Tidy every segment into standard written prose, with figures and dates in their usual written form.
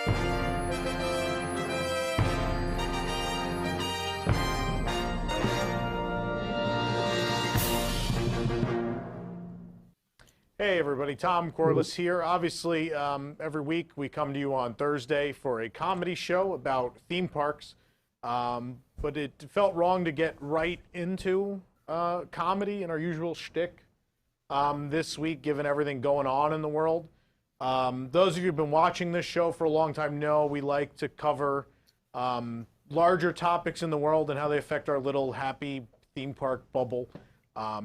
Hey everybody, Tom Corliss here. Obviously, every week we come to you on Thursday for a comedy show about theme parks, but it felt wrong to get right into comedy in our usual shtick this week, given everything going on in the world. Those of you who've been watching this show for a long time know we like to cover larger topics in the world and how they affect our little happy theme park bubble.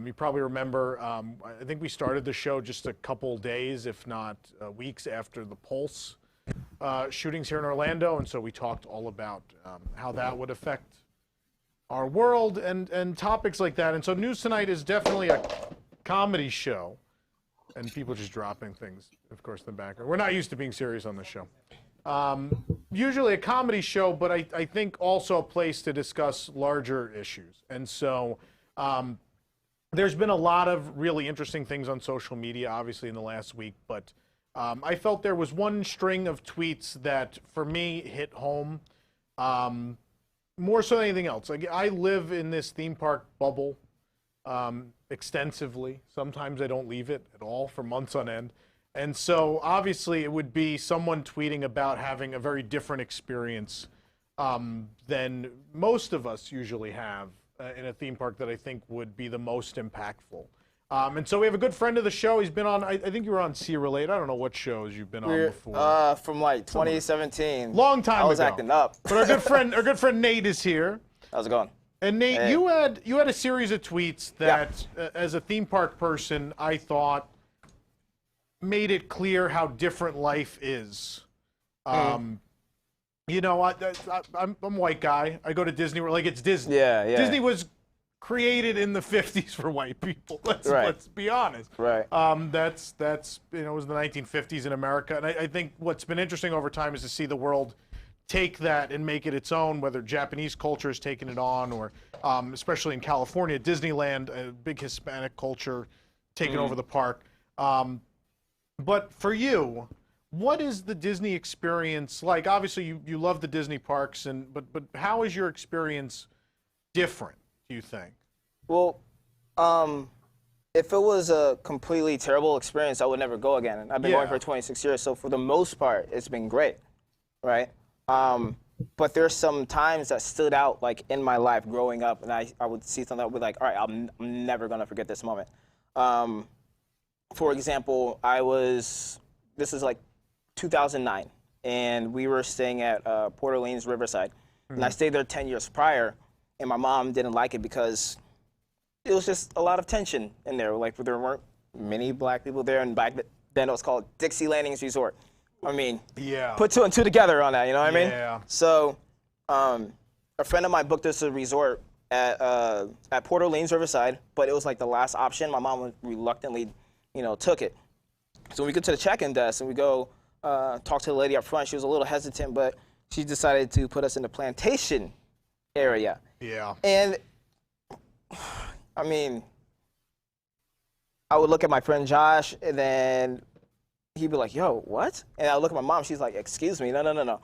You probably remember, I think we started the show just a couple days, if not weeks after the Pulse shootings here in Orlando, and so we talked all about how that would affect our world and topics like that. And so News Tonight is definitely a comedy show, and people just dropping things, of course, in the background. We're not used to being serious on this show. Usually a comedy show, but I think also a place to discuss larger issues. And so there's been a lot of really interesting things on social media, obviously, in the last week, but I felt there was one string of tweets that, for me, hit home more so than anything else. Like, I live in this theme park bubble extensively. Sometimes I don't leave it at all for months on end. And so, obviously, it would be someone tweeting about having a very different experience than most of us usually have in a theme park that I think would be the most impactful. And so we have a good friend of the show. He's been on, I think you were on C Relate. I don't know what shows you've been on before. From like 2017. Long time ago. I was acting up. But our good friend Nate is here. How's it going? And Nate, hey. you had a series of tweets that, as a theme park person, I thought made it clear how different life is. You know, I'm a white guy. I go to Disney, like it's Disney. Yeah. Disney was created in the 50s for white people. Let's be honest. Right. That's it was the 1950s in America, and I think what's been interesting over time is to see the world take that and make it its own. Whether Japanese culture has taken it on, or especially in California, Disneyland, a big Hispanic culture taking over the park. But for you, what is the Disney experience like? Obviously, you love the Disney parks, but how is your experience different, do you think? Well, if it was a completely terrible experience, I would never go again. And I've been going for 26 years, so for the most part, it's been great, right? But there's some times that stood out, like in my life growing up, and I would see something that would be like, all right, I'm never gonna forget this moment. For example, this is like 2009, and we were staying at Port Orleans Riverside, and I stayed there 10 years prior, and my mom didn't like it because it was just a lot of tension in there. Like, there weren't many black people there, and back then it was called Dixie Landings Resort. I mean, put two and two together on that, you know what I mean? Yeah. So, a friend of mine booked us a resort at Port Orleans Riverside, but it was like the last option. My mom reluctantly, took it. So we go to the check-in desk, and we go talk to the lady up front. She was a little hesitant, but she decided to put us in the plantation area. Yeah. And, I mean, I would look at my friend Josh, and then he'd be like, yo, what? And I look at my mom. She's like, excuse me, no.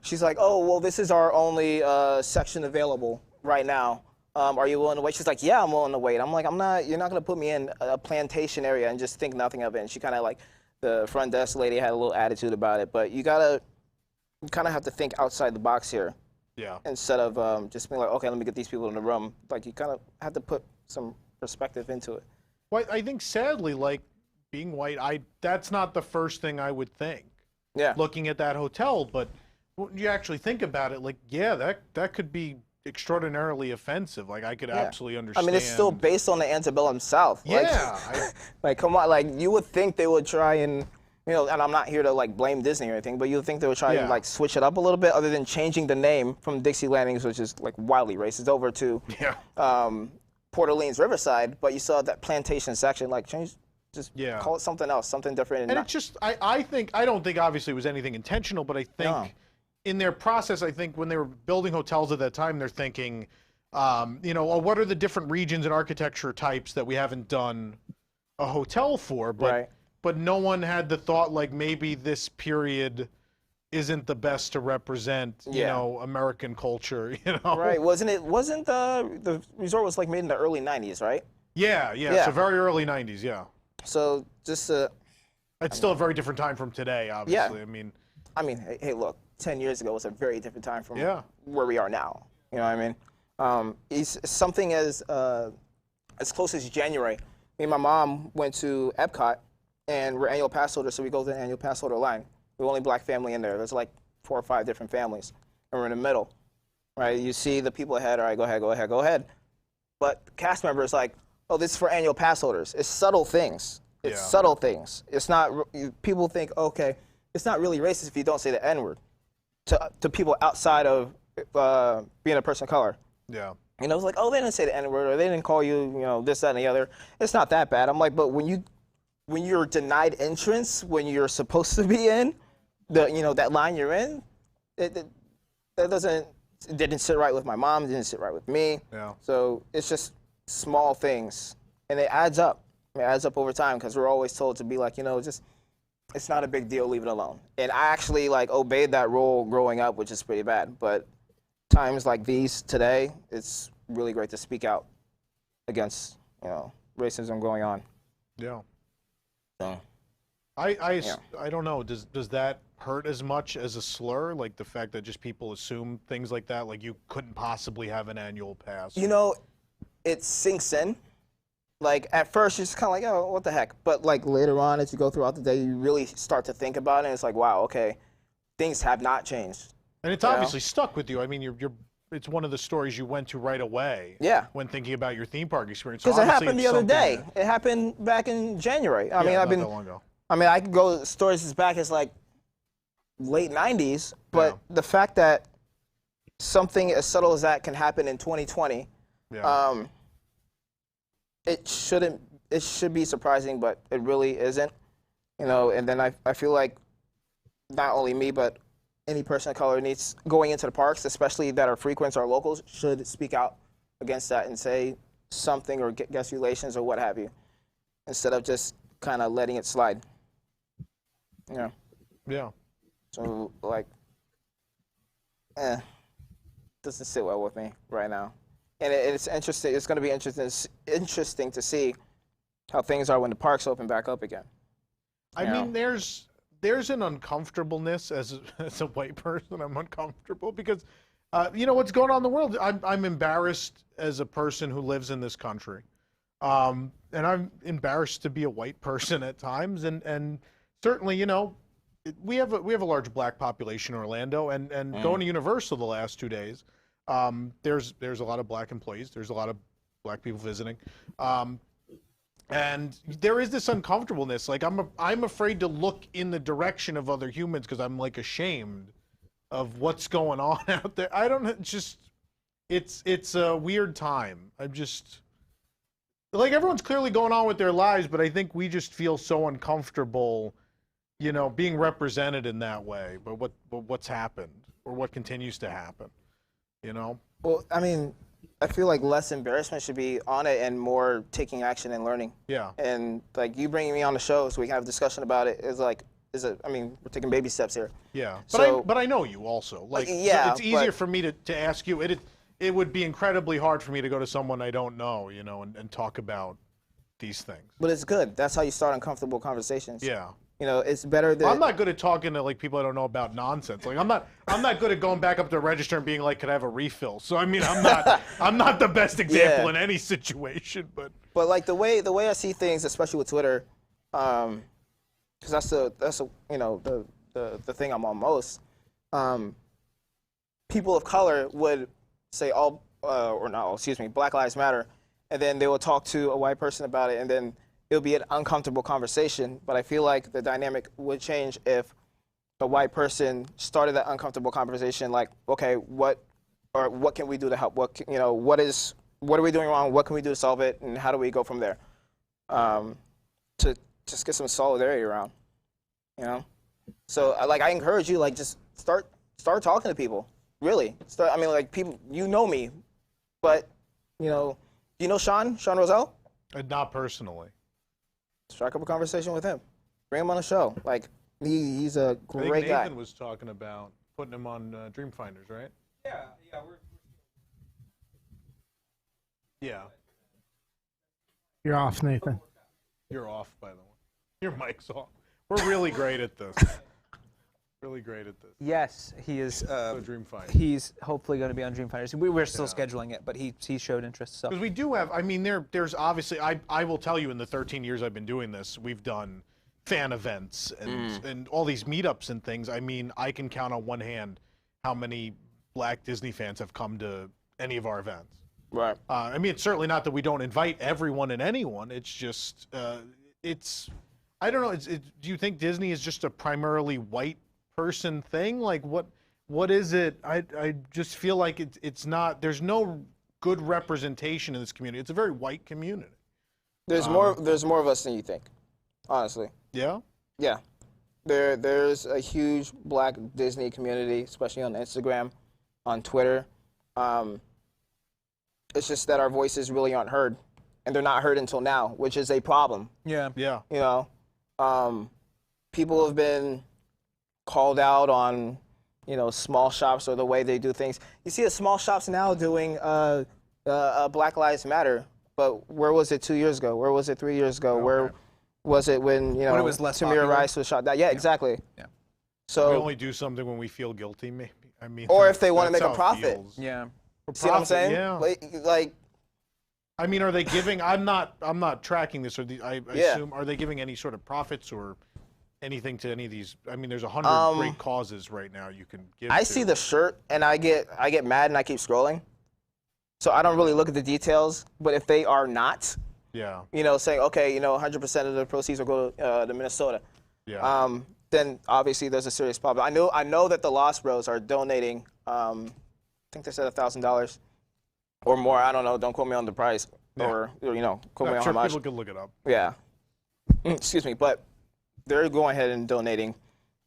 She's like, oh, well, this is our only section available right now. Are you willing to wait? She's like, yeah, I'm willing to wait. I'm like, you're not going to put me in a plantation area and just think nothing of it. And she kind of like, the front desk lady had a little attitude about it. But you kind of have to think outside the box here. Yeah. Instead of just being like, okay, let me get these people in the room. Like, you kind of have to put some perspective into it. Well, I think sadly, like, being white, that's not the first thing I would think. Yeah. Looking at that hotel, but when you actually think about it, like, yeah, that could be extraordinarily offensive. Like, I could absolutely understand. I mean, it's still based on the antebellum South. Yeah. Like, come on, like, you would think they would try and, and I'm not here to, like, blame Disney or anything, but you would think they would try to, like, switch it up a little bit, other than changing the name from Dixie Landings, which is, like, wildly racist, over to Port Orleans Riverside, but you saw that plantation section, like, call it something else, something different. And it's just, I don't think obviously it was anything intentional, but I think in their process, I think when they were building hotels at that time, they're thinking, what are the different regions and architecture types that we haven't done a hotel for? But no one had the thought, like, maybe this period isn't the best to represent, you know, American culture, you know? Right. Wasn't the resort was like made in the early 90s, right? Yeah. So very early 90s, yeah. So just it's still a very different time from today, obviously. Yeah. I mean, hey, look, 10 years ago was a very different time from where we are now. You know what I mean? It's something as close as January. Me and my mom went to Epcot, and we're annual pass holders, so we go to the annual pass holder line. We're the only black family in there. There's like 4 or 5 different families, and we're in the middle, right? You see the people ahead. All right, go ahead. But the cast member is like, oh, this is for annual pass holders. It's subtle things. It's subtle things. It's not. People think, okay, it's not really racist if you don't say the N-word to people outside of being a person of color. Yeah. You know, it's like, oh, they didn't say the N-word, or they didn't call you, you know, this, that, and the other. It's not that bad. I'm like, but when you're denied entrance when you're supposed to be in, that line you're in, it didn't sit right with my mom, it didn't sit right with me. Yeah. So it's just small things, and it adds up. It adds up over time because we're always told to be like, it's not a big deal, leave it alone. And I actually obeyed that rule growing up, which is pretty bad. But times like these today, it's really great to speak out against racism going on. Yeah. So, I don't know. Does that hurt as much as a slur? Like the fact that just people assume things like that, like you couldn't possibly have an annual pass? It sinks in. Like at first you're just kind of like, oh, what the heck? But like later on, as you go throughout the day, you really start to think about it, and it's like, wow, okay, things have not changed. And it's obviously stuck with you. I mean, it's one of the stories you went to right away. Yeah. When thinking about your theme park experience. Because it happened the other day. It happened back in January. Not that long ago. I could go stories as back as like late 90s, but the fact that something as subtle as that can happen in 2020, it should be surprising, but it really isn't. And then I feel like not only me, but any person of color needs going into the parks, especially that are frequents or locals, should speak out against that and say something or guest relations or what have you, instead of just kind of letting it slide. Yeah. Yeah. So doesn't sit well with me right now, and it's interesting. It's going to be interesting to see how things are when the parks open back up again. I mean, there's an uncomfortableness as a white person. I'm uncomfortable because, what's going on in the world. I'm embarrassed as a person who lives in this country, and I'm embarrassed to be a white person at times. And certainly, we have a large black population in Orlando, and going to Universal the last 2 days, there's a lot of black employees. There's a lot of black people visiting. And there is this uncomfortableness. Like I'm afraid to look in the direction of other humans because I'm ashamed of what's going on out there. I don't know. It's a weird time. I'm just everyone's clearly going on with their lives, but I think we just feel so uncomfortable, being represented in that way. But what's happened or what continues to happen, Well, I mean, I feel like less embarrassment should be on it and more taking action and learning. Yeah. And you bringing me on the show so we can have a discussion about it we're taking baby steps here. Yeah. So, but I know you also. So it's easier for me to ask you. It would be incredibly hard for me to go to someone I don't know, and talk about these things. But it's good. That's how you start uncomfortable conversations. Yeah. It's better than. I'm not good at talking to people I don't know about nonsense. I'm not good at going back up to the register and being like, "Could I have a refill?" So I mean, I'm not the best example in any situation. But the way I see things, especially with Twitter, because that's the thing I'm on most. People of color would say Black Lives Matter, and then they will talk to a white person about it, and then it'll be an uncomfortable conversation. But I feel like the dynamic would change if a white person started that uncomfortable conversation, like, okay, what can we do to help? What are we doing wrong? What can we do to solve it? And how do we go from there? To just get some solidarity around, So I encourage you, just start talking to people. Really, people, me, but do you know Sean Roselle? Not personally. Strike up a conversation with him. Bring him on the show. He's a I think great guy. Nathan was talking about putting him on Dreamfinders, right? Yeah, Yeah. You're off, Nathan. You're off, by the way. Your mic's off. We're really great at this. Really great at this. Yes, he is. So Dreamfinder. He's hopefully going to be on Dreamfinders. We're still scheduling it, but he showed interest. So Because we do have, I mean, there's obviously, I will tell you, in the 13 years I've been doing this, we've done fan events and all these meetups and things. I mean, I can count on one hand how many Black Disney fans have come to any of our events. Right. I mean, it's certainly not that we don't invite everyone and anyone. It's just, I don't know. Do you think Disney is just a primarily white person thing? Like, what is it? I just feel like it's not. There's no good representation in this community. It's a very white community. There's more of us than you think, honestly. Yeah. Yeah. There's a huge Black Disney community, especially on Instagram, on Twitter. It's just that our voices really aren't heard, and they're not heard until now, which is a problem. yeah. Yeah. You know, people have been called out on, small shops or the way they do things. You see the small shops now doing Black Lives Matter, but where was it 2 years ago? Where was it 3 years ago? Where was it when it was less Tamir popular? Rice was shot down? Yeah, exactly. Yeah. So, We only do something when we feel guilty, maybe. I mean, or if they want to that's make a how it profit. feels. Yeah. For See what I'm profit, saying? Yeah. Like, I mean, are they giving? I'm not tracking this. Or I Yeah. assume, are they giving any sort of profits or anything to any of these? I mean, there's 100 great causes right now you can give. I to. see the shirt and I get mad and I keep scrolling. So I don't really look at the details. But if they are not, Yeah. saying, okay, 100% of the proceeds will go to Minnesota, Yeah. then obviously there's a serious problem. I know that the Lost Bros are donating. I think they said $1,000 or more. I don't know. Don't quote me on the price, or quote me I'm on sure how much. people could look it up. Yeah. Excuse me, but they're going ahead and donating.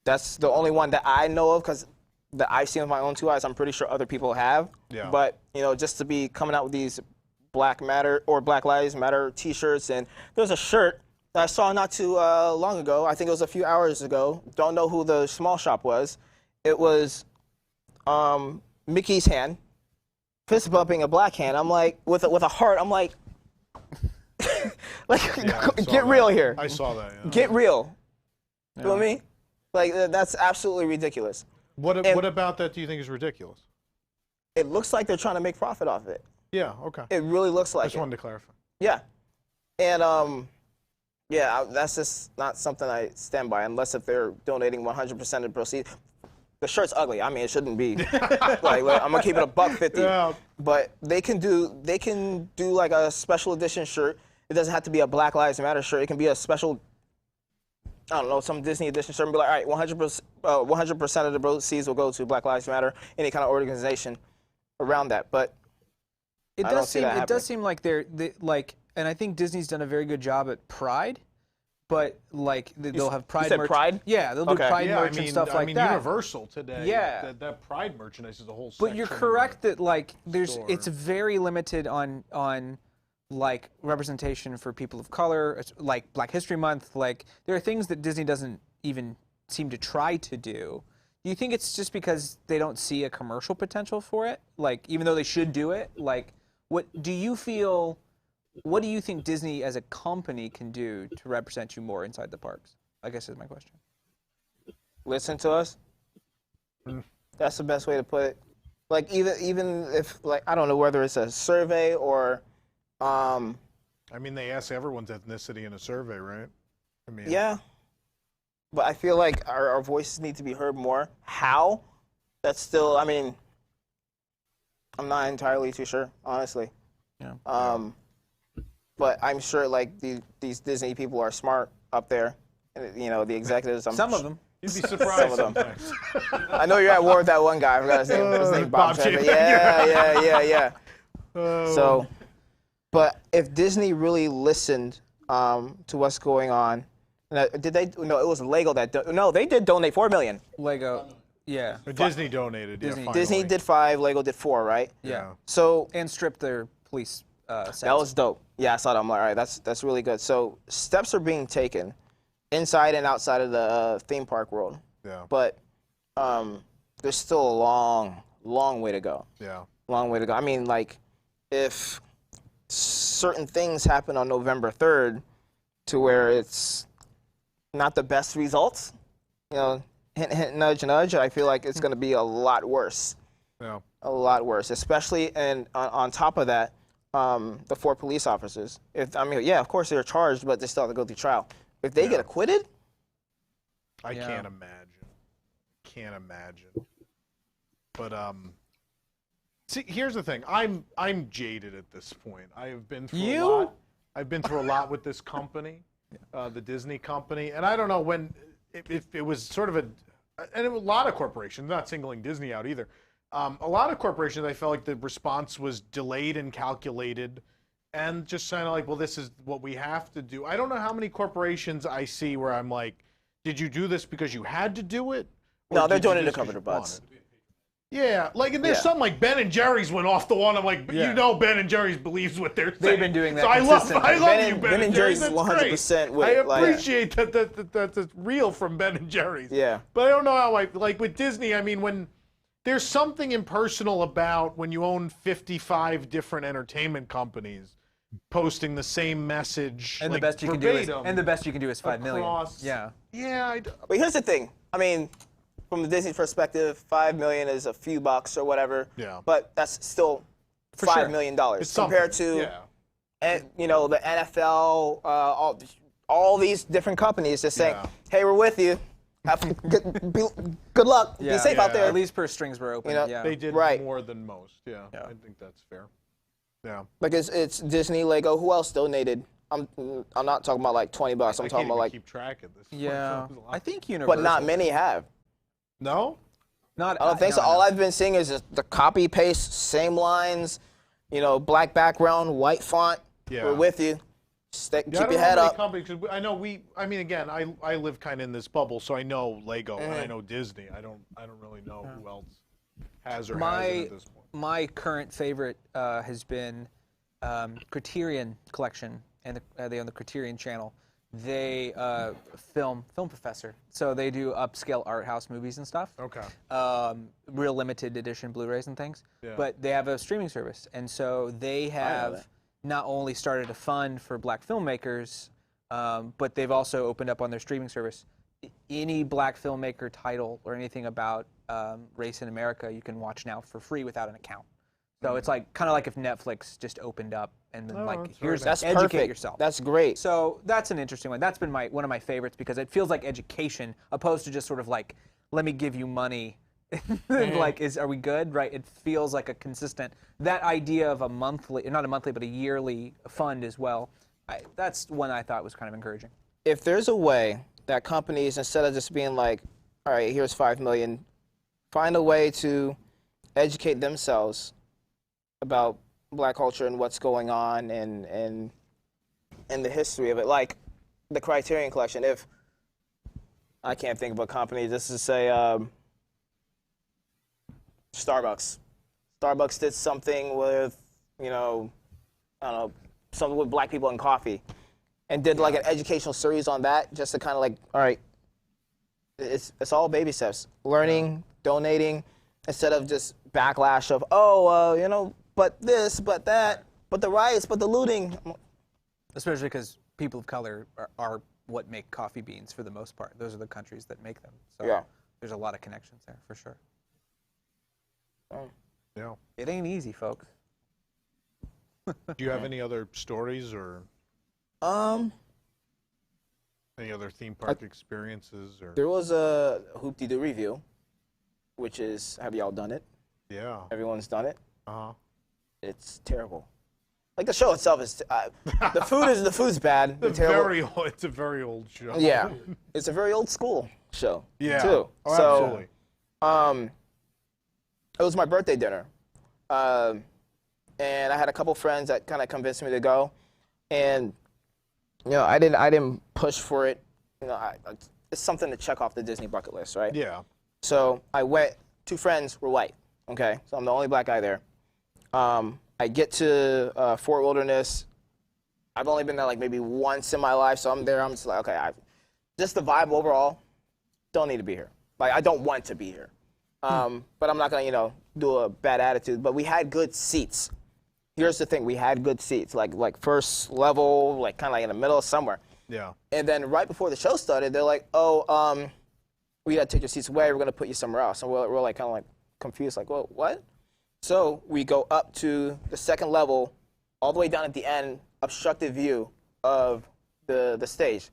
That's the only one that I know of, because that I've seen with my own 2 eyes. I'm pretty sure other people have. Yeah. But just to be coming out with these Black Matter or Black Lives Matter T-shirts, and there's a shirt that I saw not too long ago. I think it was a few hours ago. Don't know who the small shop was. It was Mickey's hand, fist bumping a black hand. I'm like, with a heart. I'm like, Yeah, I saw get real that. here. I saw that. Yeah. Get real. You know what I mean? Like, that's absolutely ridiculous. What about that do you think is ridiculous? It looks like they're trying to make profit off it. Yeah. Okay. It really looks I like just it. wanted to clarify. Yeah. And that's just not something I stand by, unless if they're donating 100% of the proceeds. The shirt's ugly. I mean, it shouldn't be. like, I'm gonna keep it $1.50. Yeah. But they can do like a special edition shirt. It doesn't have to be a Black Lives Matter shirt. It can be a special, I don't know, some Disney edition shirt, and be like, all right, 100% of the proceeds will go to Black Lives Matter, any kind of organization around that. But It I don't does see seem. that It does happening. seem like they're like, and I think Disney's done a very good job at Pride, but like they'll have Pride. said Pride? Yeah, they'll do Okay. Pride Yeah. merch and stuff like that. Universal today. Yeah. That Pride merchandise is a whole. But you're section correct of that like store. it's very limited on like representation for people of color, it's like Black History Month. Like there are things that Disney doesn't even seem to try to do. Do you think it's just because they don't see a commercial potential for it? Like even though they should do it, like what do you feel? What do you think Disney as a company can do to represent you more inside the parks? I guess is my question. Listen to us. That's the best way to put it. Like even if, like, I don't know whether it's a survey or I mean, they ask everyone's ethnicity in a survey, right? I mean, yeah. But I feel like our voices need to be heard more. How? That's still, I mean, I'm not entirely too sure, honestly. Yeah. But I'm sure like these Disney people are smart up there. And, the executives. Some of them. You'd be surprised Some of them. sometimes. I know you're at war with that one guy. I forgot his name. His name Bob Bob Chapek. Chapek. Yeah. So, but if Disney really listened to what's going on, did they? No, it was Lego that. No, they did donate $4 million. Lego. Yeah. Disney donated. Disney. Yeah, Disney finally. did 5, Lego did 4, right? Yeah. So And stripped their police sets. that was dope. Yeah, I saw that. I'm like, all right, that's really good. So steps are being taken inside and outside of the theme park world. Yeah. But there's still a long way to go. Yeah. Long way to go. I mean, like, if certain things happen on November 3rd to where it's not the best results, you know, hint, hint, nudge, nudge, I feel like it's going to be a lot worse. Yeah. A lot worse, especially, and on top of that, the 4 police officers. Yeah, of course they're charged, but they still have to go through trial. If they get acquitted, I can't imagine. Can't imagine. But see, here's the thing. I'm jaded at this point. I have been through a lot. I've been through a lot with this company, the Disney company, and I don't know when if it was sort of and a lot of corporations, not singling Disney out either. A lot of corporations, I felt like the response was delayed and calculated, and just kind of like, well, this is what we have to do. I don't know how many corporations I see where I'm like, did you do this because you had to do it? No, they're doing it to cover their butts. Yeah, like, and there's some like Ben and Jerry's went off the wall. I'm like, you know, Ben and Jerry's believes what they're saying. They've been doing that. So I love you, Ben and Jerry's. That's 100% great. I appreciate that's real from Ben and Jerry's. Yeah. But I don't know how like with Disney. I mean, when there's something impersonal about when you own 55 different entertainment companies posting the same message, And like, the best you can do is 5 million. Yeah. Yeah. But here's the thing. I mean, from the Disney perspective, 5 million is a few bucks or whatever. Yeah. But that's still $5 million compared to, you know, the NFL, all these different companies just saying, hey, we're with you. Good luck. Be safe out there. At least purse strings were open. You know, yeah. They did more than most. Yeah. I think that's fair. Yeah. Like it's Disney, Lego. Who else donated? I'm not talking about like $20. I'm talking about like keep track of this. Yeah. I think Universal. But not many have. No? I don't think so. All I've been seeing is just the copy paste, same lines, you know, black background, white font. Yeah. We're with you. Keep your I don't head know up. Companies, I know I mean, again, I live kind of in this bubble, so I know Lego and I know Disney. I don't really know who else has or hasn't at this point. My current favorite has been Criterion Collection, and they own the Criterion Channel. They film Professor, so they do upscale art house movies and stuff. Okay. Real limited edition Blu-rays and things. Yeah. But they have a streaming service, and so they have not only started a fund for black filmmakers, but they've also opened up on their streaming service any black filmmaker title or anything about race in America you can watch now for free without an account. So it's like kind of like if Netflix just opened up and then here's educate yourself. That's great. So that's an interesting one. That's been one of my favorites because it feels like education opposed to just sort of like, let me give you money. Like, are we good? Right? It feels like a consistent, that idea of a monthly, not a monthly, but a yearly fund as well. That's one I thought was kind of encouraging. If there's a way that companies, instead of just being like, all right, here's 5 million, find a way to educate themselves about black culture and what's going on and the history of it. Like the Criterion Collection, if I can't think of a company, just to say Starbucks. Starbucks did something with, you know, I don't know, something with black people and coffee and did like an educational series on that just to kind of like, all right, it's all baby steps. Learning, donating, instead of just backlash of, you know, but this, but that, but the riots, but the looting. Especially because people of color are what make coffee beans for the most part. Those are the countries that make them. So there's a lot of connections there, for sure. Yeah. It ain't easy, folks. Do you have any other stories or any other theme park experiences? Or there was a Hoop-Dee-Doo review, which is, have y'all done it? Yeah. Everyone's done it? Uh-huh. It's terrible. Like the show itself is, the food's bad. It's a very old show. Yeah, it's a very old school show. Yeah. Too. Oh, so, absolutely. It was my birthday dinner, and I had a couple friends that kind of convinced me to go, and you know, I didn't push for it. You know, it's something to check off the Disney bucket list, right? Yeah. So I went. 2 friends were white. Okay, so I'm the only black guy there. I get to Fort Wilderness. I've only been there like maybe once in my life, so I'm there. I'm just like, okay, just the vibe overall, don't need to be here. Like, I don't want to be here. But I'm not going to, do a bad attitude. But we had good seats. Here's the thing. We had good seats, like first level, like kind of like in the middle somewhere. Yeah. And then right before the show started, they're like, oh, we got to take your seats away. We're going to put you somewhere else. And we're like kind of like confused, like, well, what? So we go up to the second level, all the way down at the end, obstructed view of the stage.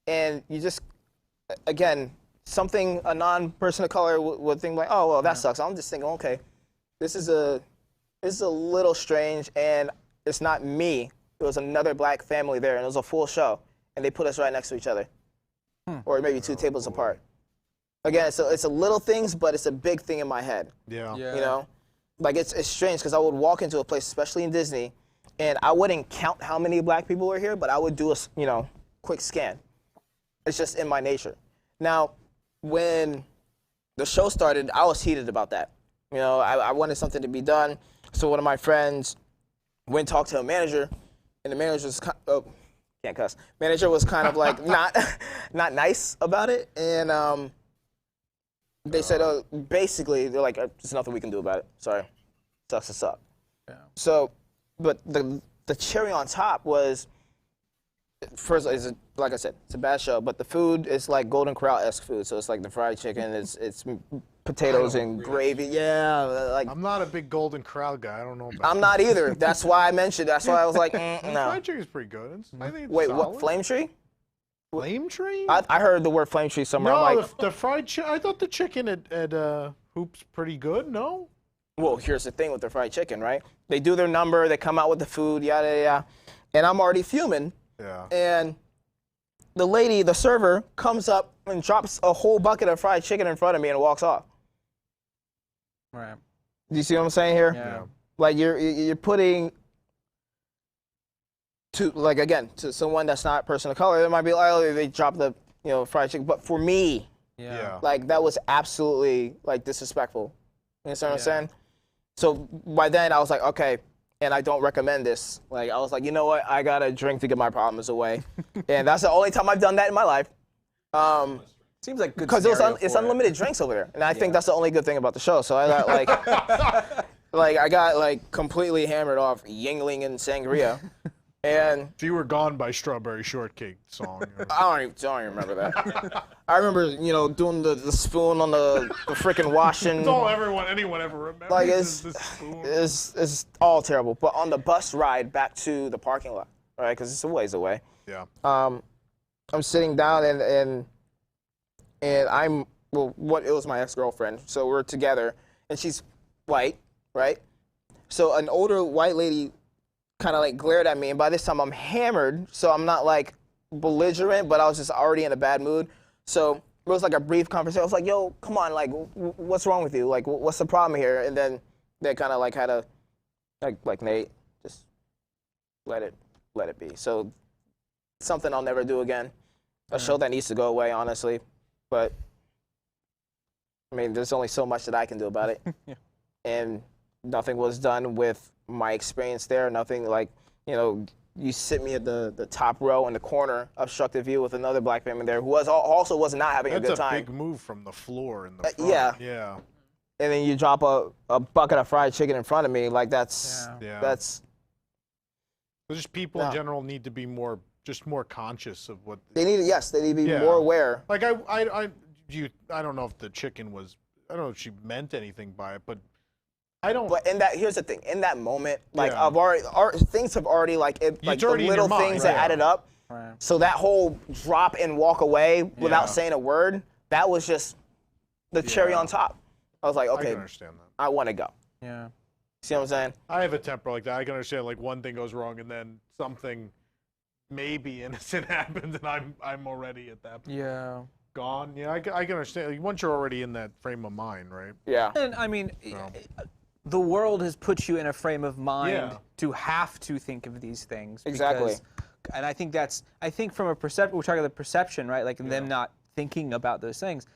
And you just, again, a non-person of color would think like, oh, well, that sucks. I'm just thinking, okay, this is a little strange, and it's not me. It was another black family there, and it was a full show, and they put us right next to each other, or maybe 2 tables apart. Again, it's a little things, but it's a big thing in my head. Yeah. Like it's strange because I would walk into a place, especially in Disney, and I wouldn't count how many black people were here, but I would do a quick scan. It's just in my nature. Now, when the show started, I was heated about that. I wanted something to be done. So one of my friends went and talked to a manager, and the manager was can't cuss. Manager was kind of like not nice about it, and they said basically they're like, there's nothing we can do about it. Sorry, sucks to suck. Yeah. So, but the cherry on top was, first, like I said, it's a bad show, but the food is like Golden Corral-esque food. So it's like the fried chicken, it's potatoes and gravy. Yeah, like I'm not a big Golden Corral guy. I don't know about I'm not either. That's why I mentioned. That's why I was like, no. Fried chicken's pretty good. I think it's Wait, solid. what? Flame Tree? Flame Tree? I heard the word Flame Tree somewhere. No, I'm like, the fried chicken. I thought the chicken at Hoop's pretty good. No. well, here's the thing with the fried chicken, right? They do their number. They come out with the food. Yada yada yada. And I'm already fuming. Yeah. And the lady, the server, comes up and drops a whole bucket of fried chicken in front of me and walks off. Right. Do you see what I'm saying here? Yeah. Like you're putting to someone that's not a person of color, it might be like, oh, they dropped the fried chicken. But for me, Yeah. like that was absolutely like disrespectful. You understand what I'm saying? So by then I was like, okay, and I don't recommend this. Like I was like, you know what? I got a drink to get my problems away, and that's the only time I've done that in my life. Seems like good Because scenario it's for it. unlimited drinks over there, and I think that's the only good thing about the show. So I got like, I got completely hammered off Yingling and sangria, and So you were gone by Strawberry Shortcake song. I don't even remember that. I remember doing the spoon on the freaking washing. It's all anyone ever remembers. Like is the spoon. it's all terrible. But on the bus ride back to the parking lot, right? Because it's a ways away. Yeah. I'm sitting down and it was my ex-girlfriend, so we're together, and she's white, right? So an older white lady kind of like glared at me, and by this time I'm hammered, so I'm not like belligerent, but I was just already in a bad mood. So it was like a brief conversation. I was like, yo, come on, like, what's wrong with you? Like, what's the problem here? And then they kind of like had a, like Nate, just let it be. So something I'll never do again. A show that needs to go away, honestly. But, I mean, there's only so much that I can do about it. Yeah. And nothing was done with my experience there. Nothing like, you sit me at the top row in the corner, obstructive view with another black family there who also was not having a good time. That's a big move from the floor in the front. Yeah. Yeah. And then you drop a bucket of fried chicken in front of me. Like, that's... Just people in general need to be more conscious of what They need to be more aware. Like I don't know if the chicken was, I don't know if she meant anything by it, but I don't. But here's the thing. In that moment, like Yeah. things have already the already in your little mind, things right? that added up. Right. So that whole drop and walk away Yeah. without saying a word, that was just the cherry Yeah. on top. I was like, I okay, can understand that. I want to go. Yeah. See what I'm saying? I have a temper like that. I can understand like one thing goes wrong and then something maybe innocent happens and I'm already at that point Yeah. gone. Yeah, I can understand. Like, once you're already in that frame of mind, right? Yeah. And I mean, So. the world has put you in a frame of mind Yeah. to have to think of these things. Exactly. And I think from a perception, we're talking about the perception, right? Like them not thinking about those things.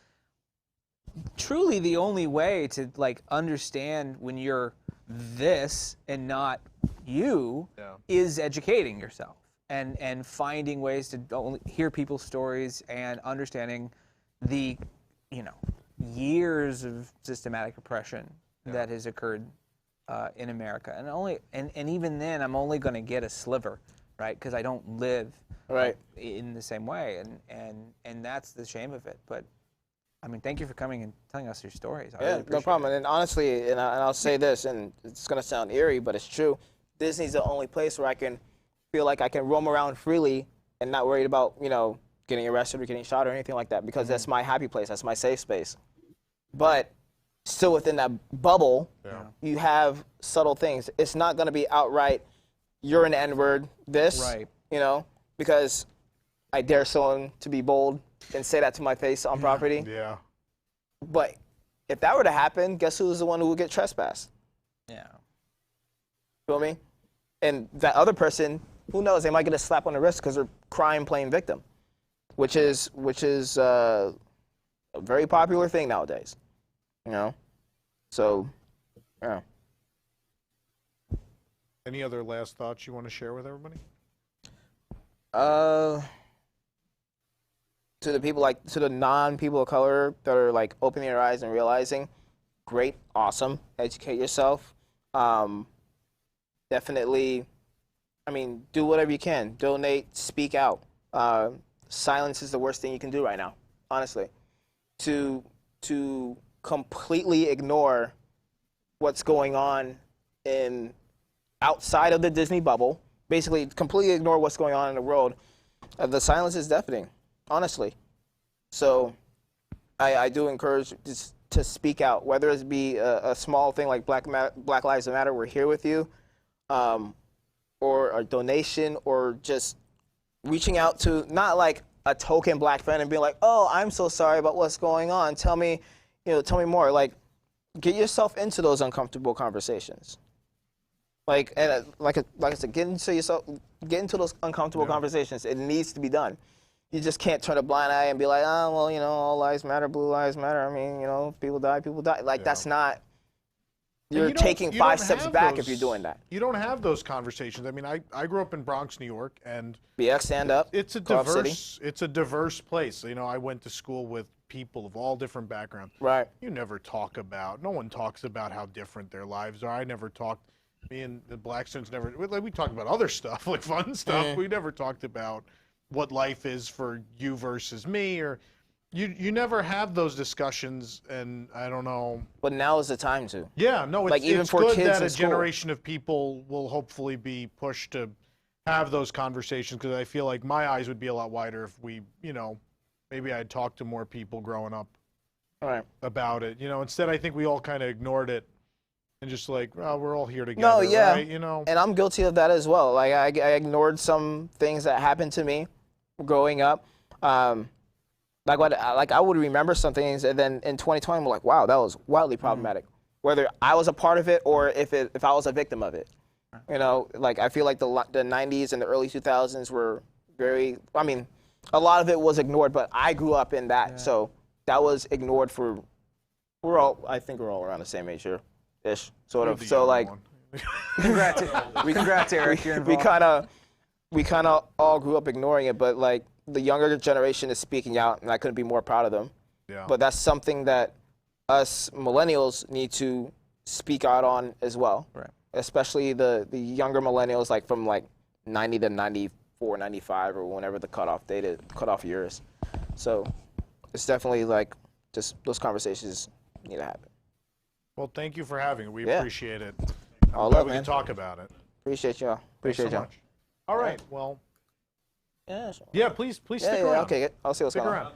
Truly, the only way to understand when you're this and not you is educating yourself. and finding ways to hear people's stories and understanding the, years of systematic oppression that has occurred in America. And even then, I'm only going to get a sliver, right? Because I don't live in the same way, and that's the shame of it. But I mean, thank you for coming and telling us your stories. I really no problem. it. And honestly, and I'll say this, and it's gonna sound eerie, but it's true. Disney's the only place where I can feel like I can roam around freely and not worried about getting arrested or getting shot or anything like that, because that's my happy place. That's my safe space. But still within that bubble, you have subtle things. It's not gonna be outright, you're an N-word, because I dare someone to be bold and say that to my face on property. Yeah. But if that were to happen, guess who's the one who would get trespassed? Yeah. Feel me? And that other person, who knows? They might get a slap on the wrist because they're crime playing victim, which is a very popular thing nowadays. So, yeah. Any other last thoughts you want to share with everybody? To the people, to the non-people of color that are opening their eyes and realizing, great, awesome, educate yourself. Definitely, do whatever you can. Donate, speak out. Silence is the worst thing you can do right now, honestly. To completely ignore what's going on outside of the Disney bubble, basically completely ignore what's going on in the world, the silence is deafening. Honestly. So I do encourage to speak out, whether it be a small thing like Black Lives Matter, we're here with you, or a donation, or just reaching out to not like a token black friend and being like, oh, I'm so sorry about what's going on. Tell me more. Get yourself into those uncomfortable conversations. Like I said, get into those uncomfortable conversations. It needs to be done. You just can't turn a blind eye and be like, oh, well, all lives matter, blue lives matter. People die, people die. That's not, you're taking 5 steps back if you're doing that. You don't have those conversations. I grew up in Bronx, New York, and BX, stand up. It's a diverse place. I went to school with people of all different backgrounds. Right. No one talks about how different their lives are. Me and the black students we talked about other stuff, like fun stuff. We never talked about what life is for you versus me, or you never have those discussions, and I don't know. But now is the time to. Yeah, no, it's even for good kids that a in school. generation of people will hopefully be pushed to have those conversations, because I feel like my eyes would be a lot wider if we, maybe I'd talked to more people growing up about it. Instead I think we all kind of ignored it and just we're all here together. No, yeah. Right? And I'm guilty of that as well. I ignored some things that happened to me growing up. I would remember some things, and then in 2020 I'm like, wow, that was wildly problematic. Whether I was a part of it or if I was a victim of it. I feel like the 90s and the early 2000s were very, a lot of it was ignored, but I grew up in that. So that was ignored I think we're all around the same age here. Ish, sort of. So Congrats, Eric. You're involved. We kind of all grew up ignoring it, but the younger generation is speaking out, and I couldn't be more proud of them. Yeah. But that's something that us millennials need to speak out on as well. Right. Especially the younger millennials, from 90 to 94, 95, or whenever the cutoff year is. So it's definitely just those conversations need to happen. Well, thank you for having it. We appreciate it. All glad love, we man. can talk about it. Appreciate y'all. Thanks so much. All right. Well. Yeah. Sure. Yeah. Please stick around. Okay. I'll see what's Stick going around.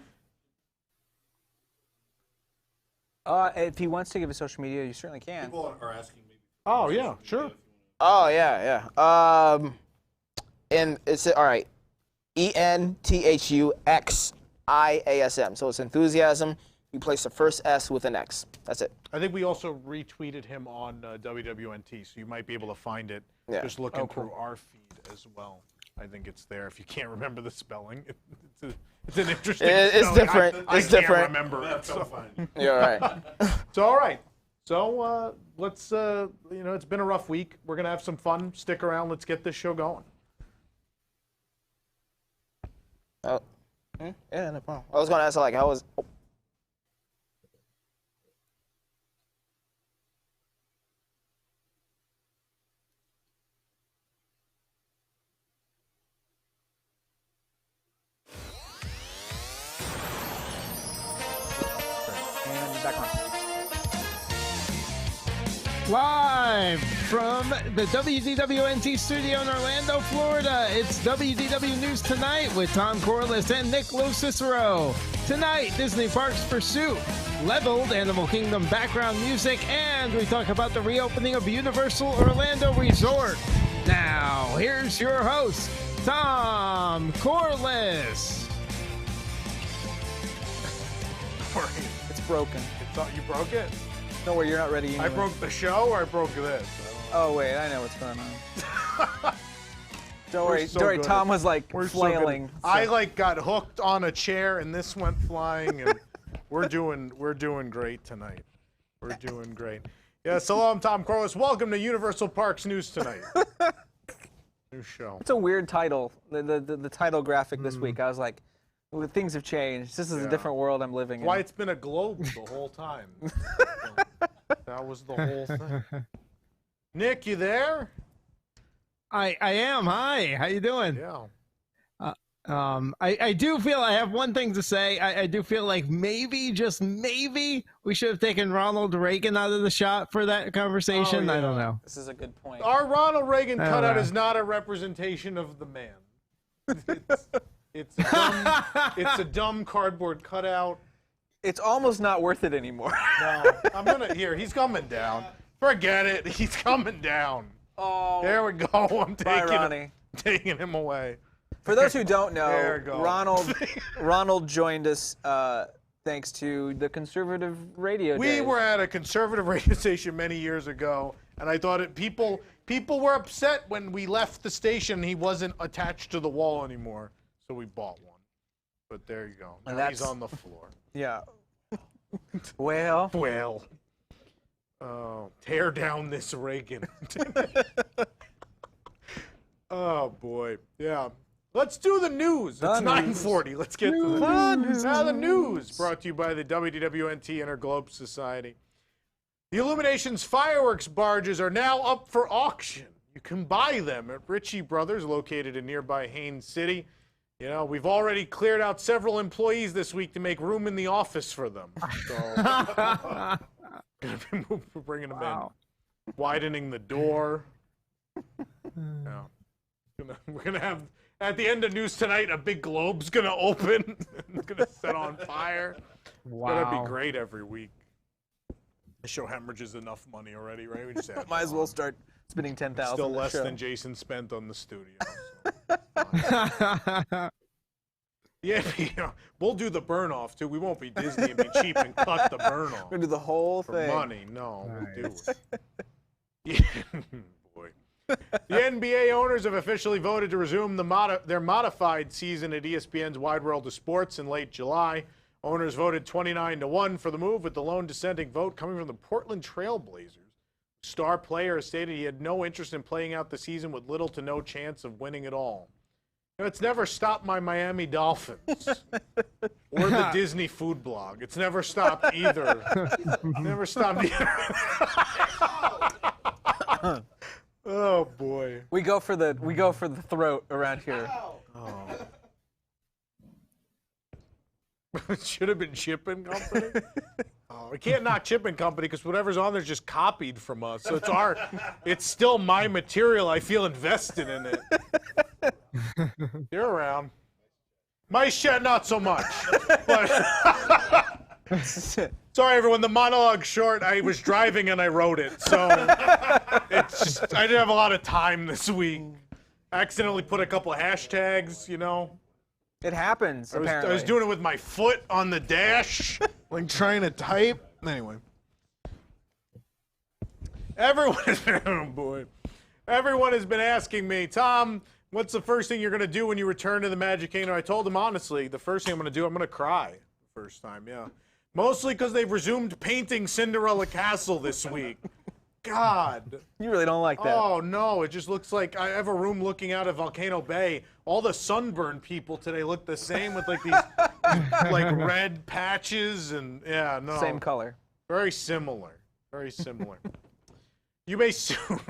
on. If he wants to give his social media, you certainly can. People are asking me. Oh yeah, sure. Oh yeah. And it's all right. ENTHUXIASM. So it's enthusiasm. You place the first S with an X. That's it. I think we also retweeted him on WWNT, so you might be able to find it just looking through our feed as well. I think it's there. If you can't remember the spelling, it's an interesting. It's spelling. different. I It's can't different. remember it. So. You're all right. So all right. So let's you know, it's been a rough week. We're gonna have some fun. Stick around. Let's get this show going. Yeah, no problem. I was gonna ask like how was. Oh. And back on. Live from the WDW studio in Orlando, Florida, it's WDW News Tonight with Tom Corliss and Nick Lo-Cicero. Tonight, Disney Parks Pursuit, leveled Animal Kingdom background music, and we talk about the reopening of Universal Orlando Resort. Now, here's your host, Tom Corliss. It's broken. You broke it? Don't worry, you're not ready anyway. I broke the show or I broke this? Oh, wait, I know what's going on. Don't worry, so don't worry. good Tom at- was like We're so flailing. good. I like got hooked on a chair and this went flying and we're doing great tonight. We're doing great. Yes, hello, I'm Tom Corliss. Welcome to Universal Parks News Tonight. New show. It's a weird title. The title graphic this week. I was like, well, things have changed. This is a different world I'm living in. Why it's been a globe the whole time. That was the whole thing. Nick, you there? I am. Hi. How you doing? Yeah. I do feel I have one thing to say. I do feel like maybe, just maybe, we should have taken Ronald Reagan out of the shot for that conversation. Oh, yeah. I don't know. This is a good point. Our Ronald Reagan cutout know. is not a representation of the man. It's a dumb cardboard cutout. It's almost not worth it anymore. No, he's coming down. Forget it, he's coming down. Oh, There we go, I'm bye, Ronnie. taking him away. For those who don't There know, we go. Ronald joined us thanks to the conservative radio We days. were at a conservative radio station many years ago, and I thought people were upset when we left the station. He wasn't attached to the wall anymore, so we bought one. But there you go. And Now he's that's- on the floor. Yeah. Well, Well, tear down this Reagan. Oh boy, yeah. Let's do the news. The It's news. 9:40. Let's get to the news. Now the news, brought to you by the WDWNT Interglobe Society. The Illuminations fireworks barges are now up for auction. You can buy them at Ritchie Brothers, located in nearby Haines City. You know, we've already cleared out several employees this week to make room in the office for them. So, we're bringing them in, widening the door. Yeah. We're gonna have at the end of news tonight a big globe's gonna open. It's gonna set on fire. Wow. That'd be great every week. The show hemorrhages enough money already, right? We just add might as on. well start spending 10,000. Still on the less show. than Jason spent on the studio. Yeah, we'll do the burn off too. We won't be Disney and be cheap and cut the burn off We're gonna do the whole for thing. money. No, we'll do Nice. it. Yeah, boy. The NBA owners have officially voted to resume their modified season at ESPN's Wide World of Sports in late July. Owners voted 29-1 for the move, with the lone dissenting vote coming from the Portland Trail Blazers. Star player has stated he had no interest in playing out the season with little to no chance of winning at all. You know, it's never stopped my Miami Dolphins or the Disney food blog. It's never stopped either. Never stopped either. Oh boy. We go for the throat around here. It should have been Shipping Company. We can't knock Shipping Company because whatever's on there's just copied from us. So it's still my material. I feel invested in it. You're around. My shed, not so much. But sorry, everyone. The monologue's short. I was driving and I wrote it, so it's just I didn't have a lot of time this week. I accidentally put a couple of hashtags, you know. It happens. I Apparently. was doing it with my foot on the dash, like trying to type. Anyway, everyone has been asking me, Tom, what's the first thing you're gonna do when you return to the Magic Kingdom? I told them honestly, the first thing I'm gonna do, I'm gonna cry. First time, yeah. Mostly because they've resumed painting Cinderella Castle this week. God. You really don't like that. Oh, no. It just looks like I have a room looking out at Volcano Bay. All the sunburned people today look the same with like these like red patches and yeah, no. Same color. Very similar. Very similar. You may soon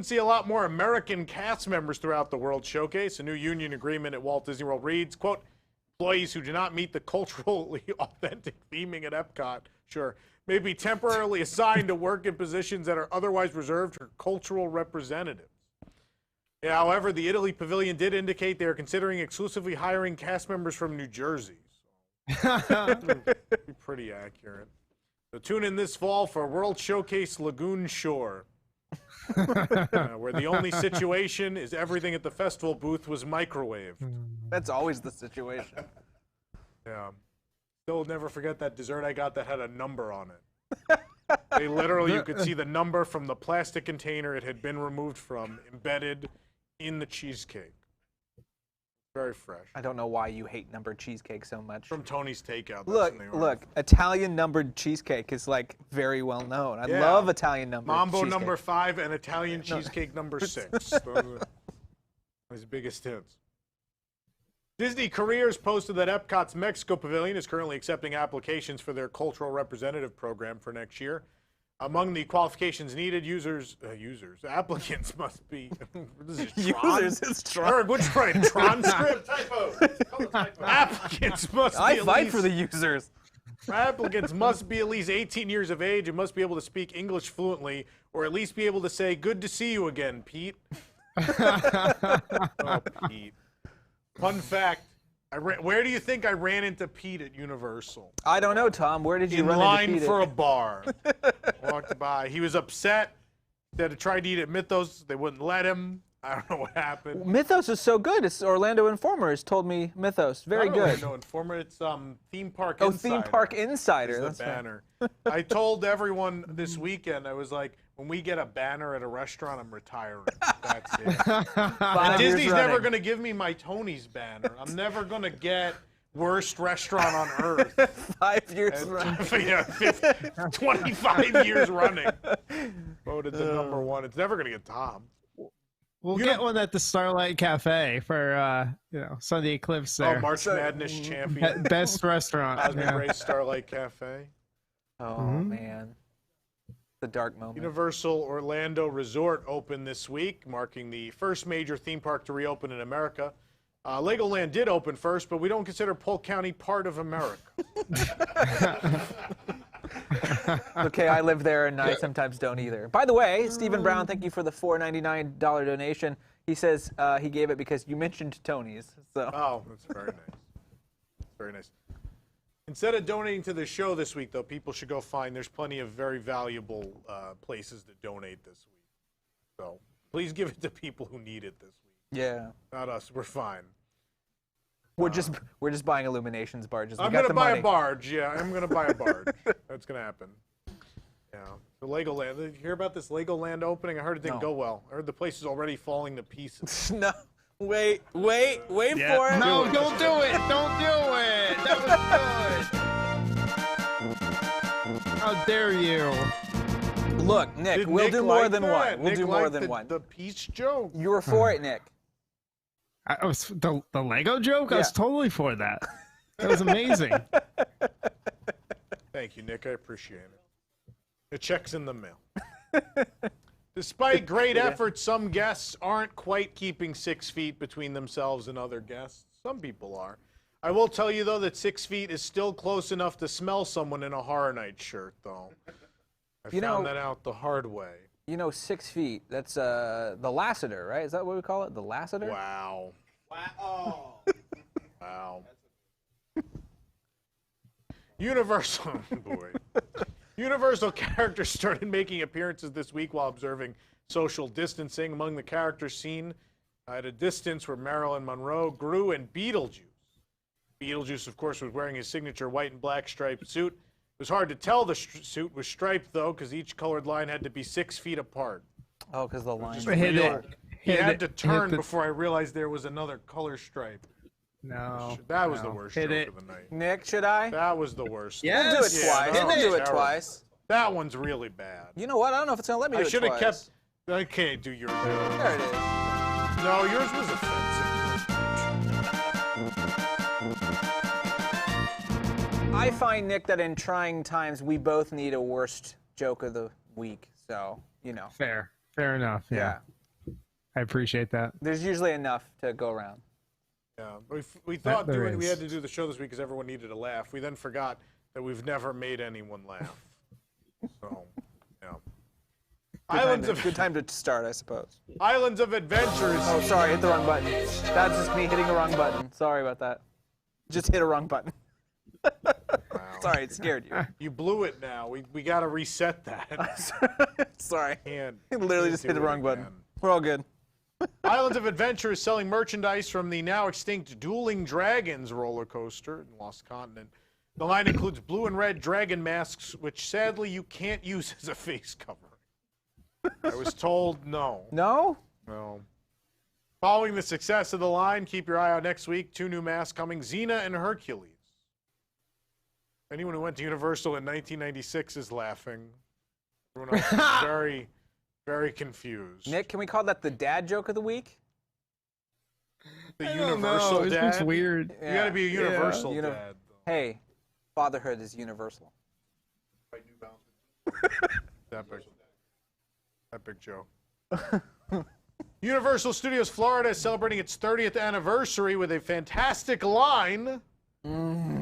see a lot more American cast members throughout the World Showcase. A new union agreement at Walt Disney World reads, quote, employees who do not meet the culturally authentic theming at Epcot, sure, may be temporarily assigned to work in positions that are otherwise reserved for cultural representatives. Yeah, however, the Italy Pavilion did indicate they are considering exclusively hiring cast members from New Jersey. So, pretty accurate. So tune in this fall for World Showcase Lagoon Shore, where the only situation is everything at the festival booth was microwaved. That's always the situation. Yeah. Still never forget that dessert I got that had a number on it. They literally, you could see the number from the plastic container it had been removed from, embedded in the cheesecake. Very fresh. I don't know why you hate numbered cheesecake so much. From Tony's Takeout. Look, Italian numbered cheesecake is like very well known. I love Italian numbered Mambo cheesecake. number 5 and Italian cheesecake number 6. Those are his biggest hits. Disney Careers posted that Epcot's Mexico Pavilion is currently accepting applications for their cultural representative program for next year. Among the qualifications needed, applicants must be. This is Tron? Users is Tron. Which Tron? Tron script? Applicants must be I fight for the users. Applicants must be at least 18 years of age and must be able to speak English fluently, or at least be able to say, "Good to see you again, Pete." Oh, Pete. Fun fact. Where do you think I ran into Pete at Universal? I don't know, Tom. Where did you run In line into Pete? for a bar. Walked by. He was upset that I tried to eat at Mythos. They wouldn't let him. I don't know what happened. Mythos is so good. It's Orlando Informer has told me Mythos. Very good. No, Informer. It's Theme Park Oh, Insider. Theme Park Insider. That's That's the banner. I told everyone this weekend, I was like, when we get a banner at a restaurant, I'm retiring. That's it. Right. Disney's never going to give me my Tony's banner. I'm never going to get worst restaurant on earth. 5 years running. Yeah, 25 years running. Voted the number one. It's never going to get Tom. We'll get one at the Starlight Cafe for Sunday Eclipse there. Oh, March Madness champion. Best restaurant. Cosmic Race Starlight Cafe. Oh, man. The dark moment. Universal Orlando Resort opened this week, marking the first major theme park to reopen in America. Legoland did open first, but we don't consider Polk County part of America. Okay, I live there, and I sometimes don't either. By the way, Stephen Brown, thank you for the $4.99 donation. He says he gave it because you mentioned Tony's. So. Oh, that's very nice. Very nice. Instead of donating to the show this week, though, people should go find. There's plenty of very valuable places to donate this week. So please give it to people who need it this week. Yeah. Not us. We're fine. We're just buying Illuminations barges. I'm going to buy a barge. Yeah, I'm going to buy a barge. That's going to happen. Yeah. The Legoland. Did you hear about this Legoland opening? I heard it didn't go well. I heard the place is already falling to pieces. No. Wait for it. No, don't do it. Don't do it. That was good. How dare you? Look, Nick, Did we'll Nick do more like than that? one. We'll Nick do more liked than one. The peace joke. You were for it, Nick. I was the Lego joke. I was Yeah. totally for that. That was amazing. Thank you, Nick. I appreciate it. The check's in the mail. Despite great effort, some guests aren't quite keeping 6 feet between themselves and other guests. Some people are. I will tell you, though, that 6 feet is still close enough to smell someone in a Horror Night shirt, though. I found that out the hard way. 6 feet, that's the Lassiter, right? Is that what we call it? The Lassiter? Wow. Wow. Wow. Universal, boy. Universal characters started making appearances this week while observing social distancing. Among the characters seen at a distance were Marilyn Monroe, Gru, and Beetlejuice. Beetlejuice, of course, was wearing his signature white and black striped suit. It was hard to tell the suit was striped, though, because each colored line had to be 6 feet apart. Oh, because the line. He had to turn before I realized there was another color stripe. No. That was the worst joke Hit it. of the night. Nick, should I? That was the worst. Yes. We'll do it twice. that We'll was do it terrible. twice. That one's really bad. You know what? I don't know if it's gonna let me do I it should have twice. kept. I can't do yours. There it is. No, yours was offensive. I find, Nick, that in trying times, we both need a worst joke of the week. So, you know. Fair enough. Yeah. I appreciate that. There's usually enough to go around. Yeah, we thought there we is. had to do the show this week because everyone needed a laugh. We then forgot that we've never made anyone laugh. So, yeah. Good time to start, I suppose. Islands of Adventures. Oh, sorry, hit the wrong button. That's just me hitting the wrong button. Sorry about that. Just hit a wrong button. Sorry, it scared you. You blew it now. We got to reset that. Sorry. Can't Literally just do hit the it wrong button. again. We're all good. Islands of Adventure is selling merchandise from the now extinct Dueling Dragons roller coaster in Lost Continent. The line includes blue and red dragon masks, which sadly you can't use as a face cover. I was told no. No? No. Following the success of the line, keep your eye out next week. 2 new masks coming, Xena and Hercules. Anyone who went to Universal in 1996 is laughing. Everyone else is very, very confused. Nick, can we call that the dad joke of the week? The I don't Universal know. dad. It's weird. You got to be a Universal You know- dad. Hey, fatherhood is universal. Epic joke. Universal Studios Florida is celebrating its 30th anniversary with a fantastic line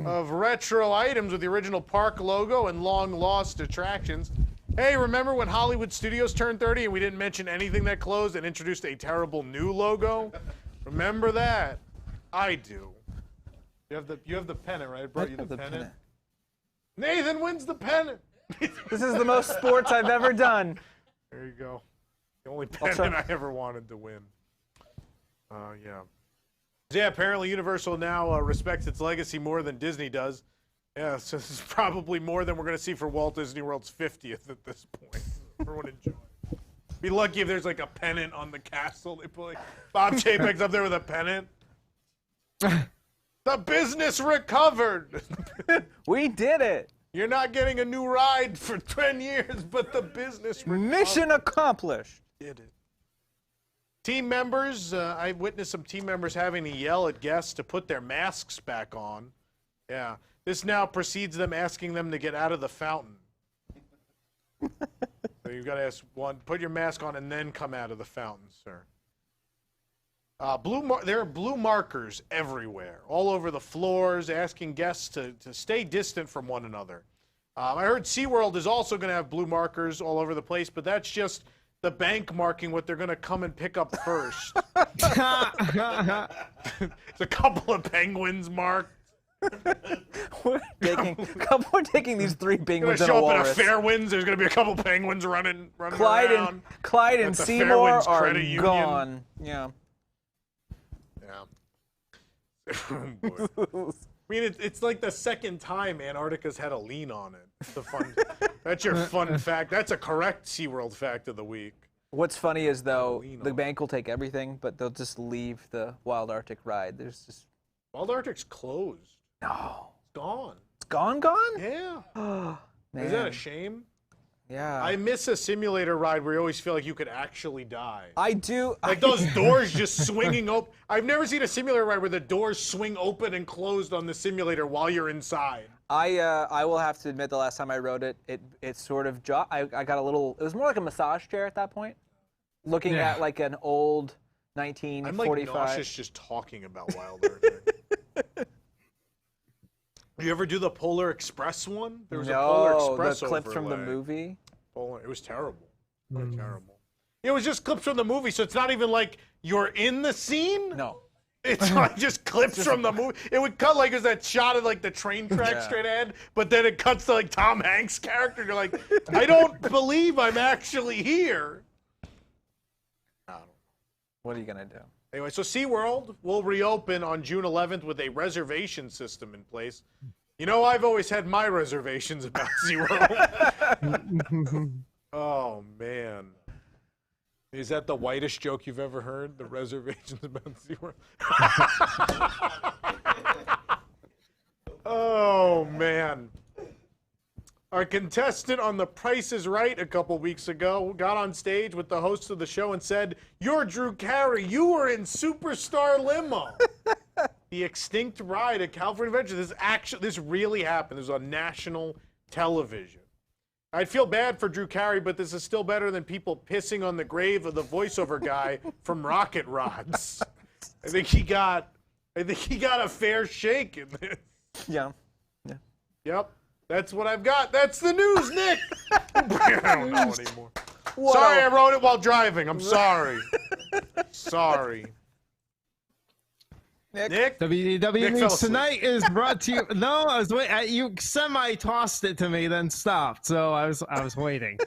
of retro items with the original park logo and long-lost attractions. Hey, remember when Hollywood Studios turned 30 and we didn't mention anything that closed and introduced a terrible new logo? Remember that? I do. You have the pennant, right? I brought you the pennant. Nathan wins the pennant. This is the most sports I've ever done. There you go. The only pennant I ever wanted to win. Yeah. Yeah, apparently Universal now respects its legacy more than Disney does. Yeah, so this is probably more than we're going to see for Walt Disney World's 50th at this point. Everyone enjoy. Be lucky if there's like a pennant on the castle. They put like Bob Chapek's up there with a pennant. The business recovered. We did it. You're not getting a new ride for 10 years, but the business recovered. Mission accomplished. Did it. Team members, I witnessed some team members having to yell at guests to put their masks back on. Yeah. This now precedes them asking them to get out of the fountain. So you've got to ask one, put your mask on and then come out of the fountain, sir. There are blue markers everywhere, all over the floors, asking guests to stay distant from one another. I heard SeaWorld is also going to have blue markers all over the place, but that's just the bank marking what they're going to come and pick up first. It's a couple of penguins marked. We're taking these 3 Going penguins to and a show up walrus. at a Fairwinds. There's going to be a couple penguins running Clyde around. and the Seymour Fairwinds are Credit Union. gone. Yeah. Yeah. Oh, boy. I mean, it's like the second time Antarctica's had a lien on it. It's the fun. That's your fun fact. That's a correct SeaWorld fact of the week. What's funny is, though, Lien the on bank will take everything, but they'll just leave the Wild Arctic ride. There's just Wild Arctic's closed. no. It's gone. It's gone. Yeah. Man. Is that a shame? Yeah. I miss a simulator ride where you always feel like you could actually die. I do. Like those doors just swinging open. I've never seen a simulator ride where the doors swing open and closed on the simulator while you're inside. I will have to admit, the last time I rode it, it sort of I got a little. It was more like a massage chair at that point. Looking Yeah. at like an old I'm like 1945. nauseous just talking about Wild Arctic. You ever do the Polar Express one? There was a Polar Express the clips from the overlay. movie. It was terrible. Really terrible. It was just clips from the movie, so it's not even like you're in the scene. No. It's like just clips from the movie. It would cut like it was that shot of like the train track straight ahead, but then it cuts to like Tom Hanks' character. And you're like, I don't believe I'm actually here. I don't know. What are you gonna do? Anyway, so SeaWorld will reopen on June 11th with a reservation system in place. You know, I've always had my reservations about SeaWorld. Oh, man. Is that the whitest joke you've ever heard? The reservations about SeaWorld? Oh, man. Our contestant on The Price is Right a couple weeks ago got on stage with the host of the show and said, "You're Drew Carey. You were in Superstar Limo." The extinct ride at California Adventure. This really happened. This was on national television. I'd feel bad for Drew Carey, but this is still better than people pissing on the grave of the voiceover guy from Rocket Rods. I think he got a fair shake in this. Yeah. Yep. That's what I've got. That's the news, Nick. I don't know anymore. Whoa. Sorry, I wrote it while driving. I'm sorry. Sorry. Nick? WDW News Tonight is brought to you. No, I was waiting. You semi-tossed it to me, then stopped. So I was waiting.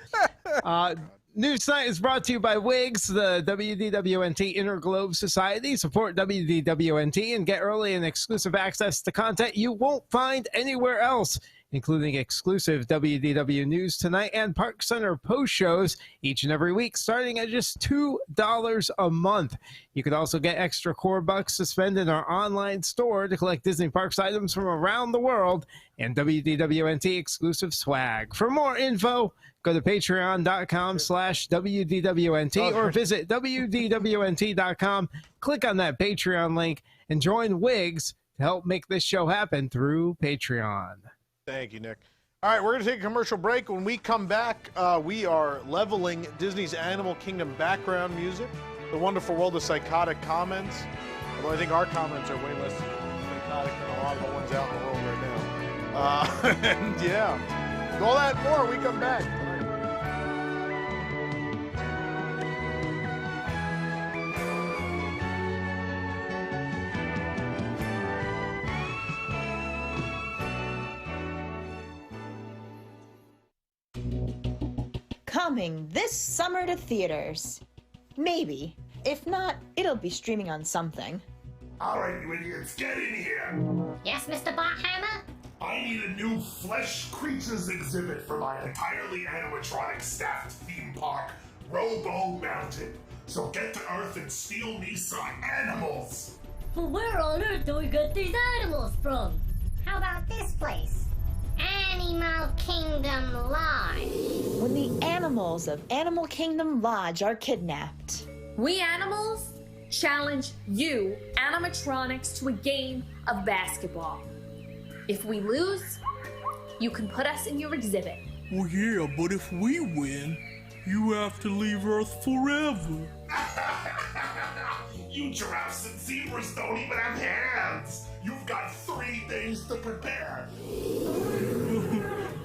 News Tonight is brought to you by WIGS, the WDWNT Interglobe Society. Support WDWNT and get early and exclusive access to content you won't find anywhere else, including exclusive WDW News Tonight and Park Center post shows each and every week, starting at just $2 a month. You can also get extra core bucks to spend in our online store to collect Disney Parks items from around the world and WDWNT exclusive swag. For more info, go to patreon.com/WDWNT or visit WDWNT.com. Click on that Patreon link and join WIGS to help make this show happen through Patreon. Thank you, Nick. All right, we're going to take a commercial break. When we come back, we are leveling Disney's Animal Kingdom background music, The Wonderful World of Psychotic Comments. Although I think our comments are way less psychotic than a lot of the ones out in the world right now. And yeah, all that and more when we come back. Coming this summer to theaters. Maybe. If not, it'll be streaming on something. All right, you idiots, get in here! Yes, Mr. Barhammer? I need a new flesh creatures exhibit for my entirely animatronic staffed theme park, Robo Mountain. So get to Earth and steal me some animals! Well, where on earth do we get these animals from? How about this place? Animal Kingdom Lodge. When the animals of Animal Kingdom Lodge are kidnapped. We animals challenge you animatronics to a game of basketball. If we lose, you can put us in your exhibit. Well, yeah, but if we win, you have to leave Earth forever. You giraffes and zebras don't even have hands! You've got 3 days to prepare!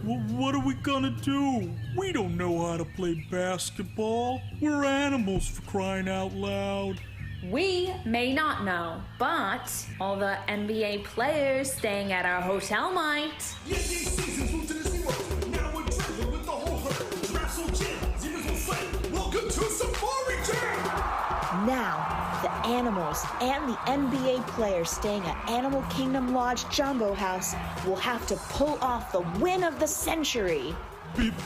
Well, what are we gonna do? We don't know how to play basketball. We're animals, for crying out loud. We may not know, but all the NBA players staying at our hotel might. Yes, these seasons moved to Disney World. Now we're traveling with the whole herd. Giraffes will jam, zebras will slay. Welcome to Safari Jam! Now, the animals and the NBA players staying at Animal Kingdom Lodge Jumbo House will have to pull off the win of the century.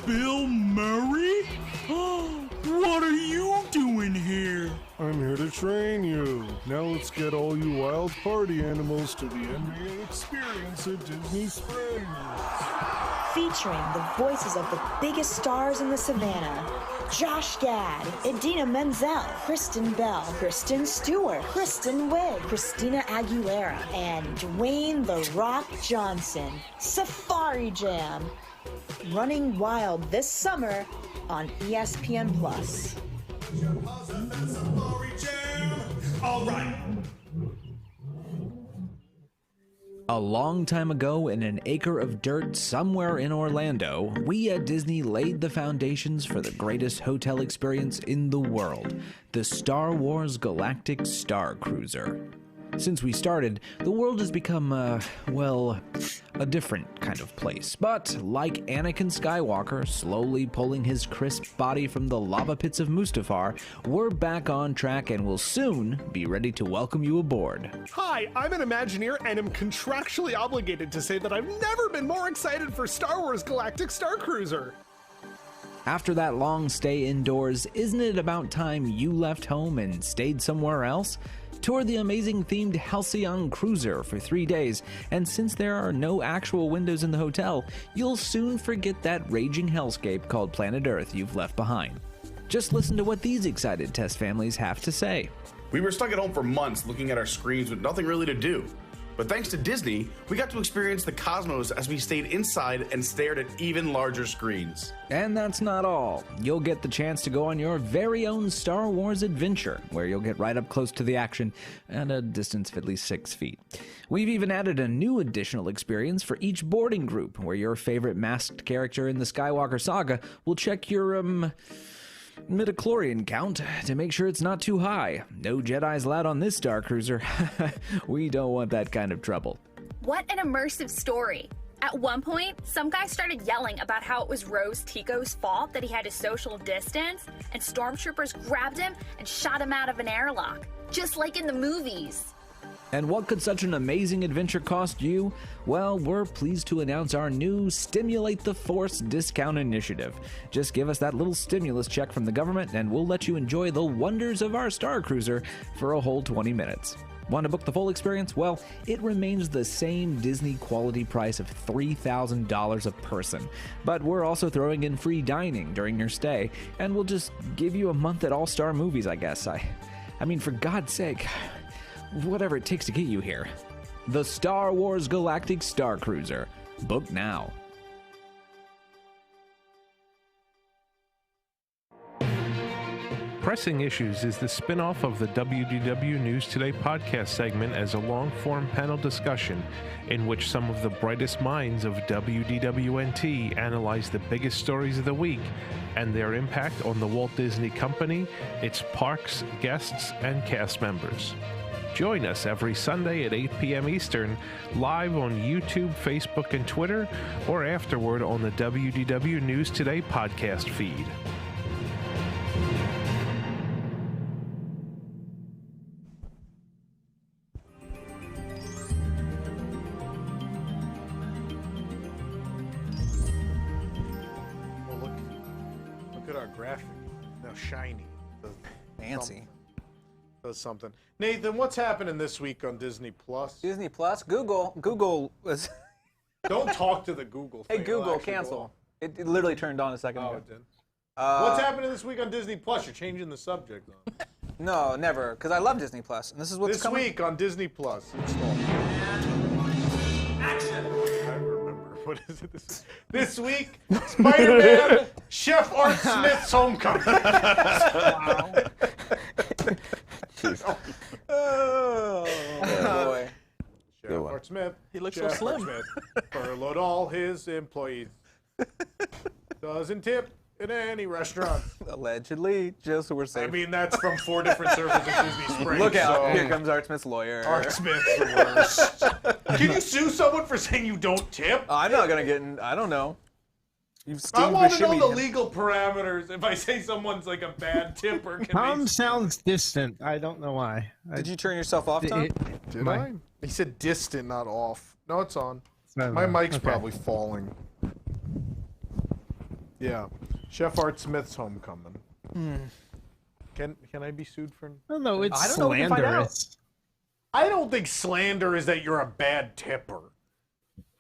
Bill Murray? What are you doing here? I'm here to train you. Now let's get all you wild party animals to the NBA experience at Disney Springs. Featuring the voices of the biggest stars in the Savannah. Josh Gad, Idina Menzel, Kristen Bell, Kristen Stewart, Kristen Wiig, Christina Aguilera, and Dwayne "The Rock" Johnson. Safari Jam. Running wild this summer on ESPN+. All right. A long time ago, in an acre of dirt somewhere in Orlando, we at Disney laid the foundations for the greatest hotel experience in the world, the Star Wars Galactic Star Cruiser. Since we started, the world has become, well, a different kind of place. But like Anakin Skywalker slowly pulling his crisp body from the lava pits of Mustafar, we're back on track and will soon be ready to welcome you aboard. Hi, I'm an Imagineer and am contractually obligated to say that I've never been more excited for Star Wars Galactic Star Cruiser. After that long stay indoors, isn't it about time you left home and stayed somewhere else? Tour the amazing themed Halcyon Cruiser for 3 days, and since there are no actual windows in the hotel, you'll soon forget that raging hellscape called planet Earth you've left behind. Just listen to what these excited test families have to say. We were stuck at home for months looking at our screens with nothing really to do. But thanks to Disney, we got to experience the cosmos as we stayed inside and stared at even larger screens. And that's not all. You'll get the chance to go on your very own Star Wars adventure, where you'll get right up close to the action at a distance of at least 6 feet. We've even added a new additional experience for each boarding group, where your favorite masked character in the Skywalker saga will check your, midichlorian count to make sure it's not too high. No Jedis allowed on this Star Cruiser. We don't want that kind of trouble. What an immersive story. At one point, some guy started yelling about how it was Rose Tico's fault that he had to social distance, and stormtroopers grabbed him and shot him out of an airlock, just like in the movies. And what could such an amazing adventure cost you? Well, we're pleased to announce our new Stimulate the Force discount initiative. Just give us that little stimulus check from the government and we'll let you enjoy the wonders of our Star Cruiser for a whole 20 minutes. Want to book the full experience? Well, it remains the same Disney quality price of $3,000 a person. But we're also throwing in free dining during your stay, and we'll just give you a month at All-Star Movies, I guess. I mean, for God's sake, whatever it takes to get you here. The Star Wars Galactic Star Cruiser. Book now. Pressing Issues is the spin-off of the WDW News Today podcast segment as a long-form panel discussion in which some of the brightest minds of WDWNT analyze the biggest stories of the week and their impact on the Walt Disney Company, its parks, guests, and cast members. Join us every Sunday at 8 p.m. Eastern, live on YouTube, Facebook, and Twitter, or afterward on the WDW News Today podcast feed. Look at our graphic. Now shiny. Fancy. Does something. Nathan, what's happening this week on Disney Plus? Disney Plus? Google was... Don't talk to the Google thing. Hey, Google, cancel. It literally turned on a second ago. It did. What's happening this week on Disney Plus? You're changing the subject, though. No, never, because I love Disney Plus, and this is what's coming. This week on Disney Plus. Action! I remember. What is it this week? Spider-Man, Chef Art Smith's Homecoming. Wow. Oh, boy. Chef Art Smith. He looks Chef so slim. Art Smith furloughed all his employees. Doesn't tip in any restaurant. Allegedly, just so we're safe. I mean, that's from 4 different servers at Disney Springs. Look out, so here comes Art Smith's lawyer. Art Smith's the worst. Can you sue someone for saying you don't tip? I'm not going to get in, I don't know. I want to know the legal parameters if I say someone's like a bad tipper. Tom sounds distant. I don't know why. Did you turn yourself off, Tom? Did I? He said distant, not off. No, it's on. My mic's probably falling. Yeah. Chef Art Smith's Homecoming. Can I be sued for? I don't know. It's I don't know, we can find out. slanderous. I don't think slander is that you're a bad tipper.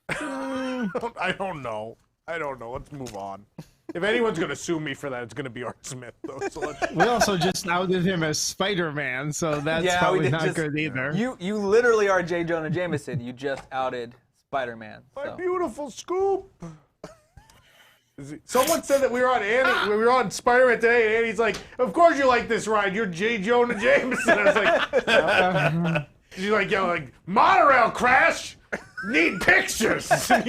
I don't know. Let's move on. If anyone's going to sue me for that, it's going to be Art Smith, though. So We also just outed him as Spider-Man, so that's probably not good either. You literally are J. Jonah Jameson. You just outed Spider-Man. My beautiful scoop. Someone said that we were on Annie. We were on Spider-Man today, and Annie's like, "Of course you like this ride. You're J. Jonah Jameson." I was like, she's like, "Yo, like monorail crash. Need pictures." I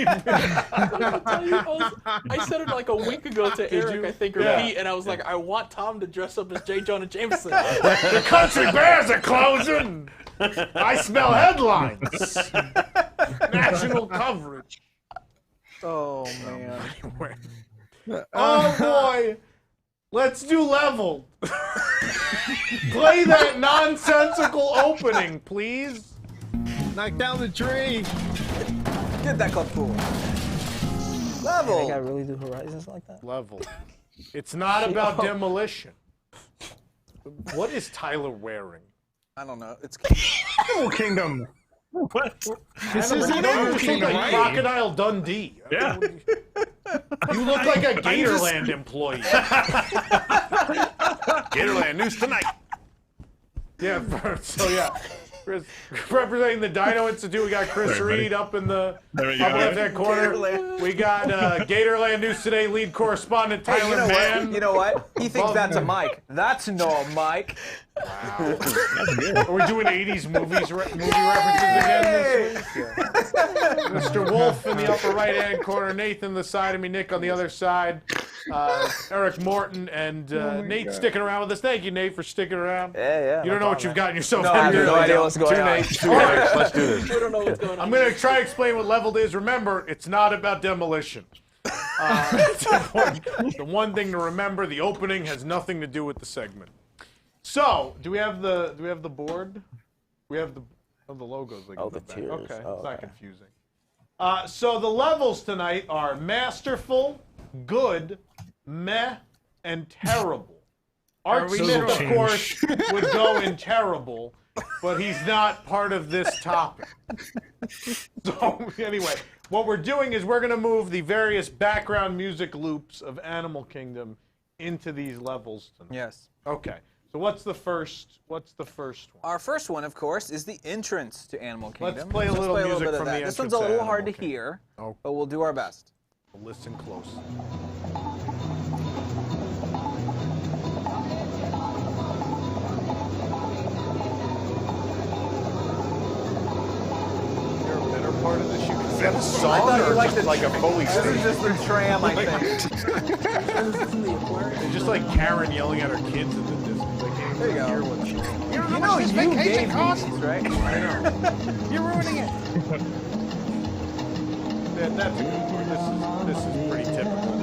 said it like a week ago to Eric, I think, or Pete, and I was like, I want Tom to dress up as J. Jonah Jameson. The country bears are closing. I smell headlines. National coverage. Oh, man. Oh, boy. Let's do level. Play that nonsensical opening, please. Knock down the tree. Get that club cool. Level. I think I really do Horizons like that. Level. It's not about demolition. What is Tyler wearing? I don't know. It's Animal Kingdom. What? This is Animal Kingdom, like Crocodile Dundee. Yeah. You look like a Gatorland employee. Gatorland News Tonight. Yeah, so yeah. Chris, representing the Dino Institute, we got Chris Reed up in the left-hand corner. Gatorland. We got Gatorland News Today lead correspondent Tyler Mann. You know what? He thinks that's a mic. That's no mic. Wow. Are we doing 80s movie references again this week? Yeah. Mr. Wolf in the upper right-hand corner, Nathan on the side of me, Nick on the other side, Eric Morton, and Nate sticking around with us. Thank you, Nate, for sticking around. Yeah. You don't know what you've gotten yourself I have no idea what's going on. Two Nates. Let's do this. We don't know what's going on. I'm going to try to explain what leveled is. Remember, it's not about demolition. It's important. The one thing to remember, the opening has nothing to do with the segment. So, do we have the board? We have the logos. Like the tiers. Okay, it's not confusing. So the levels tonight are masterful, good, meh, and terrible. Archman, of course, would go in terrible, but he's not part of this topic. So anyway, what we're doing is we're going to move the various background music loops of Animal Kingdom into these levels tonight. Yes. Okay. So what's the first one? Our first one, of course, is the entrance to Animal Kingdom. Let's play a little music bit from of the that. This entrance one's a to little Animal hard to Kingdom. hear, Oh. but we'll do our best. Listen close. Is there a better part of this you can set a song I thought or you liked just the like a Foley This stage? is just the tram, I think. It's just like Karen yelling at her kids in the distance. I can't There you even go. hear what she's You know, you gave these, right? I know. You're ruining it. That's a good one. This is pretty typical.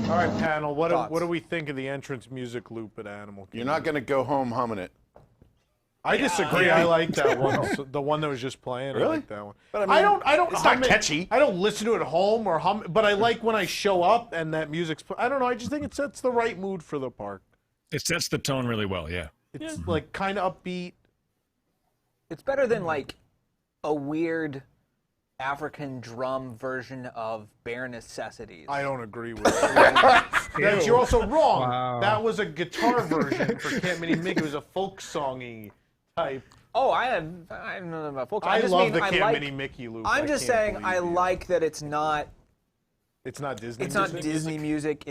All right, panel. What do we think of the entrance music loop at Animal Kingdom? You're not going to go home humming it. I disagree. I like that one. The one that was just playing. Really? I like that one. But I don't. It's hum not it. catchy. I don't listen to it at home or hum. But I like when I show up and that music's. I don't know. I just think it sets the right mood for the park. It sets the tone really well. Yeah. It's like kind of upbeat. It's better than like a weird African drum version of Bare Necessities. I don't agree with that. You're also wrong. Wow. That was a guitar version for Camp Mini Mickey. It was a folk songy type. Oh, I don't know about folk. I just love mean the I Camp like, Mini Mickey loop. I'm just saying I like that it's not. It's not Disney. It's not Disney music.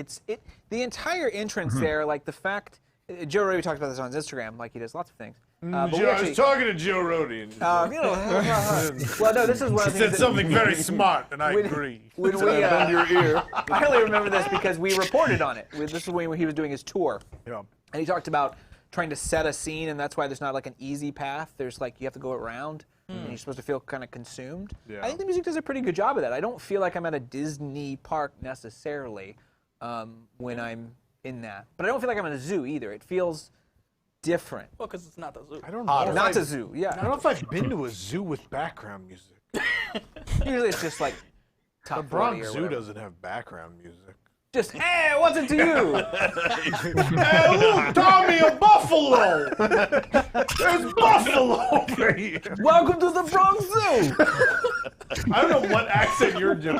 The entire entrance there, like the fact. Joe Rohde talked about this on his Instagram, like he does lots of things. But we I was talking to Joe Rohde. And well, no, this is one of the he things said something very smart, and I agree. When we, Bend your ear. I only remember this because we reported on it. This is when he was doing his tour. Yeah. And he talked about trying to set a scene, and that's why there's not like an easy path. There's like you have to go around, and you're supposed to feel kind of consumed. Yeah. I think the music does a pretty good job of that. I don't feel like I'm at a Disney park necessarily when I'm in that, but I don't feel like I'm in a zoo either. It feels different. Well, because it's not the zoo. I don't know. Not a zoo, yeah. I don't know if I've been to a zoo with background music. Usually it's just like top The Bronx 40 or Zoo whatever. doesn't have background music. Just, hey, what's it to you? Hey, look, Tommy, a buffalo! There's buffalo over here! Welcome to the Bronx Zoo! I don't know what accent you're doing.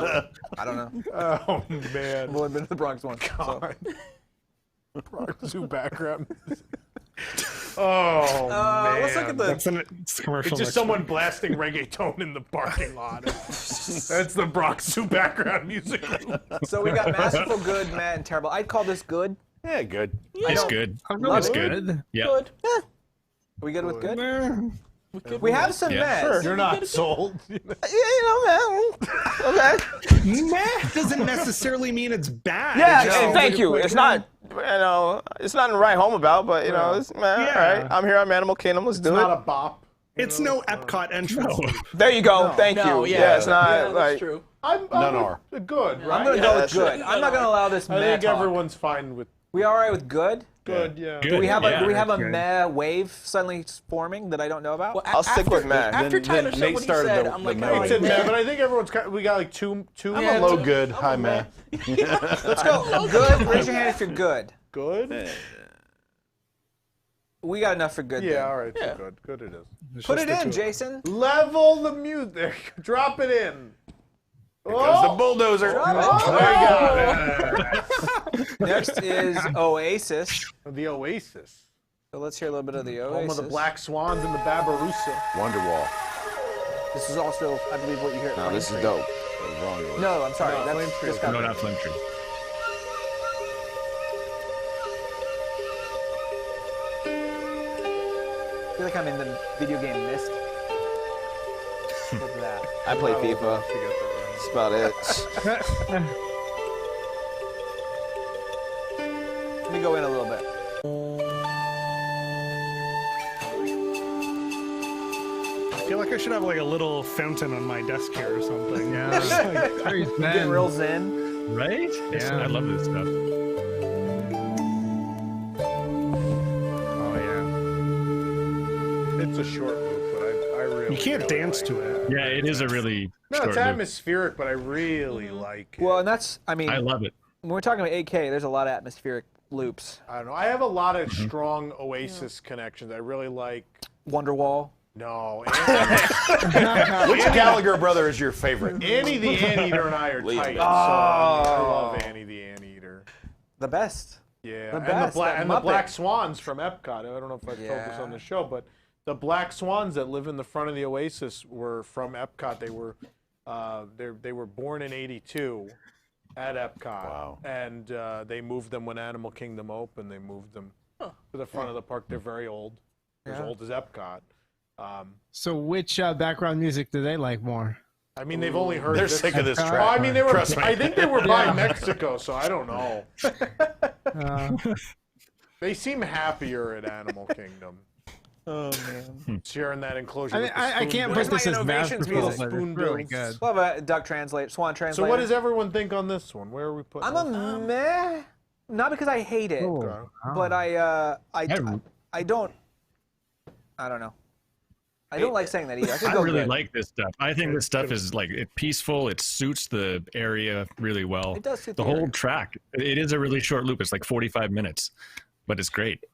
I don't know. Oh, man. I've only been to the Bronx once. God. Bronx Zoo background music. Oh, man. Let's look at the... It's commercial. It's just someone blasting reggaeton in the parking lot. That's the Bronx Zoo background music. So we got masterful, good, mad, and terrible. I'd call this good. Yeah, good. It's good. It's good. Yeah. Good. Are we good with good? We have some Yeah. mess. You're not sold. Yeah, you know, man. Okay. Meh doesn't necessarily mean it's bad. Yeah, It just and seems thank like a you. quick It's ride. not, it's nothing to write home about, but it's man, Yeah. all right. I'm here at Animal Kingdom. Let's do Not it. a bop. It's no Epcot entrance. There you go. Thank No, you. yeah, it's not that's like. true. I'm None are. good, right? I'm going to go with that's good. I'm not going to allow this I mad think talk. everyone's fine with We all right with good? Good, yeah. Do we have a good. meh wave suddenly forming that I don't know about? Well, I'll stick with meh. After Tyler said what he said, I'm like, Nate said meh, but I think everyone's we got like two. I'm a low good, high meh. Let's go. Good. Raise your hand if you're good. Good. We got enough for good. Yeah, then. all right. So good. Good it is. Put it in, Jason. Level the music. There you go. Drop it in. Here comes the bulldozer. Next is Oasis. The Oasis. So let's hear a little bit of the Oasis. Home of the Black Swans and the Barbarossa. Wonderwall. This is also, I believe, what you hear at No, Flame this Tree. is dope. Wrong. No, I'm sorry. No, that's Flame Tree. Discovery. No, not Flame Tree. I feel like I'm in the video game Mist. Look at that. I play FIFA. That's about it. Let me go in a little bit. I feel like I should have like a little fountain on my desk here or something. Yeah. Getting real zen. Right? Yeah. I love this stuff. Oh yeah. It's a short loop, but I really. You can't really dance like to it. Yeah, it is a really No, short it's loop. atmospheric, but I really like it. Well, and that's, I mean, I love it. when we're talking about AK, there's a lot of atmospheric loops. I don't know. I have a lot of strong Oasis connections. I really like. Wonderwall. No. Which Gallagher brother is your favorite? Annie the Anteater and I are tight. So Oh. I love Annie the Anteater. The best. Yeah, The and, best, the, that and the Muppet. Black Swans from Epcot. I don't know if I told this Yeah. on the show, but the Black Swans that live in the front of the Oasis were from Epcot. They were they were born in '82 at Epcot. Wow. And they moved them when Animal Kingdom opened. They moved them to the front of the park. They're very old. They're as Yeah. old as Epcot. So which background music do they like more? I mean, they've only heard. They're this. sick of this Well, track. I mean, they were. Trust me. I think they were by Mexico, so I don't know. They seem happier at Animal Kingdom. Oh man. Sharing that enclosure. I mean, with the I can't spoon put bill. this as innovations masterful, music. but it's really good. We'll have a duck translate, swan So translator. what does everyone think on this one? Where are we putting? I'm a meh. Not because I hate it, Oh, but I don't. I don't know. I don't like saying that either. I, could I go really good. like this stuff. I think this stuff is like peaceful. It suits the area really well. It does suit the the whole area. track. It is a really short loop. It's like 45 minutes, but it's great.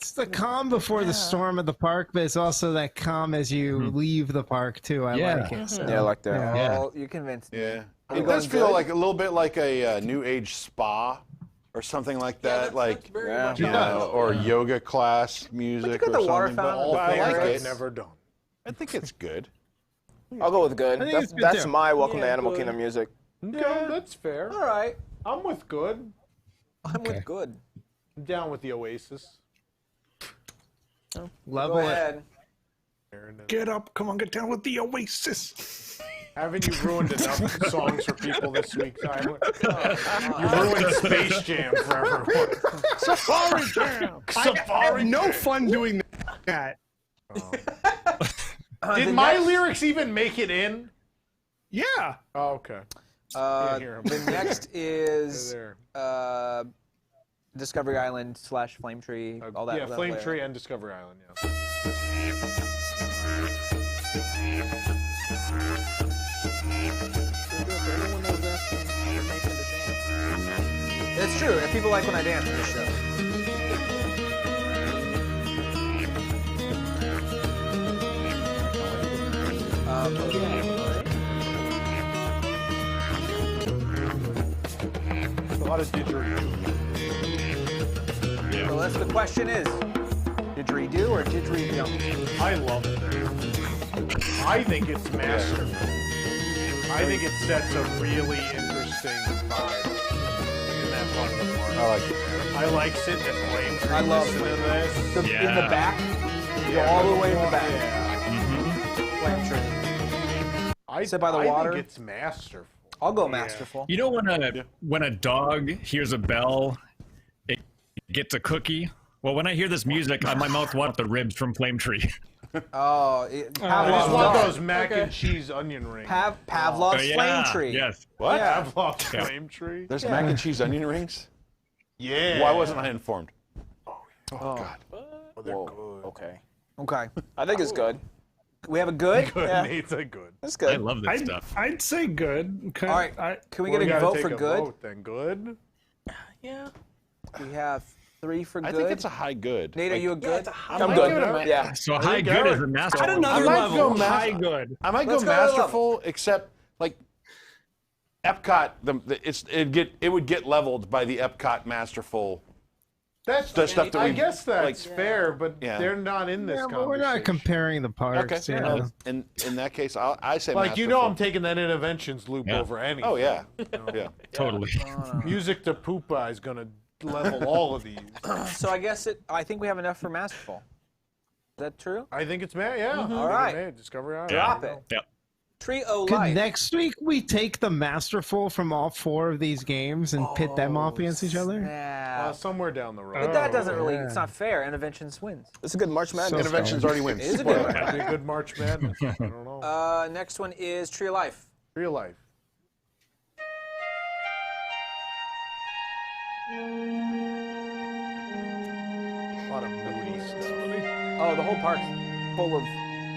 It's the calm before the storm of the park, but it's also that calm as you leave the park too. I Yeah. like it. So, Yeah, I like that. Yeah. Oh, you convinced me. Yeah. Are you It does going feel good? like a little bit like a new age spa or something like that, that's very Yeah. much you it. know, or yoga class music got or the water something. fountain, All the I things like I've it. never done. I think it's good. I'll go with good. I think That's, it's good that's too. my Welcome to Yeah, Animal good. Kingdom music. Okay, that's fair. All right. I'm with good. I'm with good. I'm down with the Oasis. Love Go it. ahead. Get up, come on, get down with the Oasis. Haven't you ruined enough songs for people this week, Tyler? You ruined Space Jam for everyone. Safari Jam. I have no fun doing that. Did the my next- lyrics even make it in? Yeah. Oh, okay. hear 'em. The next is There. Discovery Island / Flame Tree. All that. Yeah, that Flame layer. Tree and Discovery Island, yeah. It's true. And people like when I dance on this show. A lot of didgeridoo. So that's the question is, didgeridoo or didgeridoo? I love it. I think it's masterful. I think it sets a really interesting vibe in that part of the park. I like it. I like sitting at Flame Tree. I love listening to this. In the back, you go all the way in the back. Yeah. Flame Tree. Sit by the I water. think it's masterful. I'll go masterful. You know when a dog hears a bell, it gets a cookie. Well, when I hear this music, my mouth wants the ribs from Flame Tree. Oh, I just Pavlov's want dog. those mac and cheese onion rings. Pavlov's Oh, yeah. Flame Tree. Yes. What? Yeah. Pavlov's Flame Tree. There's mac and cheese onion rings? Yeah. Why wasn't I informed? Oh God. Oh, they're good. Okay. Okay. I think it's good. We have a good? Good. Yeah. Nate's a good. It's good. I love this stuff. I'd say good. All right. Can we get We a gotta vote take for a good? vote, then good. Yeah. We have 3 for good. I think it's a high good. Nate, are you a good? I'm good. Yeah. So high good is a masterful. At another level, high good. I might Let's go go to masterful, except like Epcot. It would get leveled by the Epcot masterful. That's The stuff that I we- guess that's like- fair, but Yeah. they're not in this Yeah, conversation. but we're not comparing the parks. Okay. Yeah. In that case, I say Like, you know, I'm masterful. taking that interventions loop Yeah. over anything. Oh yeah, you know? yeah. Totally. Music to Poopa is gonna level all of these. So I guess I think we have enough for masterful. Is that true? I think it's Matt. Yeah. All right. Discovery Island. Drop it. Yep. Trio Could Life. next week we take the masterful from all 4 of these games and pit them off against each other? Yeah. Somewhere down the road. But that doesn't really, yeah. it's not fair. Interventions wins. It's a good March Madness. Interventions already wins. It is a Spoiler. good That'd be a good March Madness. I don't know. Next one is Trio Life. Real life. A lot of moody stuff. Oh, the whole park's full of,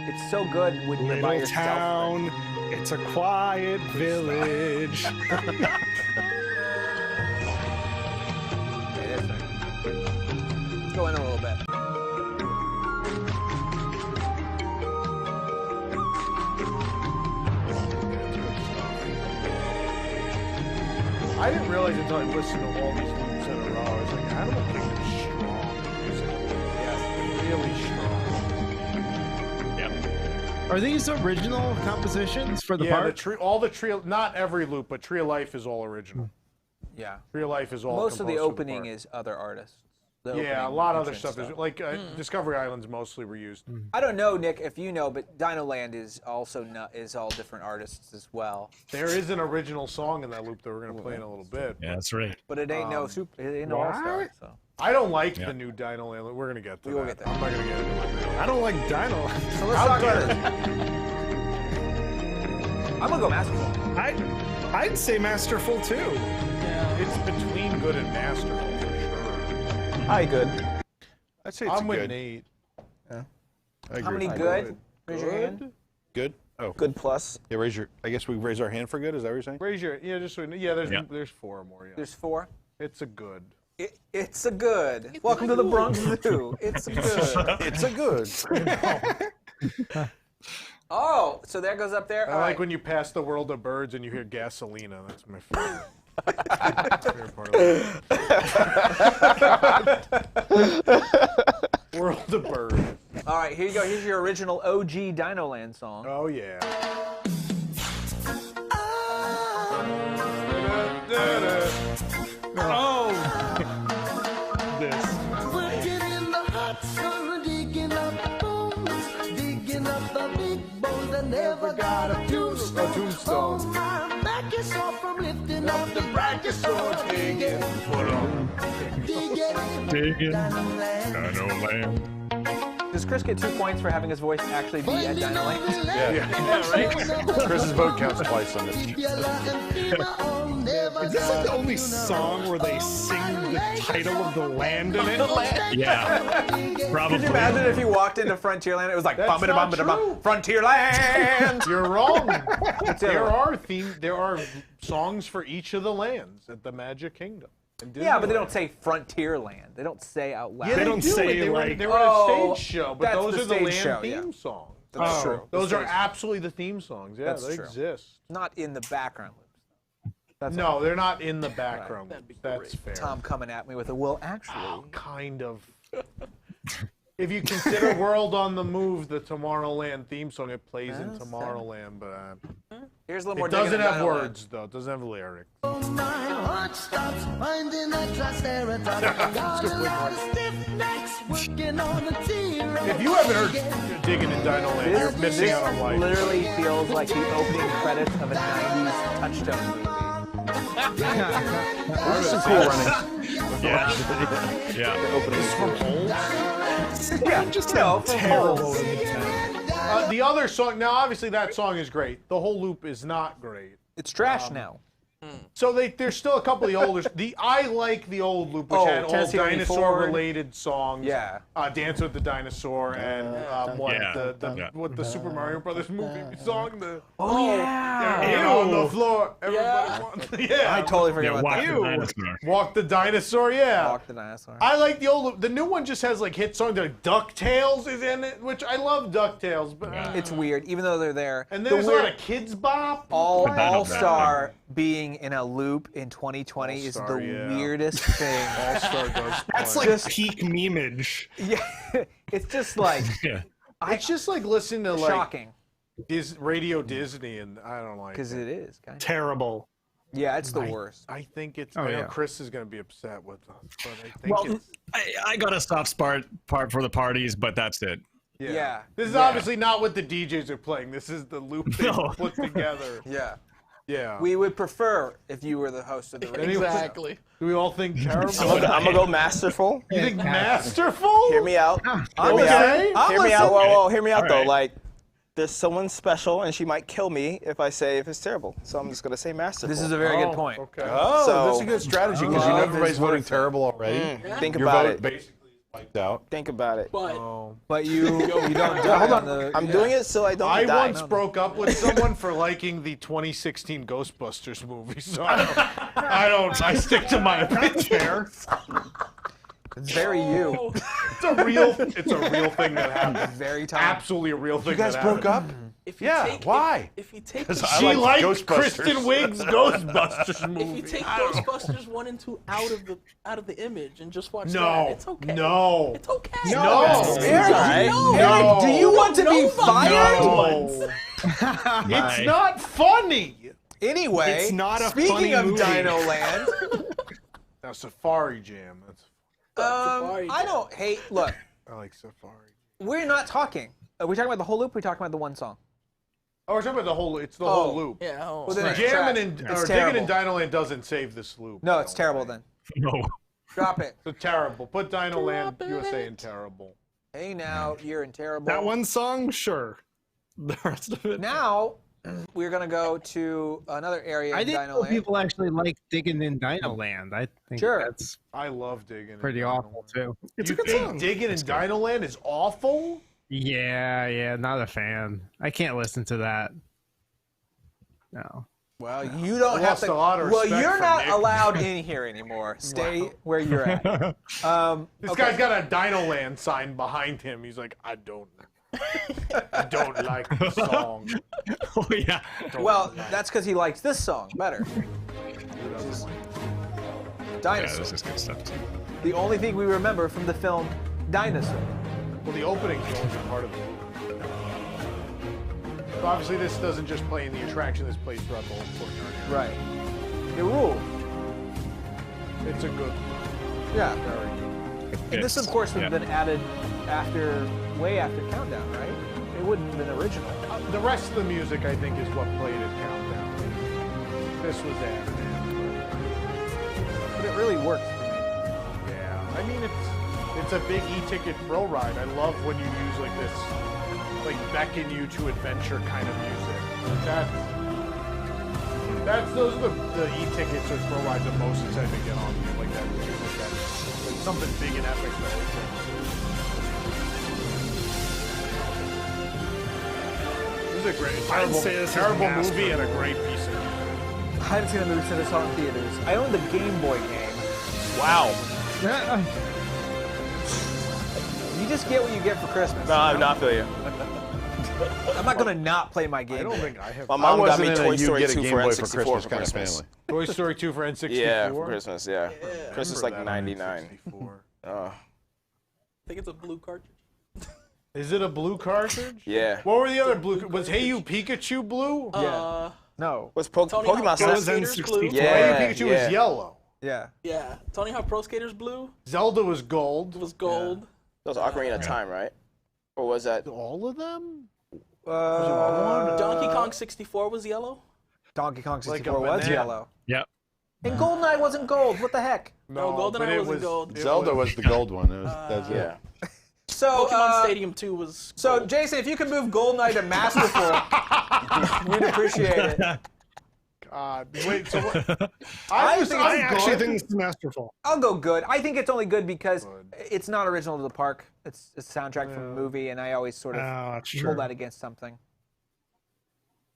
it's so good when you're by Little yourself. town, it's a quiet village. Okay, that's right. Let's go in a little bit. I didn't realize until I listened to all these loops in a row. I was like, Animal Kingdom's strong musically. Yes, really strong. Yep. Are these original compositions for the Yeah, park? all the Tree, not every loop, but Tree of Life is all original. Yeah. Tree of Life is all Most of the composed for opening park. is other artists. The Yeah, a opening lot of other entrance stuff is like Discovery Island's mostly reused. I don't know, Nick, if you know, but Dino Land is also is all different artists as well. There is an original song in that loop that we're gonna play in a little bit. Yeah, that's right. But it ain't no it ain't no all-star. So. I don't like Yeah. the new Dino Land. We're gonna get to We will that. get there. I'm not gonna get into it now. I don't like Dino. So let's talk about it. I'm gonna go masterful. I'd say masterful too. It's between good and masterful for sure. Hi, good. I'd say it's I'm with good. Nate. I agree. How many I good? agree. Raise your hand. Good. Oh, Good plus. yeah. Raise your. I guess we raise our hand for good. Is that what you're saying? Raise your there's 4 more. Yeah, There's 4. it's a good. It's a good. Welcome to the Bronx Zoo. It's a good. It's a good. Oh, so that goes up there. I All like right. when you pass the World of Birds and you hear Gasolina. That's my favorite. Favorite part of it. World of Birds. All right, here you go. Here's your original OG Dino Land song. Oh yeah. Oh, this. Working in the hot sun, digging up bones, digging up the big bones that never got a tombstone. tombstone. Oh, my back is sore from lifting up the brachisaur, digging, Digging. Dino Dino Land. Does Chris get 2 points for having his voice actually be at Dino Land? Yeah. right? Chris's vote counts twice on this. Is this like the only song where they sing the title of the land in it? Yeah. Probably. Could you imagine if you walked into Frontierland, it was like That's bum not bum bum true. Frontierland. You're wrong. the There are songs for each of the lands at the Magic Kingdom. in Yeah, but they don't Disneyland. say Frontierland. They don't say out loud. Yeah, They don't do. say, They were like- they were at a stage show, but that's those the are the stage land show, theme yeah. songs. That's true. Those The are stage- absolutely the theme songs. Yeah, That's they true. exist. Not in the background loops. That's No, they're not in the background. That's fair. Tom coming at me with a well, actually. Kind of. If you consider World on the Move the Tomorrowland theme song, it plays in Tomorrowland, but Here's a little more it doesn't digging have at Dino Land. words though. It doesn't have lyrics. My heart stops finding a triceratops. Got a lot of stiff necks working on a T-Rex. If you haven't heard Digging in Dino Land, you're missing out on life. Literally feels like the opening credits of a 90s Touchstone movie. There's some cool running. Yeah. Yeah. This is from Holes? Yeah, Just no, a terrible. The other song, now obviously that song is great. The whole loop is not great. It's trash now. So there's still a couple of the older. I like the old loop, which had all Tennessee dinosaur-related songs. Yeah. Dance with the Dinosaur and the Super Mario Brothers movie song. On the floor. Everybody wants. Yeah. I totally forgot about that. Walk the Dinosaur. Yeah. Walk the Dinosaur. I like the old. The new one just has like hit songs. Like DuckTales is in it, which I love DuckTales, but it's weird, even though they're there. And there's a lot of Kids Bop. All-Star being in a loop in 2020 is the weirdest thing. All-Star does. That's like peak memeage. Yeah, it's just like it's just like listening to like shocking. Radio Disney, and I don't like because it is kind of terrible. Yeah, it's the worst. I think it's. I know Chris is going to be upset with us, but I think I got a soft spot for the parties, but that's it. Yeah. This is obviously not what the DJs are playing. This is the loop they put together. Yeah. Yeah. We would prefer if you were the host of the radio. Exactly. Do we all think terrible? I'm gonna go masterful. You think masterful? Hear me out. Hear me out. Hear me out. Whoa, hear me out though. right. Like, there's someone special, and she might kill me if I say if it's terrible. So I'm just gonna say masterful. This is a very good point. Okay. Oh, that's a good strategy because you know everybody's voting terrible already. Think Your about vote it. basically wiped out. Think about it. But you don't die. Hold on. I'm doing it so I don't I die. once broke up with someone for liking the 2016 Ghostbusters movie, so I stick to my opinion. It's very you. It's a real thing that happened. Very time. Absolutely a real thing. You guys broke up? If you Yeah. take, Why? If you take, She liked Kristen Wiig's Ghostbusters movie. if you take Ghostbusters 1 and 2 out of the image and just watch No. that, it's okay. No. It's okay. No. Eric, No. Eric, do you want to be fired? No. It's not funny. Anyway, It's not a speaking funny of movie. Dino Land, Now Safari Jam. I don't hate. Look, I like Safari. we're not talking. Are we talking about the whole loop? Or are we talking about the one song? Oh, we're talking about the whole. It's the whole loop. Yeah. Well, then it's Jamming trash. and It's or digging terrible. in Dino Land doesn't save this loop. No, it's terrible then. No. Drop it. So terrible. Put Dino Land USA in terrible. Hey, now you're in terrible. That one song, sure. The rest of it. Now we're gonna go to another area I of didn't Dino know Land. people actually like digging in Dino Land. I think that's I love digging. pretty in awful too. It's a good song. Digging in Dino Land is awful. Yeah, not a fan. I can't listen to that. No. Well, you don't I have lost to. a lot of Well, respect you're for not Nick. allowed in here anymore. Stay where you're at. This guy's got a Dino Land sign behind him. He's like, I don't like the song. Oh yeah. Well, that's because he likes this song better. Dinosaur. Yeah, this is good stuff too. The only thing we remember from the film Dinosaur. Well, the opening is always a part of the movie. So obviously, this doesn't just play in the attraction. This plays throughout the whole courtyard. Right. It ruled. It's a good. Yeah. Very good. And this, of course, would have been added way after Countdown, right? It wouldn't have been original. The rest of the music, I think, is what played at Countdown. This was added. But it really works for me. Yeah. I mean, it's a big e-ticket thrill ride. I love when you use like this, like beckon you to adventure kind of music. Those are the e-tickets or thrill rides that most excited to get on. Like that music, like something big and epic. This is a great, terrible movie and a great piece of music. I haven't seen a movie since I saw it in theaters. I own the Game Boy game. Wow. You just get what you get for Christmas. No, I'm not feel you. I'm not gonna not play my game. I don't think I have. My mom got me wasn't in a Toy you Story get a 2 Game for Boy N64 for for Christmas kind of Christmas. family. Toy Story 2 for N64? Yeah, for Christmas, yeah. Christmas like remember that on 99. I think it's a blue cartridge. Is it a blue cartridge? Yeah. What were the other blue? Was Hey You Pikachu blue? Yeah. No. Was Tony Pokemon Hawk Snap? Pro Skater's blue. Yeah, Hey You Pikachu yeah. was yellow. Yeah. Yeah. Tony Hawk Pro Skater's blue. Zelda was gold. Was gold. That was Ocarina of Time, right? Or was that all of them? Donkey Kong 64 was yellow. Donkey Kong Like 64 a was banana. yellow. Yep. And GoldenEye wasn't gold. What the heck? No, GoldenEye but it wasn't gold. Zelda was the gold one. That's it. Yeah. So, Pokemon Stadium 2 was. So, Jason, if you could move GoldenEye to Masterful, we'd appreciate it. Wait, so what? I actually think it's masterful. I'll go good. I think it's only good because it's not original to the park. It's a soundtrack from a movie, and I always sort of hold that against something.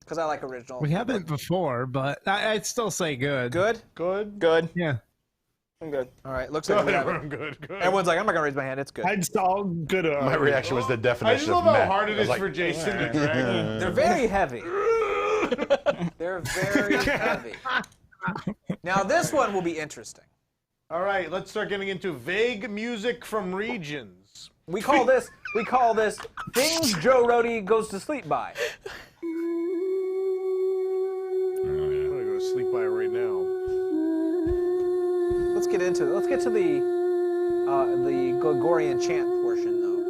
Because I like original. We haven't before, but I'd still say good. Good? Good. Yeah. I'm good. All right, looks like we have it. I'm good. Everyone's like, I'm not going to raise my hand. It's good. I'd still good. My reaction was the I definition just love of how meh. hard it I was is like, for Jason to drag. They're very heavy. They're very heavy. Now, this one will be interesting. All right, let's start getting into vague music from regions. We call this things Joe Rohde goes to sleep by. I'm gonna go to sleep by it right now. Let's get into it. Let's get to the Gregorian chant portion, though.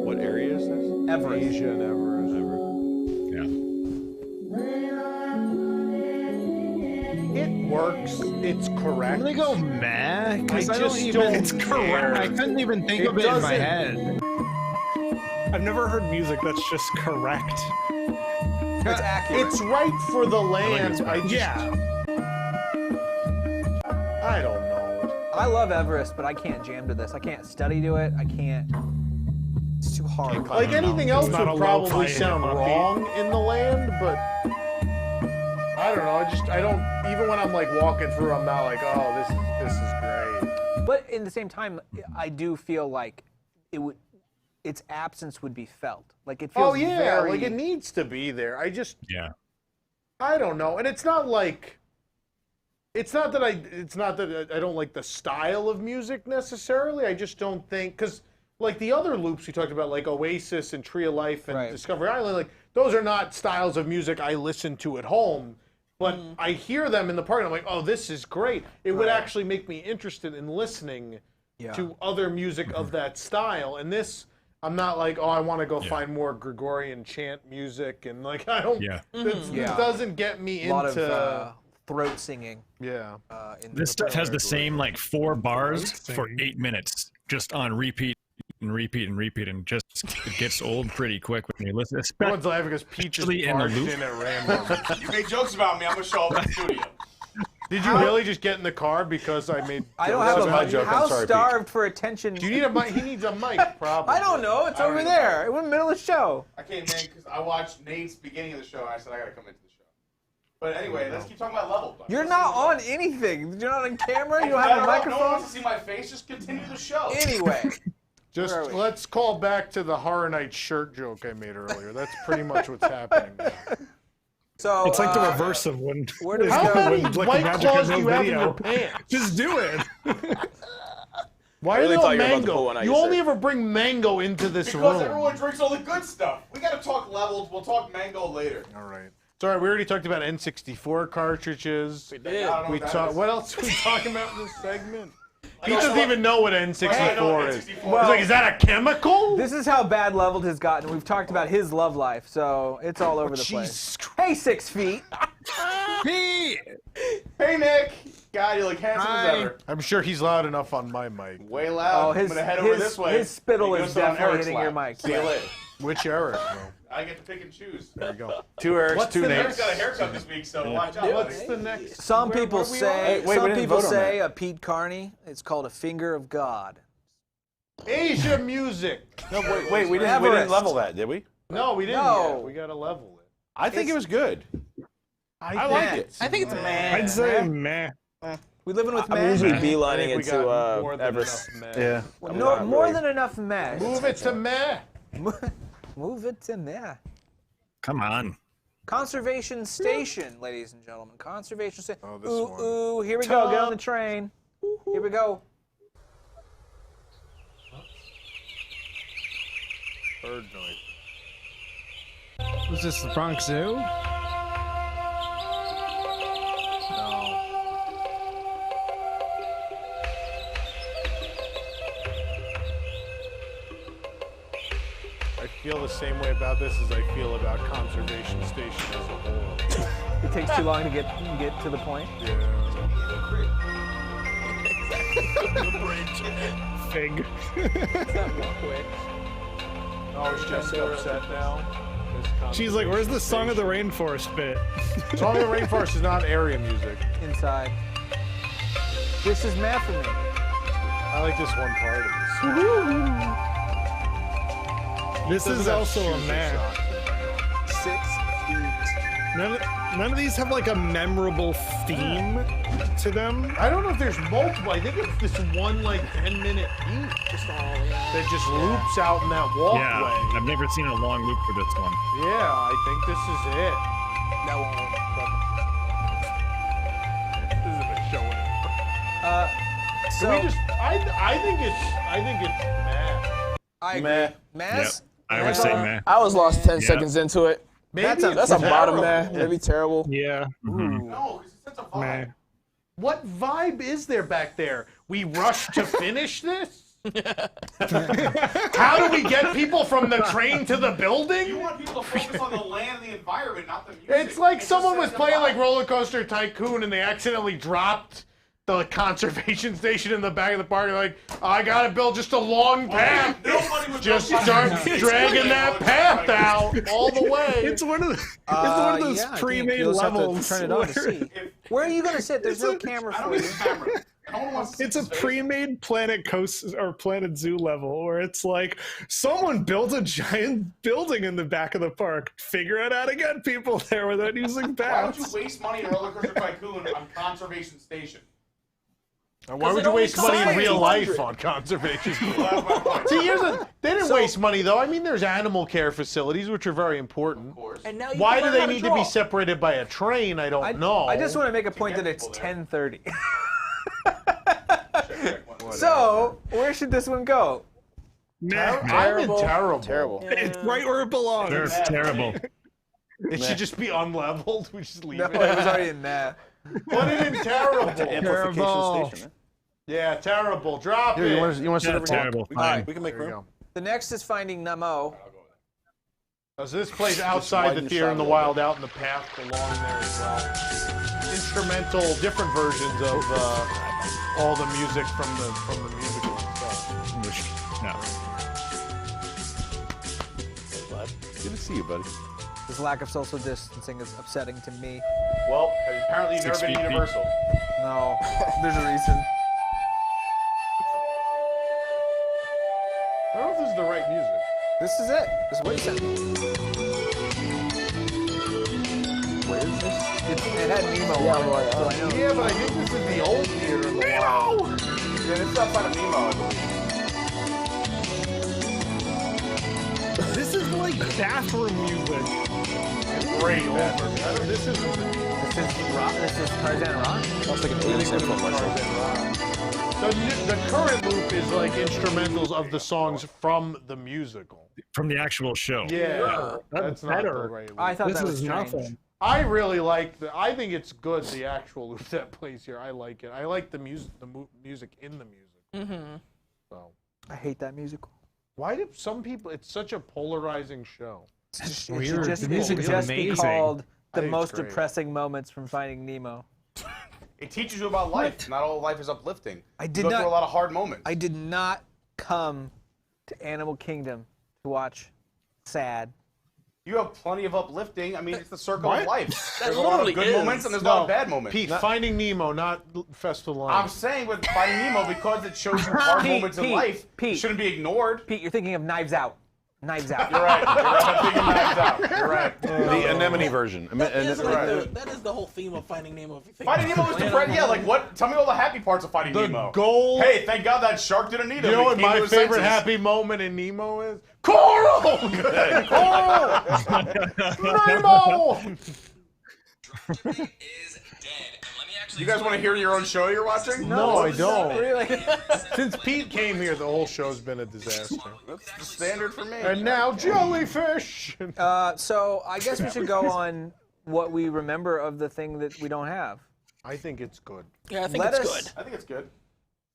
What area is this? Everest. Asia and Everest. It works. It's correct. I'm gonna go meh, because I don't just even. don't It's care. correct. I couldn't even think of it in my head. I've never heard music that's just correct. It's accurate. It's right for the land. I don't know. I love Everest, but I can't jam to this. I can't study to it. I can't. It's too hard. Like anything else would probably sound wrong in the land, but I don't know. I don't. Even when I'm like walking through, I'm not like, oh, this is great. But in the same time, I do feel like its absence would be felt. Like it feels. Oh yeah, very... like it needs to be there. I don't know, and it's not that I don't like the style of music necessarily. I just don't think, because like the other loops we talked about, like Oasis and Tree of Life and Discovery Island, like those are not styles of music I listen to at home. But I hear them in the park and I'm like, oh, this is great. It would actually make me interested in listening to other music of that style. And this, I'm not like, oh, I want to go find more Gregorian chant music. And like, I don't, it doesn't get me into... A lot of throat singing. Yeah. This stuff has the same like 4 bars for 8 minutes, just on repeat and repeat and repeat, and just it gets old pretty quick when you listen. Everyone's laughing because Peach just barged in at random. You make jokes about me, I'm gonna show up in the studio. Did you really just get in the car because I made? I don't have a mic. How starved for attention? Do you need a mic? He needs a mic, probably. I don't know. It's over there. It was in the middle of the show. I came in because I watched Nate's beginning of the show, and I said I gotta come into the show. But anyway, let's keep talking about level. You're not on anything. You're not on camera. You don't have a microphone. No one wants to see my face. Just continue the show. Anyway. Just let's call back to the Horror Night shirt joke I made earlier. That's pretty much what's happening now. So it's like the reverse of when. Where does How many like White Claws do you have in your pants? Just do it. Why are they all mango? You only ever bring mango into this room. Because everyone drinks all the good stuff. We gotta talk levels. We'll talk mango later. All right. It's all right. We already talked about N64 cartridges. We did. What else are we talking about in this segment? He doesn't even know what N64 is. He's like, is that a chemical? This is how bad Leveled has gotten. We've talked about his love life, so it's all over the place. Hey, 6 feet. Hey, Nick. God, you look handsome as ever. I'm sure he's loud enough on my mic. Way loud. Oh, his, I'm gonna head over this way. His spittle is definitely hitting your mic. See you later. Which Eric? I get to pick and choose. There you go. 2 Erics, 2 Nates. Eric's got a haircut this week, so watch out. What's the next? Some people say, a Pete Carney. It's called a finger of God. Asia music. No, wait, we didn't level that, did we? No, we didn't. No. Yet. We got to level it. I think it was good. I like it. I think it's meh. I'd say meh. We living with meh. I'm usually beelining it to Everest. Yeah. More than enough meh. Move it to meh. Move it to meh. Come on. Conservation Station, ladies and gentlemen. Conservation Station. Oh, this one. Ooh, here we go. Get on the train. Here we go. Bird noise. Was this the Bronx Zoo? No. I feel the same way about this as I feel about Conservation Station as a whole. It takes too long to get to the point. Yeah. Fig. It's not real quick. Oh, is Jessica upset now? She's like, where's the Song of the Rainforest bit? Song of the Rainforest is not area music. Inside. This is math for me. I like this one part of this. This is also a map. 6 feet. None of these have like a memorable theme to them. I don't know if there's multiple. I think it's this one like 10-minute beat that just loops out in that walkway. Yeah, I've never seen a long loop for this one. Yeah, I think this is it. That one. This isn't a show anymore. So we just, I think it's meh. I agree. Mass? Yep, I would say meh. I was lost 10 seconds into it. Maybe That's a bottom meh. Maybe terrible. Yeah. No, because it's such a vibe. What vibe is there back there? We rushed to finish this? How do we get people from the train to the building? You want people to focus on the land and the environment, not the music. It's like someone was playing like Roller Coaster Tycoon and they accidentally dropped the conservation station in the back of the park. They're like, I gotta build just a long path. Just start dragging that path out all the way. It's one of those pre-made levels. Turn it on to see. Where are you gonna sit? There's no camera for you. It's a pre-made Planet Coast or Planet Zoo level where it's like someone built a giant building in the back of the park. Figure out how to get people there without using Why would paths. you waste money in Roller Coaster Tycoon on Conservation Station? Why would you waste money in real life on conservation? See, they didn't waste money though. I mean, there's animal care facilities which are very important. Of course. And now you Why can do learn they how to need to draw. be separated by a train? I don't know. I just want to make a point that it's 10:30. So, where should this one go? I'm in terrible. It's right where it belongs. It's terrible. It should just be unleveled. We just leave No, it. it was already in that. Put it in terrible. Terrible. Station, man. Yeah, terrible. Drop Here, it. you want to sit Yeah, over here? terrible. We Fine. can make There you room. go. The next is Finding Nemo. So this plays outside the theater in the wild, out in the path along there as well. Instrumental, different versions of all the music from the musical itself. No. Good to see you, buddy. This lack of social distancing is upsetting to me. Well, apparently you've 6 never been feet to deep. Universal. No, there's a reason. I don't know if this is the right music. This is it. This is what you sent me. Where is this? It had Nemo Yeah, on it, right, so I know. Yeah, but I think this is the old theater in the wild. Yeah, this is outside of Nemo, I believe. This is like bathroom music. Great, man. This is This is Tarzan Rock? Sounds like an 80s infomercial. the current loop is like instrumentals of the songs from the musical. From the actual show. Yeah, that's not better. the right loop. I thought This that was is strange. nothing. I really like I think it's good, the actual loop that plays here. I like it. I like the music, music in the music. Mm-hmm. So I hate that musical. why do some people? It's such a polarizing show. It should Weird. just, The it music should is just be amazing. called I the think it's most great. depressing moments from Finding Nemo. It teaches you about life. Not all life is uplifting. I You did go not. through a lot of hard moments. I did not come to Animal Kingdom to watch sad. You have plenty of uplifting. I mean, it's the circle of life. That There's a lot of literally good is. moments and there's a lot of bad moments. Pete, Finding Nemo, not Festival I'm Line. saying with Finding Nemo, because it shows you hard moments in life, it shouldn't be ignored. Pete, you're thinking of Knives Out. Knives Out. You're right. I'm thinking Knives Out. You're right. The anemone version. That is, that is the whole theme of Finding Nemo. If you think Finding Nemo was depressing. Yeah, like what? Tell me all the happy parts of Finding The Nemo. goal. Hey, thank God that shark didn't eat him. You know He what came to my his favorite senses. happy moment in Nemo is? Coral! Good. Coral! Nemo! You guys want to hear your own show you're watching? No, I don't. Really? Since Pete came here, the whole show's been a disaster. That's the standard for me. And now jellyfish. So I guess we should go on what we remember of the thing that we don't have. I think it's good. Yeah, I think Let it's us- good. I think it's good.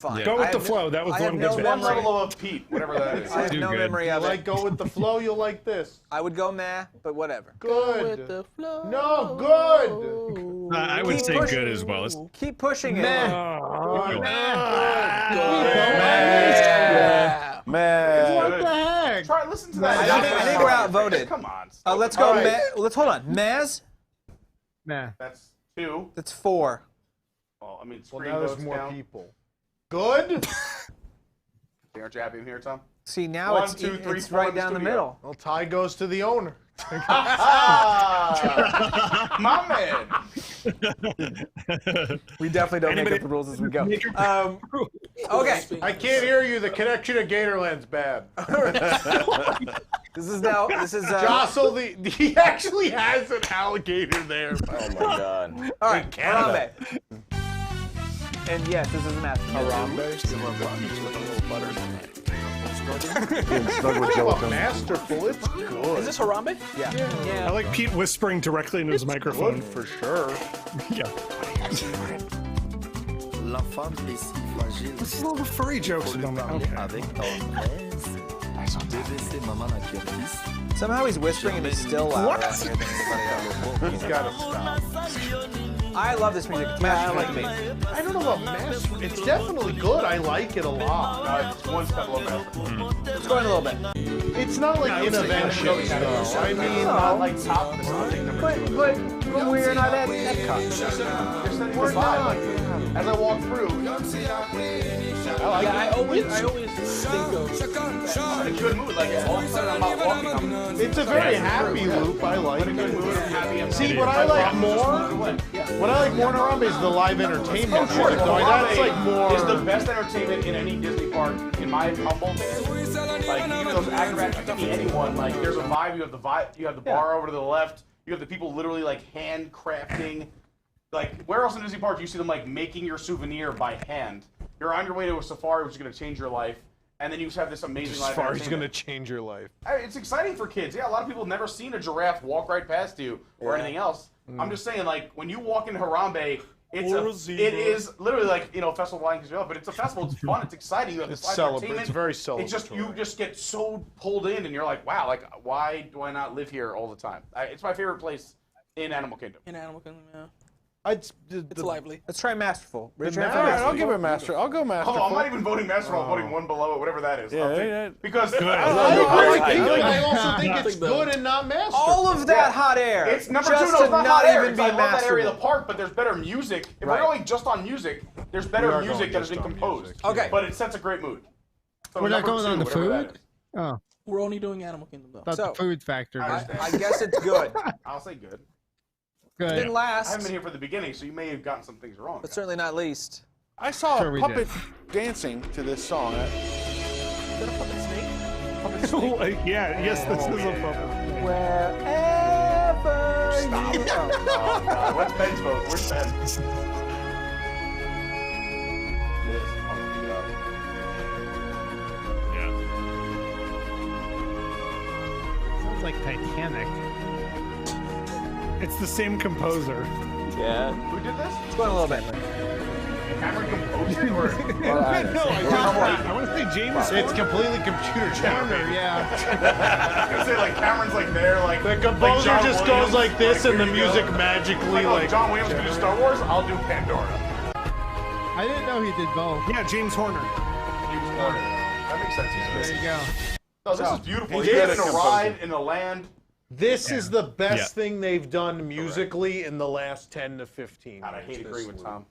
Fine. Go with I the have flow. That was I have one no good bit. One memory. level of Pete, whatever that is. I have Do no good. memory You of like it. go with the flow, you'll like this. I would go meh, but whatever. Good. With the flow. No, good. I would Keep say pushing. good as well. Let's Keep pushing it. Good. Man. What the heck? Try listen to I that. think we're outvoted. Come on. Let's go. All right. Let's hold on. Maz. Nah. That's 2. That's 4. Well, I mean, Well, screen now there's votes more count. people. Good. Aren't you happy I'm here, Tom? See, now 1, it's 2, 3, it's 4 right in the down the studio. middle. Well, tie goes to the owner. My man. We definitely don't make up the rules as we go. Okay. I can't hear you. The connection to Gatorland's bad. This is Jostle he actually has an alligator there. Oh my god. All right, Canada. Harambe. And yes, this is a master. Talk about masterful. It's good. Is this Harambe? Yeah. I like Pete whispering directly into his microphone. Good for sure. Yeah. What's all the furry jokes about that? Somehow he's whispering and he's still louder out here than anybody else. He's got to stop. I love this music. It's masterful to me. I don't know about master. It's definitely good. I like it a lot. It's one step below masterful. Let's go in a little bit. It's not like interventions, though. I mean, not like top of the something number 2. But we're not at Epcot. You're setting the vibe. As I walk through, I always think of I'm in a good mood. Like all of a sudden I'm not walking. it's a very happy loop. I like I'm in a good mood. I'm happy. I'm See, what I like more in Harambe is the live entertainment. Of course, That's like more. Is the best entertainment in any Disney park, in my humble opinion. Like even those acrobats, give me anyone. Like there's a vibe. You have the vibe. You have the bar over to the left. You have the people literally like handcrafting. Like where else in Disney park do you see them like making your souvenir by hand? You're on your way to a safari, which is going to change your life, and then you just have this amazing live Safari's entertainment. going to change your life. It's exciting for kids. Yeah, a lot of people have never seen a giraffe walk right past you or anything else. I'm just saying, like, when you walk into Harambe, it is literally like, Festival of Lions, but it's a festival. It's fun. It's exciting. You have this live entertainment. It's very celebratory. It's just, you just get so pulled in, and you're like, wow, like, why do I not live here all the time? It's my favorite place in Animal Kingdom. Yeah. It's lively. Let's try masterful. Richard, I'll give it master. I'll go master. Oh, I'm not even voting masterful. I'm voting one below it, whatever that is. Because I also think it's good and not masterful. All of that hot air. It's number just 2. No, to it's not not hot air. even be I love that area of the masterful. park, but there's better music. If we're going just on music, there's better music that has been composed. Okay. But it sets a great mood. So We're not number going on 2, the whatever that food? is. Oh, We're only doing Animal Kingdom though. thought the food factor. I guess it's good. I'll say good. Good. Didn't I last, haven't been here for the beginning, so you may have gotten some things wrong. but certainly not least. I saw Sure a we puppet dancing to this song. Yeah, yes, this is a puppet. Wherever Stop. you are. Oh, God. What's Ben's vote? Where's Ben? This. Sounds like Titanic. It's the same composer. Yeah. Who did this? Let's go in a little bit. Cameron composed it, or? I want to say James. It's completely computer generated. Yeah. I was gonna say like Cameron's like there, like The composer John just Williams, goes like this, and the here you go. music magically Like, John Williams can do Star Wars. I'll do Pandora. I didn't know he did both. Yeah, James Horner. James Horner. That makes sense. He's There good. you go. Oh, this is beautiful. This He's getting is a ride in the land. This is the best thing they've done musically in the last 10 to 15 God, I years. hate agreeing with Tom.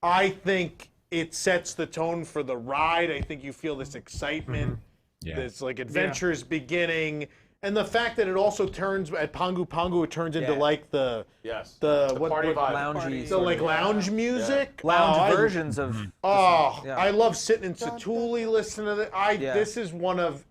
I think it sets the tone for the ride. I think you feel this excitement. Yeah. This like adventures beginning. And the fact that it also turns at Pangu Pangu, it turns into like the party vibe. Loungy. So like lounge music, Lounge versions of. I love sitting in Satuli listening to this. This is one of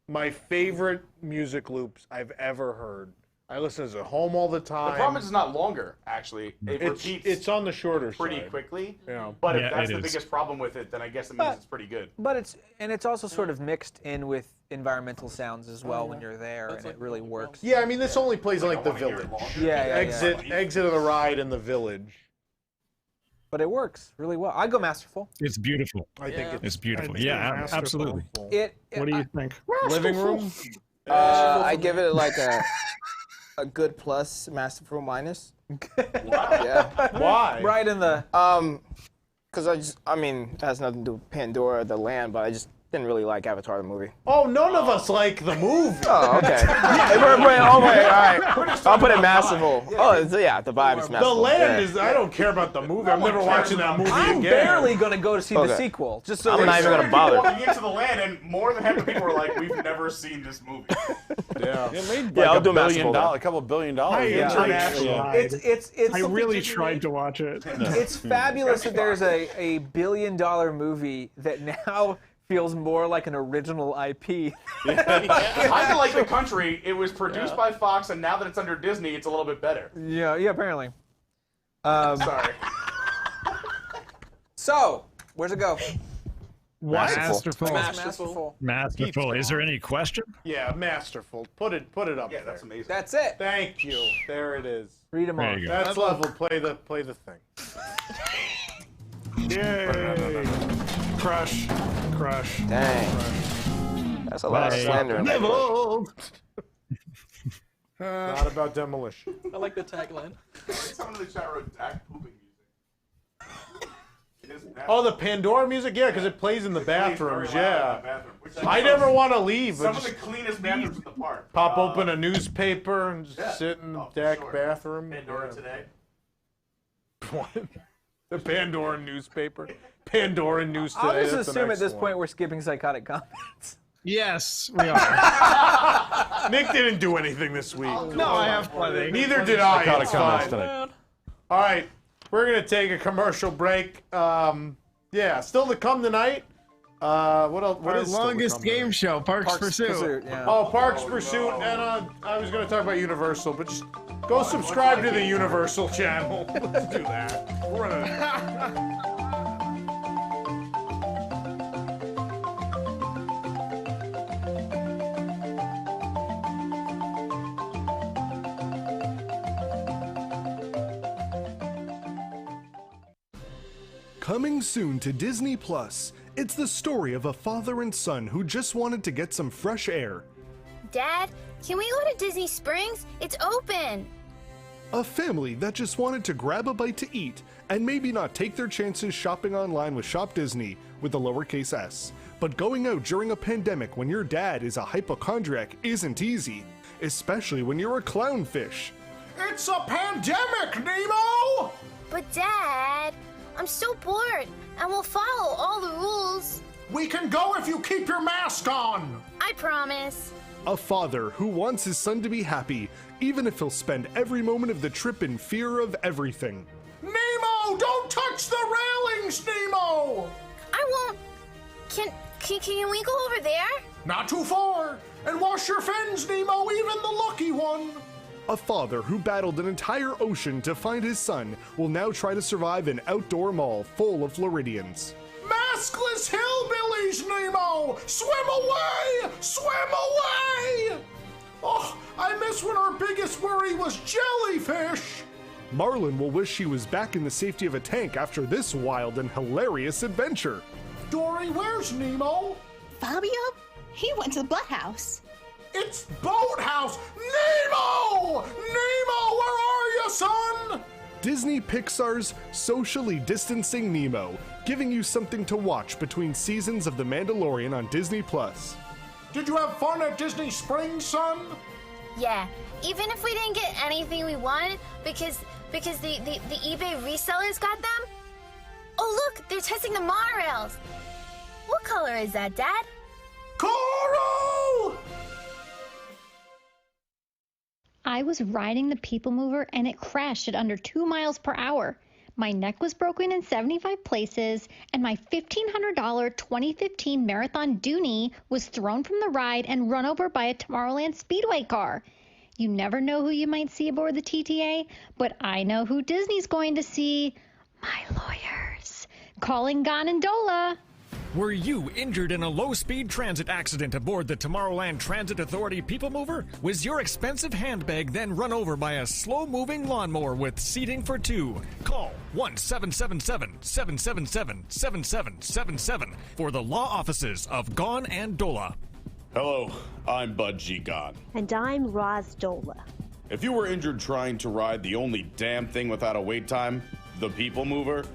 my favorite music loops I've ever heard. I listen to this at home all the time. The problem is it's not longer, actually. It repeats it's on the shorter pretty side. quickly. Yeah. But if that's the biggest problem with it, then I guess it means it's pretty good. But it's also sort of mixed in with environmental sounds as well when you're there, and it really works. Yeah, I mean this only plays in like the village. Exit of the ride in the village. But it works really well. I go masterful. It's beautiful. I think it's beautiful. Yeah, absolutely. What do you think? Living room? I give it like a good plus, masterful minus. Yeah. Why? Right in the. Because it has nothing to do with Pandora or the land, but didn't really like Avatar the movie. Oh, none of us like the movie. Oh, okay. All right. I'll put it masterful. Oh, so yeah, the vibe is masterful. The land is. I don't care about the movie. I'm never watching that movie I'm again. barely gonna go to see the sequel. Just so I'm not even gonna bother. Walking into the land, and more than half the people were like, "We've never seen this movie." Yeah. It made Yeah, I'll do a masterful. couple $1 billion. It's I really tried to watch it. It's fabulous that there's a $1 billion movie that now feels more like an original IP. I feel like The Country. It was produced by Fox, and now that it's under Disney, it's a little bit better. Yeah, apparently. Sorry. So, where's it go? Masterful. Masterful. Is there any question? Yeah, masterful. Put it up there. That's amazing. That's it. Thank you. There it is. Read them all. There you go. That's level. Play the thing. Yay! Crush. Dang. That's a lot of slander. Leveled. Not about demolition. I like the tagline. Someone in the chat wrote DAK pooping music. Oh, the Pandora music? Yeah, because it plays in the bathrooms. Yeah. Which I never want to leave. Some But of the just cleanest bathrooms in the park. pop open a newspaper and just sit in the for DAK sure. bathroom. Pandora Today. What? The Pandoran newspaper. Pandoran News Today. I'll just That's the assume at next this one. point we're skipping psychotic comments. Yes, we are. Nick didn't do anything this week. No, I have plenty. Neither did I. Psychotic It's comments fine. tonight. All right, we're gonna take a commercial break. Yeah, still to come tonight. What else? What Our is still to longest come game tonight? show, Parks Pursuit. Yeah. Oh, Parks Pursuit, and I was gonna talk about Universal, but just go subscribe to the Universal channel. Let's do that. We're gonna. Coming soon to Disney Plus, it's the story of a father and son who just wanted to get some fresh air. Dad, can we go to Disney Springs? It's open. A family that just wanted to grab a bite to eat and maybe not take their chances shopping online with Shop Disney with a lowercase s. But going out during a pandemic when your dad is a hypochondriac isn't easy, especially when you're a clownfish. It's a pandemic, Nemo! But Dad, I'm so bored and we'll follow all the rules. We can go if you keep your mask on! I promise. A father who wants his son to be happy, even if he'll spend every moment of the trip in fear of everything. Nemo, don't touch the railings, Nemo! I won't. Can we go over there? Not too far! And wash your fins, Nemo, even the lucky one! A father who battled an entire ocean to find his son will now try to survive an outdoor mall full of Floridians. Maskless hillbillies, Nemo! Swim away! Swim away! Oh, I miss when our biggest worry was jellyfish! Marlin will wish he was back in the safety of a tank after this wild and hilarious adventure. Dory, where's Nemo? Fabio? He went to the boathouse. It's Boathouse! Nemo! Nemo, where are you, son? Disney Pixar's Socially Distancing Nemo, giving you something to watch between seasons of The Mandalorian on Disney Plus. Did you have fun at Disney Springs, son? Yeah. Even if we didn't get anything we wanted because the eBay resellers got them. Oh look, they're testing the monorails. What color is that, Dad? Coral! I was riding the People Mover and it crashed at under 2 miles per hour. My neck was broken in 75 places, and my $1,500 2015 Marathon Dooney was thrown from the ride and run over by a Tomorrowland Speedway car. You never know who you might see aboard the TTA, but I know who Disney's going to see. My lawyers. Calling Ganondola. Were you injured in a low-speed transit accident aboard the Tomorrowland Transit Authority People Mover? Was your expensive handbag then run over by a slow-moving lawnmower with seating for two? Call 1-777-777-7777 for the law offices of Gon and Dola. Hello, I'm Bud G. Gon. And I'm Roz Dola. If you were injured trying to ride the only damn thing without a wait time, the People Mover,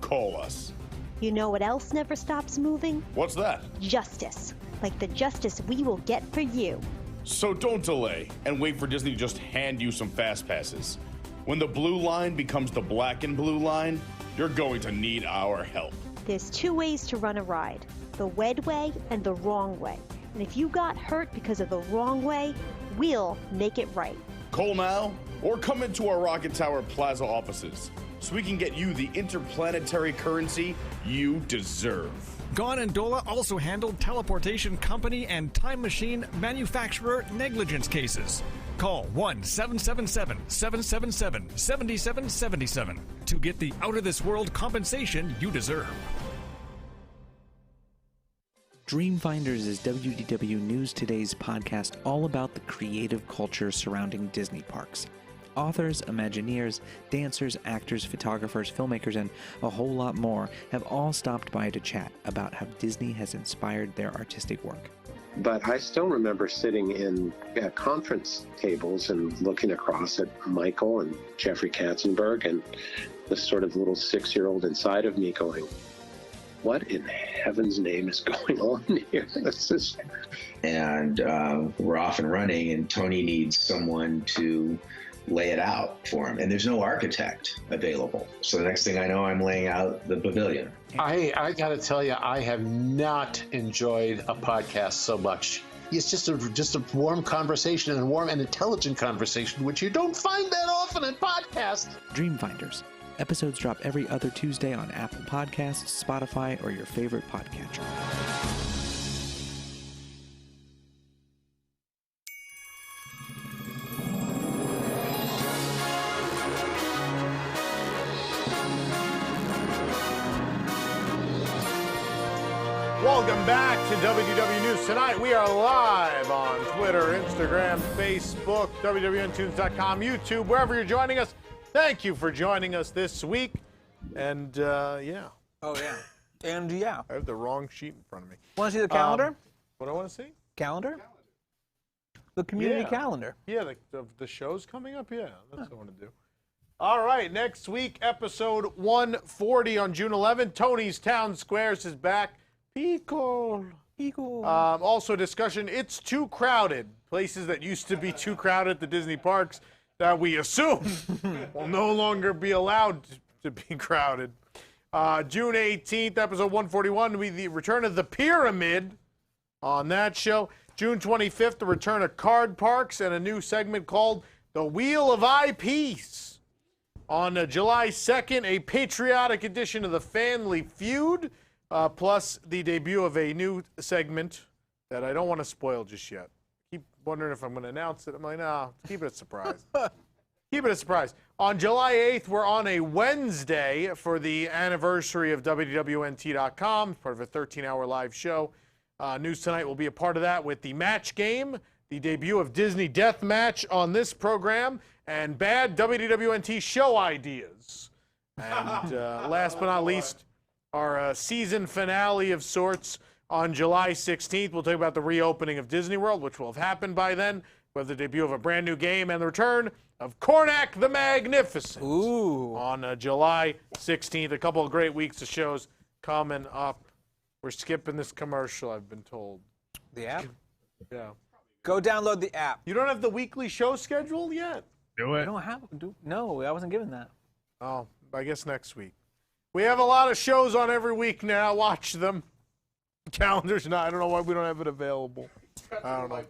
call us. You know what else never stops moving? What's that? Justice. Like the justice we will get for you. So don't delay and wait for Disney to just hand you some fast passes. When the blue line becomes the black and blue line, you're going to need our help. There's 2 ways to run a ride, the wed way and the wrong way. And if you got hurt because of the wrong way, we'll make it right. Call now or come into our Rocket Tower Plaza offices so we can get you the interplanetary currency you deserve. Gondola also handled teleportation company and time machine manufacturer negligence cases. Call 1-777-777-7777 to get the out-of-this-world compensation you deserve. Dreamfinders is WDW News Today's podcast all about the creative culture surrounding Disney parks. Authors, Imagineers, dancers, actors, photographers, filmmakers, and a whole lot more have all stopped by to chat about how Disney has inspired their artistic work. But I still remember sitting in at conference tables and looking across at Michael and Jeffrey Katzenberg and the sort of little 6-year-old inside of me going, what in heaven's name is going on here? And we're off and running, and Tony needs someone to lay it out for him. And there's no architect available. So the next thing I know, I'm laying out the pavilion. I got to tell you, I have not enjoyed a podcast so much. It's just a warm conversation, and a warm and intelligent conversation, which you don't find that often in podcasts. Dreamfinders. Episodes drop every other Tuesday on Apple Podcasts, Spotify, or your favorite podcatcher. Welcome back to WDW News Tonight. We are live on Twitter, Instagram, Facebook, WWNtunes.com, YouTube, wherever you're joining us. Thank you for joining us this week. And, yeah. Oh, yeah. And, yeah. I have the wrong sheet in front of me. Want to see the calendar? What do I want to see? Calendar? The community calendar. Yeah, the show's coming up? Yeah, that's what I want to do. All right, next week, episode 140 on June 11th. Tony's Town Squares is back. Pico. Also discussion, it's too crowded. Places that used to be too crowded at the Disney parks that we assume will no longer be allowed to be crowded. June 18th, episode 141, will be the return of the Pyramid on that show. June 25th, the return of Card Parks and a new segment called The Wheel of Eyepiece. On July 2nd, a patriotic edition of the Family Feud, plus the debut of a new segment that I don't want to spoil just yet. Keep wondering if I'm going to announce it. I'm like, no, keep it a surprise. Keep it a surprise. On July 8th, we're on a Wednesday for the anniversary of WDWNT.com, part of a 13-hour live show. News Tonight will be a part of that with the match game, the debut of Disney Death Match on this program, and bad WDWNT show ideas. And last but not least, our season finale of sorts on July 16th. We'll talk about the reopening of Disney World, which will have happened by then. We have the debut of a brand new game and the return of Cornac the Magnificent on July 16th. A couple of great weeks of shows coming up. We're skipping this commercial, I've been told. The app? Yeah. Go download the app. You don't have the weekly show schedule yet? Do it. I don't have. No, I wasn't given that. Oh, I guess next week. We have a lot of shows on every week now. Watch them. Calendar's not. I don't know why we don't have it available. I don't know.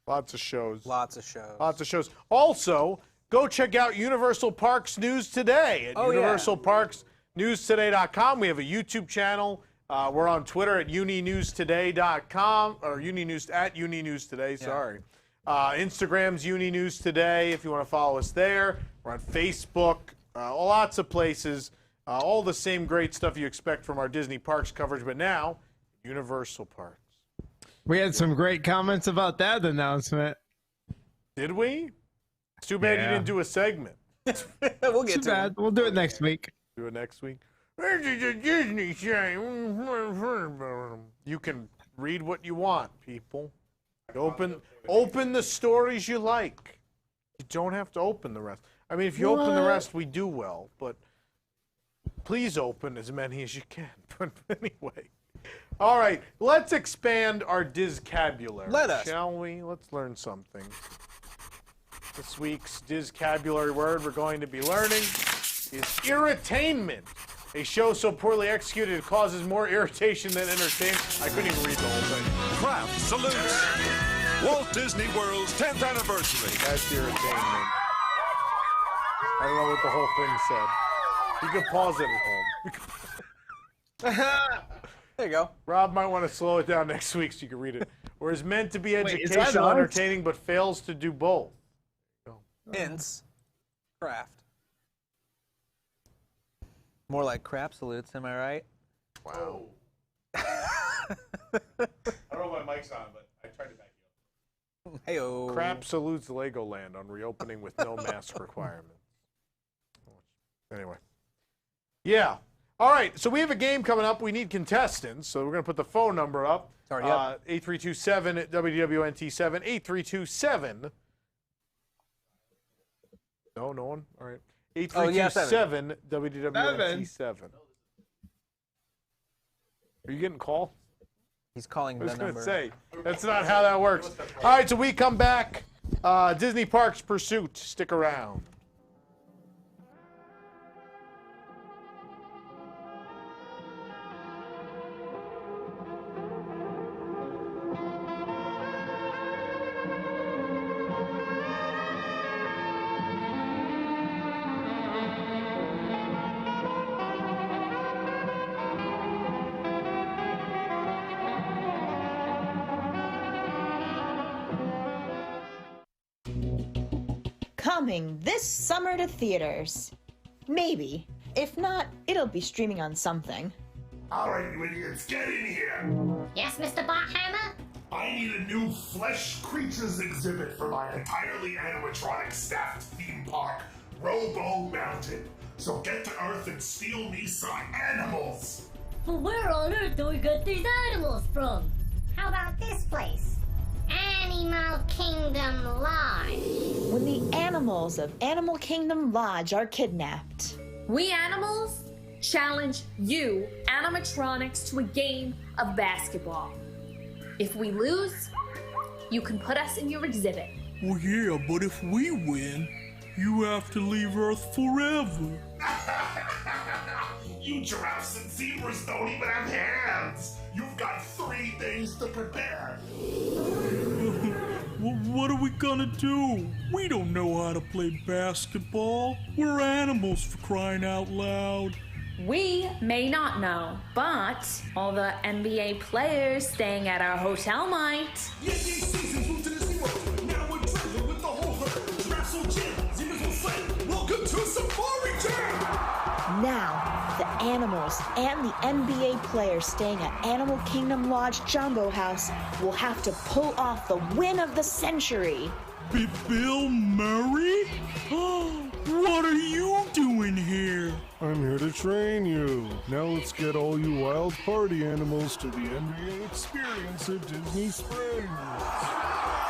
Lots of shows. Lots of shows. Lots of shows. Also, go check out Universal Parks News Today at universalparksnewstoday.com. We have a YouTube channel. We're on Twitter at uninewstoday.com or uninews at uninewstoday. Sorry. Instagram's uninewstoday if you want to follow us there. We're on Facebook. Lots of places. All the same great stuff you expect from our Disney Parks coverage, but now Universal Parks. We had some great comments about that announcement. Did we? It's too bad you didn't do a segment. We'll get Too bad. We'll do it next week. Do it next week. This is a Disney show. You can read what you want, people. Open the stories you like. You don't have to open the rest. I mean, if you open the rest, we do well, but Please open as many as you can. But anyway. All right, let's expand our Dizcabulary. Let us. Shall we? Let's learn something. This week's Dizcabulary word we're going to be learning is irritainment. A show so poorly executed it causes more irritation than entertainment. I couldn't even read the whole thing. Kraft salutes Walt Disney World's 10th anniversary. That's irritainment. I don't know what the whole thing said. You can pause it at home. There you go. Rob might want to slow it down next week so you can read it. Or is meant to be Wait, is that educational, art? entertaining, but fails to do both. Hence, craft. More like crap salutes, am I right? Wow. I don't know if my mic's on, but I tried to back you up. Hey-o. Crap salutes Legoland on reopening with no mask requirement. Anyway. Yeah. All right, so we have a game coming up. We need contestants, so we're going to put the phone number up. It's already up. 8327 at WDWNT7. 8327. No one? All right. 8327 WDWNT7. Are you getting a call? He's calling I was the going number. to say, that's not how that works. All right, so we come back. Disney Parks Pursuit. Stick around. Coming this summer to theaters. Maybe. If not, it'll be streaming on something. All right, you idiots, get in here. Yes, Mr. Barhammer? I need a new flesh creatures exhibit for my entirely animatronic staffed theme park, Robo Mountain. So get to Earth and steal me some animals. But where on earth do we get these animals from? How about this place? Animal Kingdom Lodge. When the animals of Animal Kingdom Lodge are kidnapped. We animals challenge you animatronics to a game of basketball. If we lose, you can put us in your exhibit. Well, yeah, but if we win, you have to leave Earth forever. You giraffes and zebras don't even have hands. You've got 3 things to prepare. Well, what are we gonna do? We don't know how to play basketball. We're animals, for crying out loud. We may not know, but all the NBA players staying at our hotel might. Welcome to Safari Jam! Now, the animals and the NBA players staying at Animal Kingdom Lodge Jumbo House will have to pull off the win of the century. Bill Murray? What are you doing here? I'm here to train you. Now let's get all you wild party animals to the NBA experience at Disney Springs.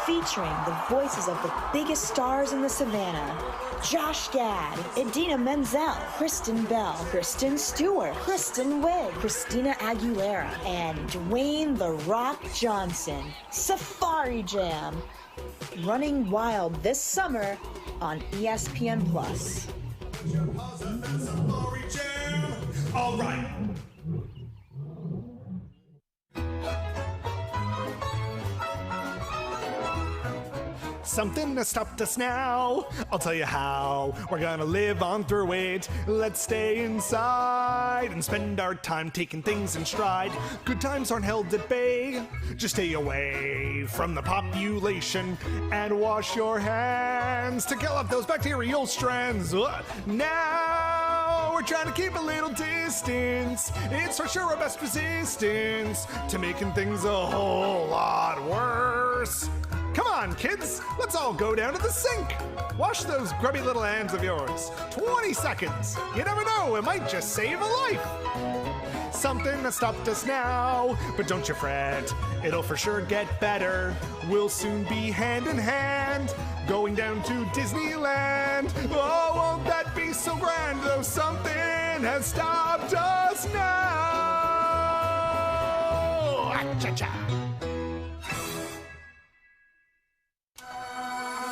Featuring the voices of the biggest stars in the Savannah. Josh Gad, Idina Menzel, Kristen Bell, Kristen Stewart, Kristen Wiig, Christina Aguilera, and Dwayne "The Rock" Johnson. Safari Jam. Running wild this summer on ESPN+. Safari Jam! All right. Something has stopped us now. I'll tell you how. We're gonna live on through it. Let's stay inside and spend our time taking things in stride. Good times aren't held at bay. Just stay away from the population and wash your hands to kill off those bacterial strands. Now we're trying to keep a little distance. It's for sure our best resistance to making things a whole lot worse. Come on, kids, let's all go down to the sink. Wash those grubby little hands of yours. 20 seconds. You never know, it might just save a life. Something has stopped us now, but don't you fret, it'll for sure get better. We'll soon be hand in hand, going down to Disneyland. Oh, won't that be so grand, though something one has stopped us now. Ah-cha-cha.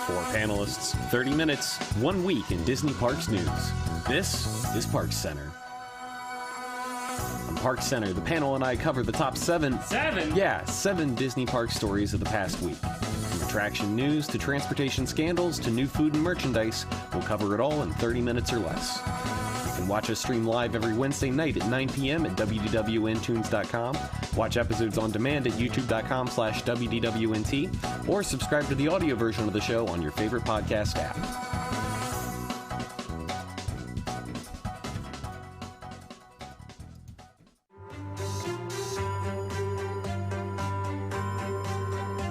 4 panelists, 30 minutes, 1 week in Disney Parks news. This is Parks Center. On Parks Center, the panel and I cover the top 7... 7? Yeah, 7 Disney park stories of the past week. From attraction news to transportation scandals to new food and merchandise, we'll cover it all in 30 minutes or less. You can watch us stream live every Wednesday night at 9 p.m. at WDWNtunes.com, watch episodes on demand at youtube.com/WDWNT, or subscribe to the audio version of the show on your favorite podcast app.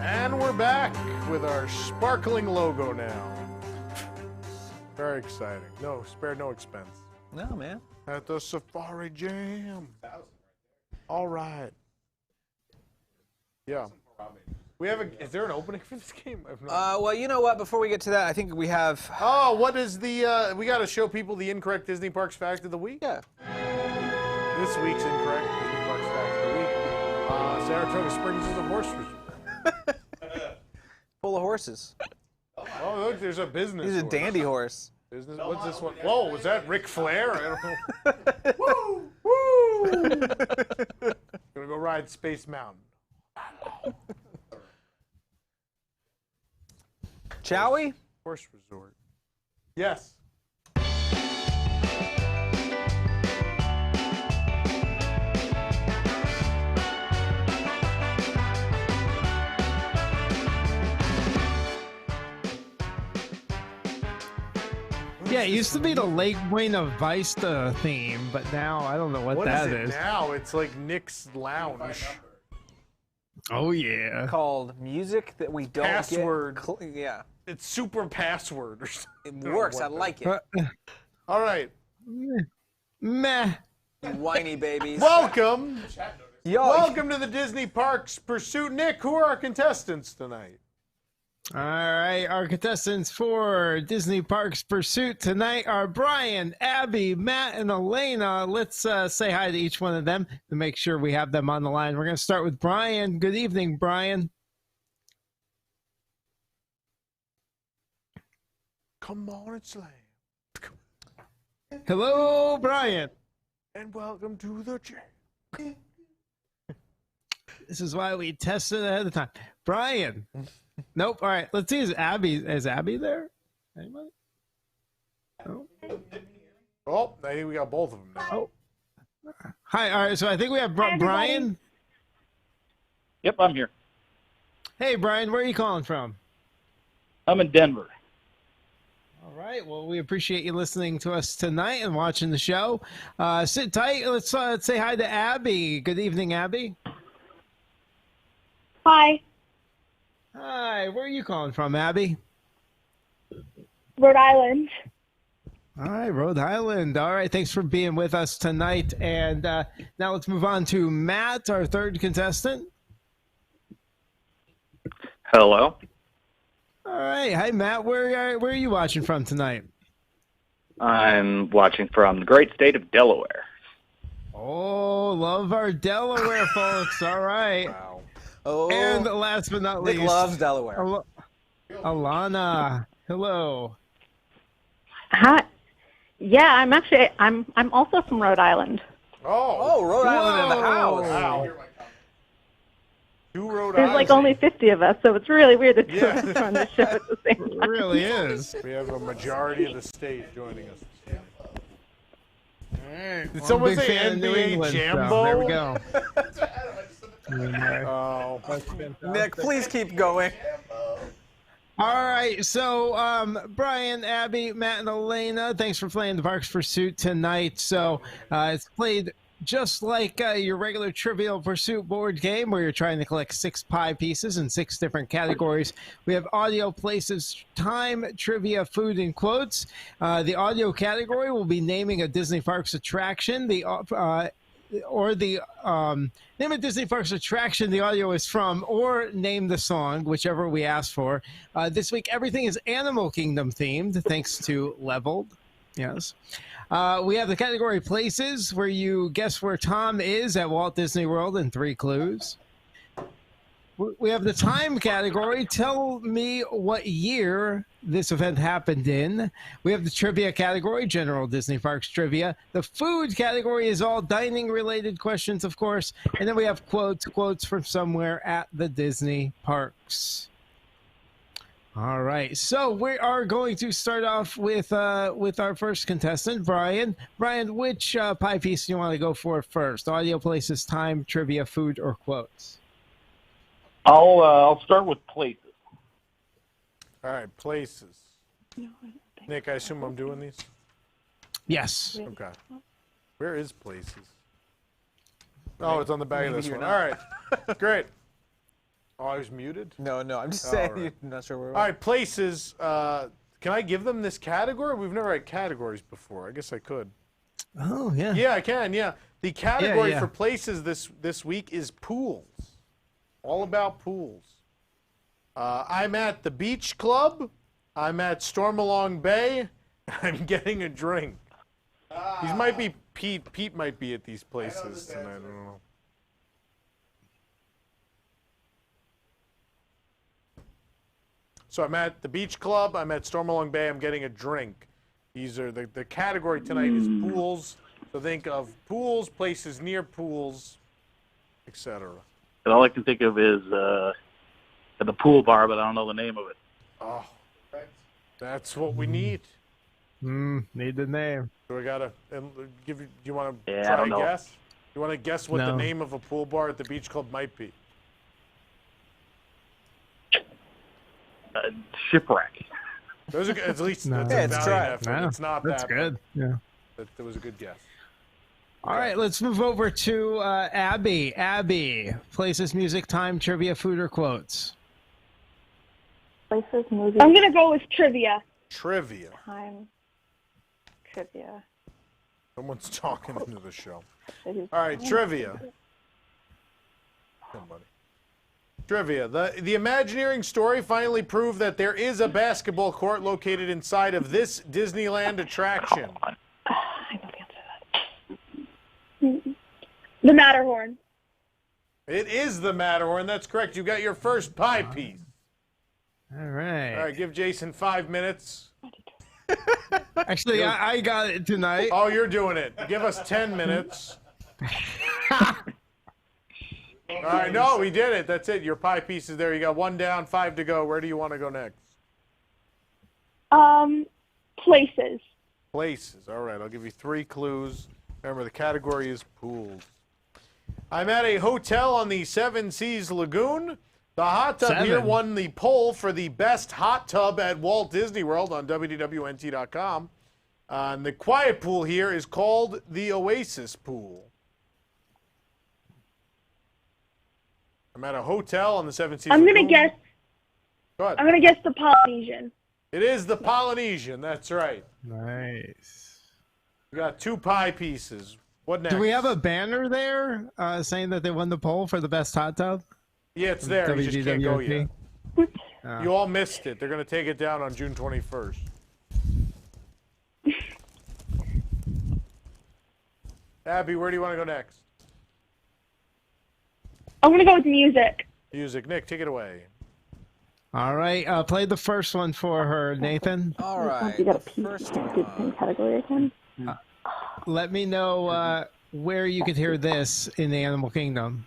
And we're back with our sparkling logo now. Very exciting. No, spared no expense. No, man. At the Safari Jam. All right. Yeah. We have a. Is there an opening for this game? I have no idea. Well, you know what? Before we get to that, I think we have. Oh, what is the? We got to show people the incorrect Disney Parks fact of the week. Yeah. This week's incorrect Disney Parks fact of the week. Saratoga Springs is a horse resort. Full of horses. Oh, look, there's a business. He's a horse. dandy horse. Business. What's this one? Whoa, was that Ric Flair? I don't know. Woo! Woo! Gonna go ride Space Mountain. Shall we? Horse resort. Yes. Yeah, it used to be the Lake Buena Vista theme, but now I don't know what that is. Now? It's like Nick's Lounge. Oh, yeah. Called Music That We Don't Password. Get. Yeah. It's super password or something. It works. I like it. All right. Meh. You whiny babies. Welcome. Yo. Welcome to the Disney Parks Pursuit. Nick, who are our contestants tonight? All right, our contestants for Disney Parks Pursuit tonight are Brian, Abby, Matt, and Elena. Let's say hi to each one of them to make sure we have them on the line. We're going to start with Brian. Good evening, Brian. Come on and slam. Hello, Brian. And welcome to the jam. This is why we tested ahead of time. Brian. Nope. All right. Let's see. Is Abby there? Anybody? No. Oh, I think we got both of them now. Oh. Hi. All right. So I think we have Brian. Yep, I'm here. Hey, Brian. Where are you calling from? I'm in Denver. All right. Well, we appreciate you listening to us tonight and watching the show. Sit tight. Let's say hi to Abby. Good evening, Abby. Hi. Hi. Where are you calling from, Abby? Rhode Island. All right, Rhode Island. All right. Thanks for being with us tonight. And now let's move on to Matt, our third contestant. Hello. All right. Hi, Matt. Where are you watching from tonight? I'm watching from the great state of Delaware. Oh, love our Delaware folks. All right. Wow. Oh, and last but not least, Nick loves Delaware. Alana. Hello. Hi. Yeah, I'm also from Rhode Island. Oh, Rhode Island in the house. Wow. Two Rhode There's like only 50 of us, so it's really weird that two of us are on the show at the same time. It really is. We have a majority of the state joining us. Right. Did someone say NBA Jambo? There we go. Oh, Nick, please keep going. All right, so Brian, Abby, Matt, and Elena, thanks for playing the Parks Pursuit tonight. So it's played just like your regular Trivial Pursuit board game where you're trying to collect 6 pie pieces in 6 different categories. We have audio, places, time, trivia, food, and quotes. The audio category will be naming a Disney Parks attraction. Name a Disney Parks attraction the audio is from, or name the song, whichever we ask for. This week, everything is Animal Kingdom themed, thanks to Leveled. Yes. We have the category places, where you guess where Tom is at Walt Disney World in 3 clues. We have the time category. Tell me what year this event happened in. We have the trivia category, general Disney Parks trivia. The food category is all dining-related questions, of course. And then we have quotes from somewhere at the Disney parks. All right, so we are going to start off with our first contestant, Brian. Brian, which pie piece do you want to go for first? Audio, places, time, trivia, food, or quotes? I'll start with places. All right, places. Nick, I assume I'm doing these? Yes. Okay. Where is places? Oh, it's on the back of this Maybe one. you're All right. Great. Oh, I was muted? No, I'm just Oh, saying. all right. I'm not sure where. All right, places. Can I give them this category? We've never had categories before. I guess I could. Oh, yeah. Yeah, I can, yeah. The category yeah. for places this week is pools. All about pools. I'm at the Beach Club. I'm at Stormalong Bay. I'm getting a drink. These might be Pete. Pete might be at these places tonight. I don't know. So I'm at the Beach Club. I'm at Stormalong Bay. I'm getting a drink. These are the category tonight is pools. So think of pools, places near pools, etc. And all I can think of is at the pool bar, but I don't know the name of it. Oh, that's what we need. Need the name. So we gotta give you. Do you want to Yeah, I try don't to know. guess? You want to guess what the No. name of a pool bar at the Beach Club might be? Shipwreck. Those are at least No. that's Yeah, a it's valiant try. effort. Yeah, It's not that's that good. Yeah. but that was a good guess. All right, let's move over to Abby. Abby, places, music, time, trivia, food, or quotes? Places, movies. I'm gonna go with trivia. Trivia. Time. Trivia. Someone's talking into the show. All All right, trivia. Somebody. Trivia. The Imagineering story finally proved that there is a basketball court located inside of this Disneyland attraction. The Matterhorn. It is the Matterhorn. That's correct. You got your first pie piece. All right. All right, give Jason 5 minutes. Actually, I got it tonight. Oh, you're doing it. Give us 10 minutes. All right, no, we did it. That's it. Your pie piece is there. You got 1 down, 5 to go. Where do you want to go next? Places. Places. All right, I'll give you 3 clues. Remember, the category is pools. I'm at a hotel on the Seven Seas Lagoon. The hot tub here won the poll for the best hot tub at Walt Disney World on WDWNT.com. And the quiet pool here is called the Oasis Pool. I'm at a hotel on the Seven Seas I'm Lagoon. gonna guess. Go ahead. I'm gonna guess the Polynesian. It is the Polynesian. That's right. Nice. We got 2 pie pieces. What next? Do we have a banner there saying that they won the poll for the best hot tub? Yeah, it's there. You just can't go yet. Oh. You all missed it. They're going to take it down on June 21st. Abby, where do you want to go next? I'm gonna go with music. Music. Nick, take it away. All right, play the first one for her, Nathan. All right. You got a first category again. Let me know where you could hear this in the Animal Kingdom.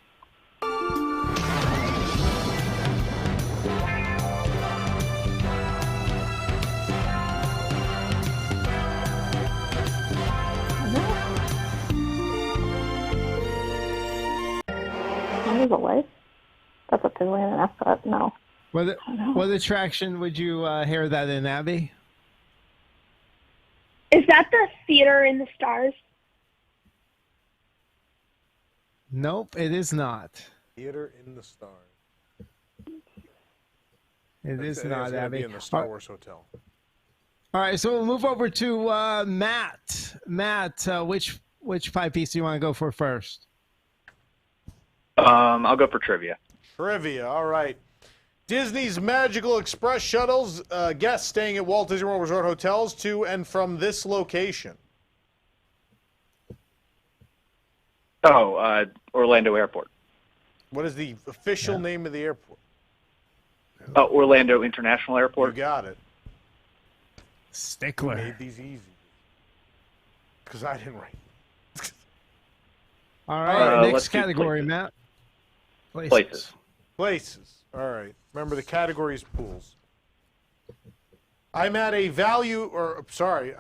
There's a life. That's a Disneyland and Epcot. No. What attraction would you hear that in, Abby? Is that the Theater in the Stars? Nope, it is not. Theater in the Stars. It is It's not, gonna Abby. be in the Star Wars Hotel. All right, so we'll move over to Matt. Matt, which pie piece do you want to go for first? I'll go for trivia. Trivia. All right. Disney's Magical Express shuttles guests staying at Walt Disney World Resort hotels to and from this location. Oh, Orlando Airport. What is the official name of the airport? Orlando International Airport. You got it. Stickler. Who made these easy? Because I didn't write. All right, let's next do category, places. Matt. Places. All right. Remember the category is pools. I'm at a value, or sorry,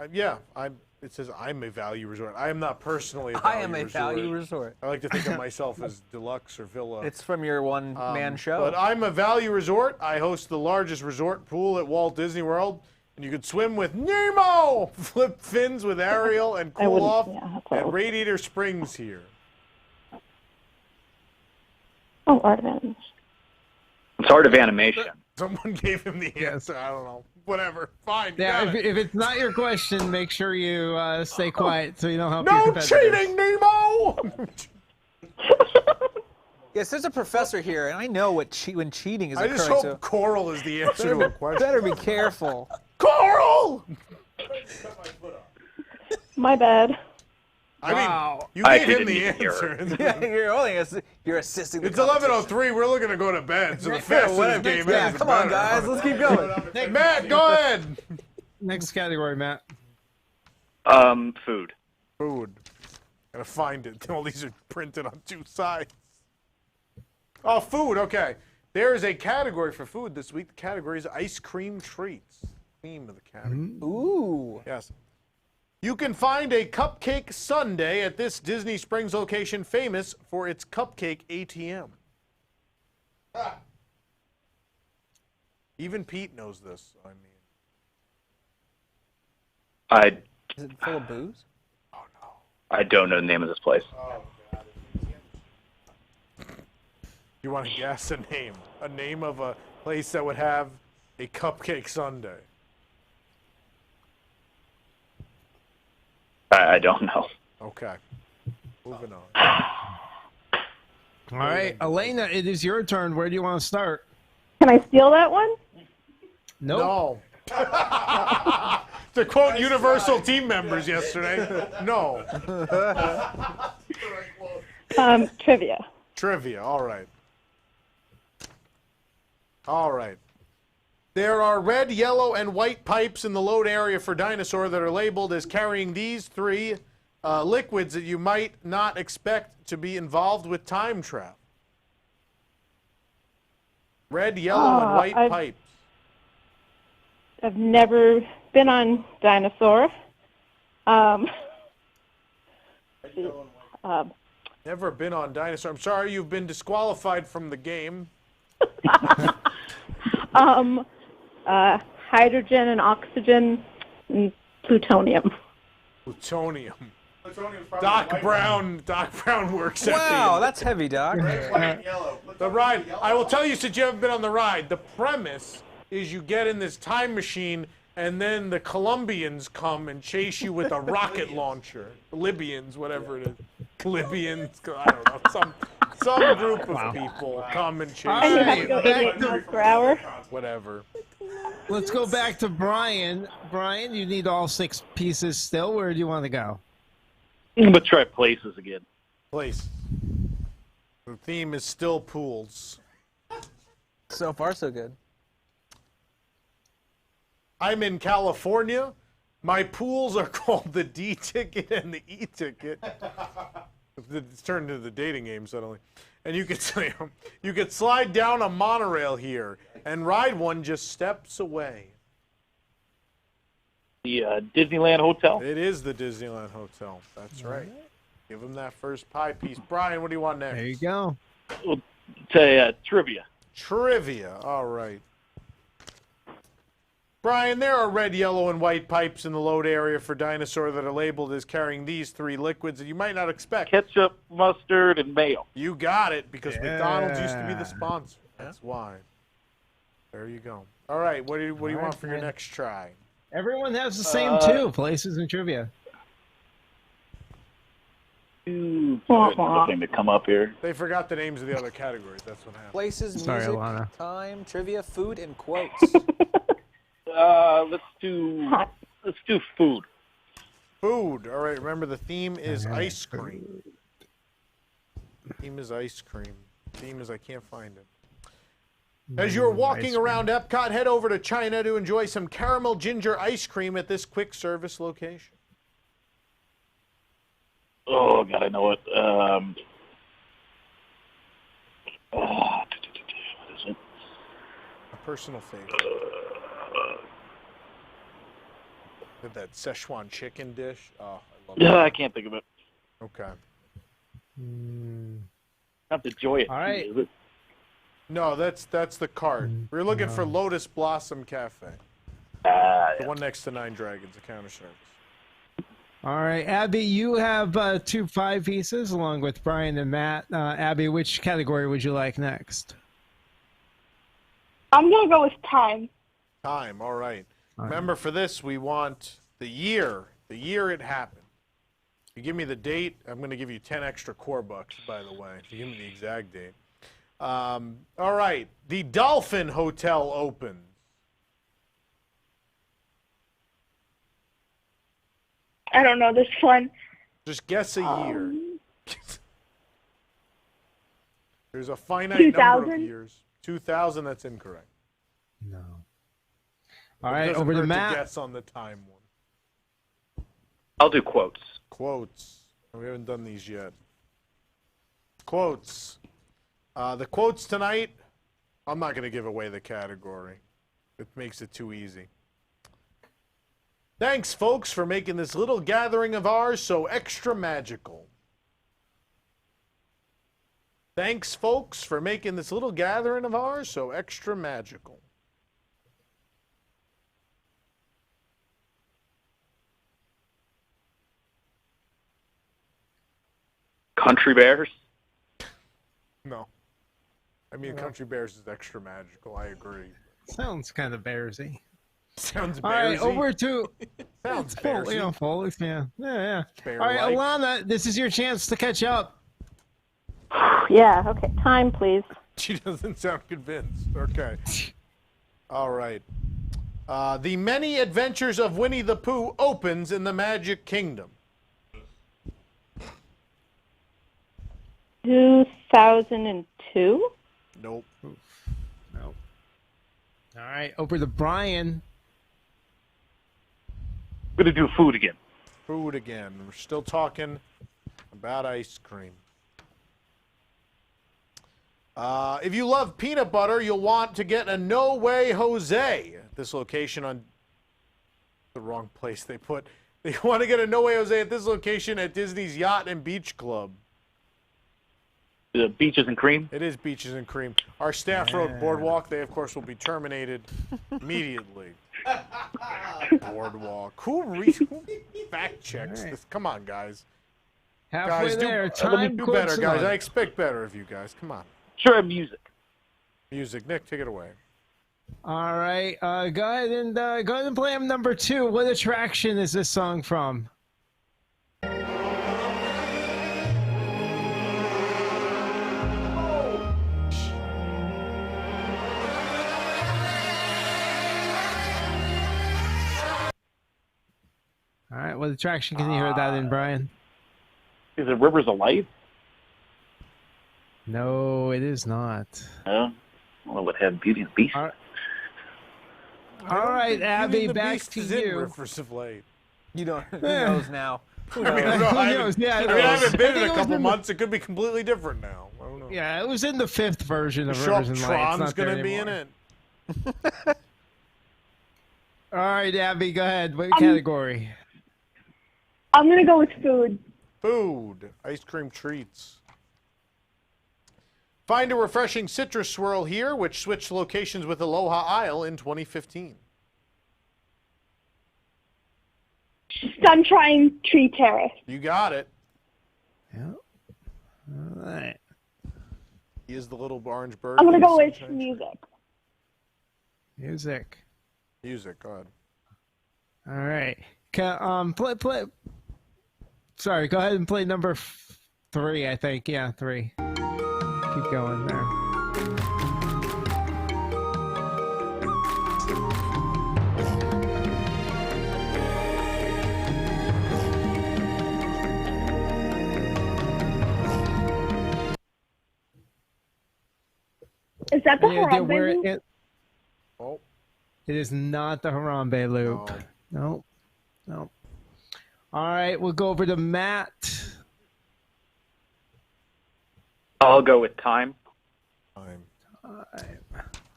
it says I'm a value resort. I am not personally a value resort. I am a value resort. I like to think of myself as deluxe or villa. It's from your one-man show. But I'm a value resort. I host the largest resort pool at Walt Disney World. And you could swim with Nemo, flip fins with Ariel, and cool off at Radiator Springs here. Oh, Art of Animation. It's Art of Animation. Someone gave him the answer. I don't know. Whatever. Fine. Yeah, got it. if it's not your question, make sure you stay quiet so you don't help your No competitors. cheating, Nemo! Yes, there's a professor here, and I know when cheating is I occurring. just hope so coral is the answer to a question. better be careful. Coral! My bad. I Wow. mean, you gave him the answer. Yeah, you're assisting the It's 11:03. We're looking to go to bed, so the faster this game Yeah, ends, come the on, better. guys. Let's keep going. Matt, go ahead. Next category, Matt. Food. Food. Gotta find it. All these are printed on two sides. Oh, food. Okay. There is a category for food this week. The category is ice cream treats. Theme of the category. Ooh. Yes. You can find a cupcake sundae at this Disney Springs location famous for its cupcake ATM. Even Pete knows this. I mean, Is it full of booze? I don't know the name of this place. you want to guess a name? A name of a place that would have a cupcake sundae. I don't know. Okay. Moving on. All right, Elena, it is your turn. Where do you want to start? Can I steal that one? Nope. No. To quote Universal team members yesterday, no. Trivia. Trivia, all right. All right. There are red, yellow, and white pipes in the load area for Dinosaur that are labeled as carrying these three liquids that you might not expect to be involved with time travel. Red, yellow, and white pipes. I've never been on Dinosaur. Never been on Dinosaur. I'm sorry, you've been disqualified from the game. Hydrogen and oxygen and plutonium. Plutonium. Doc Brown works at Wow, that's heavy, Doc. the ride. I will tell you, since you haven't been on the ride, the premise is you get in this time machine, and then the Colombians come and chase you with a rocket launcher. Libyans, whatever it is. Libyans, I don't know. Some group of people come and chase And you have to you. go 88 miles per hour. Whatever. Let's go back to Brian. Brian, you need all 6 pieces still. Where do you want to go? I'm going to try places again. Place. The theme is still pools. So far, so good. I'm in California. My pools are called the D ticket and the E ticket. It's turned into the dating game suddenly. And you could slide down a monorail here and ride one just steps away. The Disneyland Hotel. It is the Disneyland Hotel. That's right. Give him that first pie piece. Brian, what do you want next? There you go. We'll say trivia. Trivia. All right. Brian, there are red, yellow, and white pipes in the load area for Dinosaur that are labeled as carrying these three liquids that you might not expect. Ketchup, mustard, and mayo. You got it, because McDonald's used to be the sponsor. That's why. There you go. All right, what do you want for your next try? Everyone has the same 2 places in trivia. Nothing to come up here. They forgot the names of the other categories. That's what happened. Places, Sorry, music, Alana. time, trivia, food, and quotes. Let's do food. Food. All right. Remember, the theme is ice cream. Theme is ice cream. Theme is I can't find it. As you're walking around Epcot, head over to China to enjoy some caramel ginger ice cream at this quick service location. Oh, God, I know it. What is it? A personal favorite. That Szechuan chicken dish. Oh, I love it. Yeah, I can't think of it. Okay. Not the Joy. All right. Is it? No, that's the cart. We're looking for Lotus Blossom Cafe. The one next to Nine Dragons, the counter service. All right, Abby, you have 2 5-pieces along with Brian and Matt. Abby, which category would you like next? I'm going to go with time. Time, all right. Remember, for this, we want the year it happened. If you give me the date, I'm going to give you 10 extra core bucks, by the way, if you give me the exact date. All right, the Dolphin Hotel opens. I don't know this one. Just guess a year. There's a finite number of 2000? years. 2000, that's incorrect. No. All right, Doesn't over to hurt Matt. Guess on the time one. I'll do quotes. Quotes. We haven't done these yet. Quotes. The quotes tonight, I'm not going to give away the category. It makes it too easy. Thanks, folks, for making this little gathering of ours so extra magical. Thanks, folks, for making this little gathering of ours so extra magical. Country Bears. No. I mean, Country Bears is extra magical. I agree. Sounds kind of bearsy. Sounds All right, bearsy. over to Sounds full, bearsy. full, yeah. All right, Bear-like. Alana, this is your chance to catch up. Yeah, okay. Time, please. She doesn't sound convinced. Okay. All right. The Many Adventures of Winnie the Pooh opens in the Magic Kingdom. 2002? Nope. Nope. All right, over to Brian. I'm going to do food again. Food again. We're still talking about ice cream. If you love peanut butter, you'll want to get a No Way Jose. At this location on the wrong place they put. They want to get a No Way Jose at this location at Disney's Yacht and Beach Club. The Beaches and Cream? It is Beaches and Cream. Our staff wrote Boardwalk. They, of course, will be terminated immediately. Boardwalk. Who fact checks this? Come on, guys. Halfway Guys, there. Let Time me do better, quotes guys. on. I expect better of you guys. Come on. Sure, music. Music. Nick, take it away. All right, go ahead and play him number 2. What attraction is this song from? All right, what attraction can you hear that in, Brian? Is it Rivers of Light? No, it is not. No. Well, it would have Beauty and the Beast. All right, Abby, back to you. Rivers of Light. You don't. Who knows now? I mean, I, don't know. I Who knows? Yeah, I haven't been in a it was couple in the- months. It could be completely different now. I don't know. Yeah, it was in the 5th version of Sharp Rivers and Light. It's Tron's not there going to be in anymore. it. All right, Abby, go ahead. What category? I'm going to go with food. Food. Ice cream treats. Find a refreshing citrus swirl here, which switched locations with Aloha Isle in 2015. Sunshine Tree Terrace. You got it. Yeah. All right. He is the little orange bird. I'm going to go with Sunshine music. Music. Music, go ahead. All right. Play. Sorry, go ahead and play number 3, I think. Yeah, 3. Keep going there. Is that the They're Harambe wearing Loop? it. Oh, It is not the Harambe Loop. No. No. All right, we'll go over to Matt. I'll go with time. Time.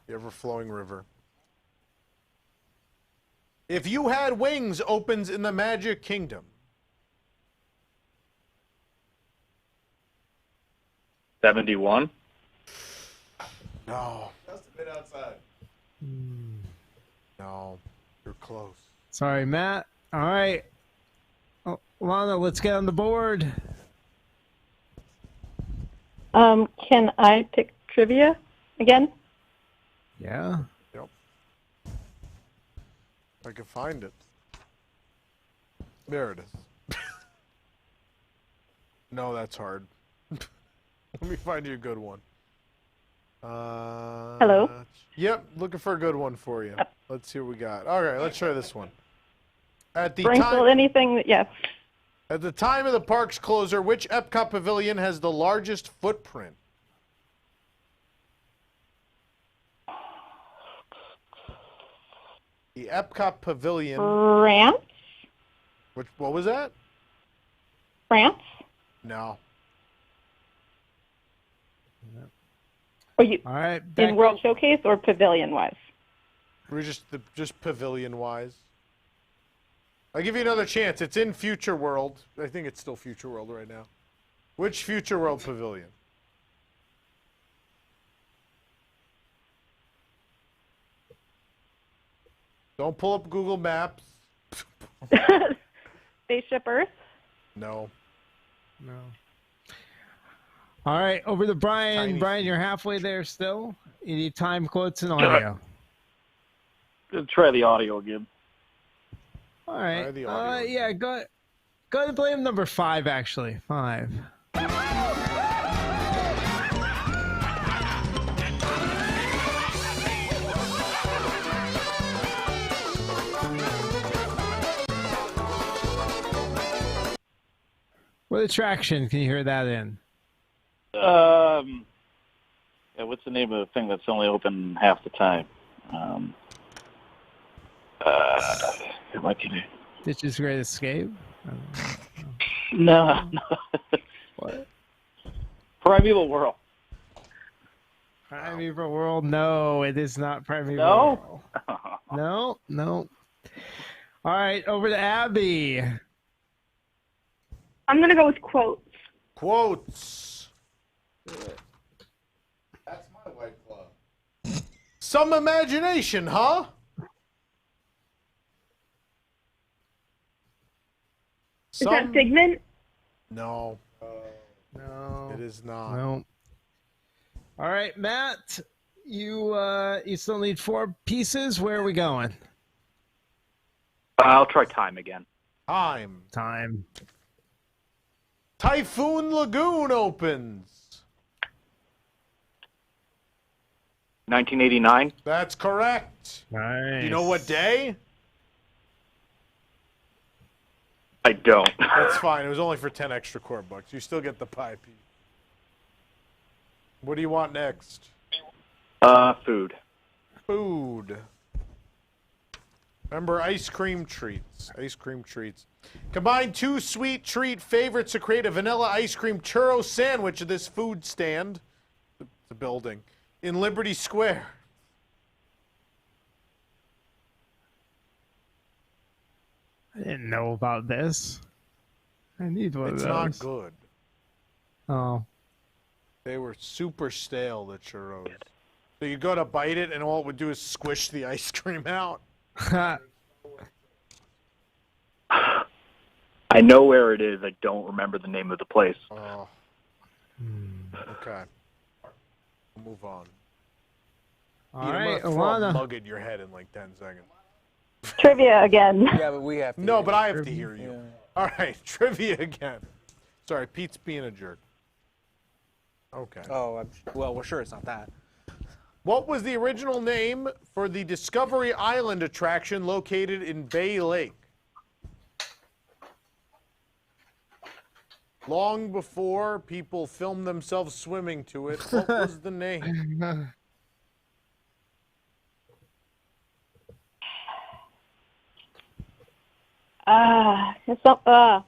The ever-flowing river. If You Had Wings opens in the Magic Kingdom. 71. No. That's a bit outside. No. You're close. Sorry, Matt. All right. Oh, Lana, let's get on the board. Can I pick trivia again? Yeah. Yep. I can find it. There it is. No, that's hard. Let me find you a good one. Hello? Yep, looking for a good one for you. Let's see what we got. All right, let's try this one. At the Sprinkle time, anything, yes. at the time of the park's closure, which Epcot pavilion has the largest footprint? The Epcot pavilion. France? What was that? France? No. Are you All right, in World Showcase or pavilion-wise? We're just pavilion-wise. I'll give you another chance. It's in Future World. I think it's still Future World right now. Which Future World pavilion? Don't pull up Google Maps. Spaceship Earth? No. No. All right, over to Brian. Brian, you're halfway there still. You need time, quotes, and audio. Try the audio again. All right. Yeah, go to blame number 5, actually. 5. What attraction can you hear that in? Yeah, what's the name of the thing that's only open half the time? What can Ditch's Great Escape? No. What? Primeval World. Primeval World? No, it is not Primeval No? World. No. All right, over to Abby. I'm going to go with quotes. Quotes. That's my White Claw. Some imagination, huh? Is that Figment? No. No. It is not. No. All right, Matt. You still need 4 pieces. Where are we going? I'll try time again. Time. Typhoon Lagoon opens. 1989. That's correct. Nice. Do you know what day? I don't. That's fine. It was only for 10 extra core bucks. You still get the pie piece. What do you want next? Food. Food. Remember, ice cream treats. Ice cream treats. Combine 2 sweet treat favorites to create a vanilla ice cream churro sandwich at this food stand. The building. In Liberty Square. I didn't know about this. I need one of It's those. not good. Oh. They were super stale, the churros. So you go to bite it, and all it would do is squish the ice cream out. I know where it is. I don't remember the name of the place. Oh. Okay. We'll move on. All I'm right, gonna throw a Alana. mug at your head in like 10 seconds. Trivia again. Yeah, but we have to. No, but I have to hear you. All right, trivia again. Sorry, Pete's being a jerk. Okay. Oh, well, we're sure it's not that. What was the original name for the Discovery Island attraction located in Bay Lake? Long before people filmed themselves swimming to it, what was the name? It's not. I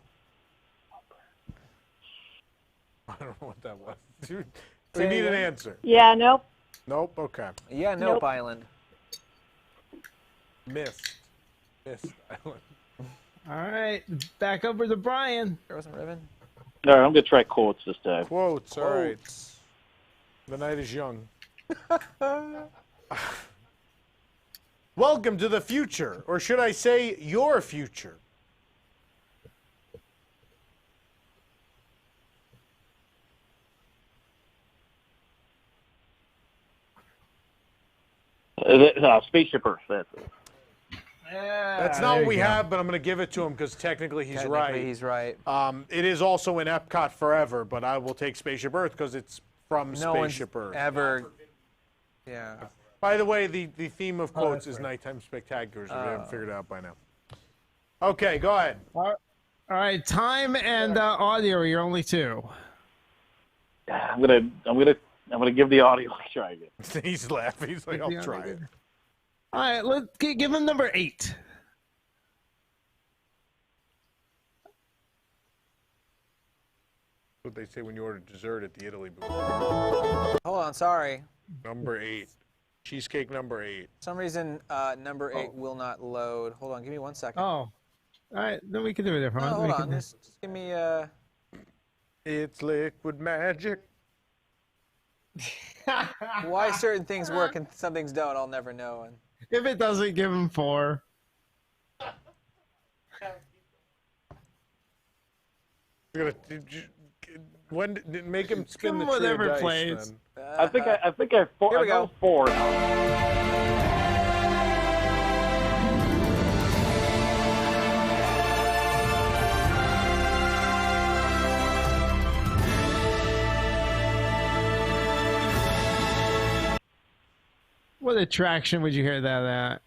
don't know what that was. Dude, we need an answer. Yeah. Nope. Nope. Okay. Yeah. Nope. Nope. Island. Missed Island. All right, back over to Brian. There wasn't ribbon. All right, I'm gonna try quotes this time. Quotes. All right. The night is young. Welcome to the future, or should I say, your future. Spaceship Earth. That's it. That's not what we have, but I'm going to give it to him because technically he's right. He's right. It is also in Epcot forever, but I will take Spaceship Earth because it's from Spaceship Earth. Ever. Yeah. By the way, the theme of quotes is nighttime spectaculars. If you haven't figured it out by now. Okay, go ahead. All right, time and audio are your only two. I'm gonna give the audio a try again. He's laughing. He's like, I'll try it. All right, let's give him number 8. What they say when you order dessert at the Italy booth. Hold on, sorry. Number 8. Cheesecake number 8. For some reason, number 8 will not load. Hold on, give me 1 second. Oh, all right, then we can do it different. No, hold on, just give me. It's liquid magic. Why certain things work and some things don't, I'll never know. And if it doesn't, give him 4. When make him spin the whatever tree of dice, plays. then. I think I Here we go. 4. What attraction would you hear that at?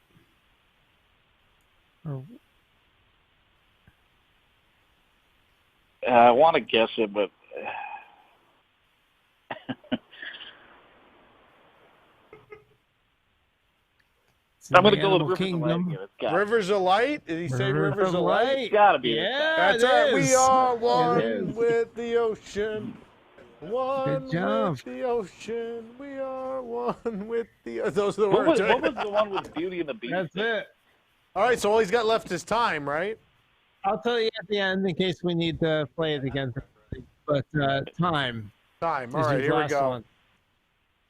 I want to guess it, but I'm going to go with Rivers of Light again. It's got Rivers of Light? Did he say Rivers of Light? It's got to be. Yeah, That's it right. is. We are It one is. with the ocean. One Good job. with the ocean. We are one with the. Those are the What words. was, what was the one with Beauty and the Beast? That's it. All right, so all he's got left is time, right? I'll tell you at the end in case we need to play it again. But time. Time. All is right, your here we last go. one.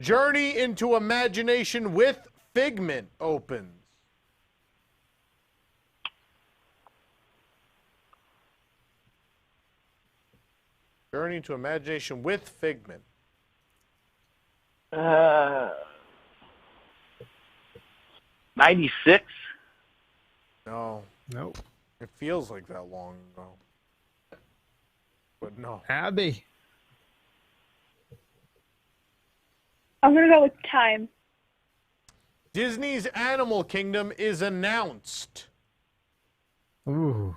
Journey into Imagination with Figment opens. Journey into Imagination with Figment. 96. No. Nope. It feels like that long ago. But no. Abby. I'm gonna go with time. Disney's Animal Kingdom is announced. Ooh.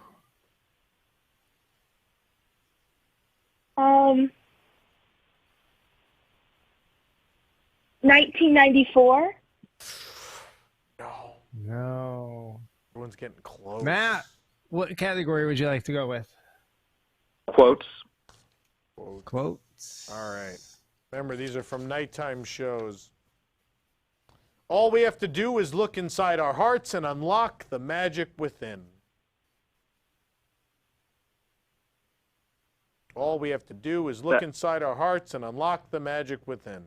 1994. No. Everyone's getting close. Matt, what category would you like to go with? Quotes. Quotes. All right. Remember, these are from nighttime shows. All we have to do is look inside our hearts and unlock the magic within. All we have to do is look inside our hearts and unlock the magic within.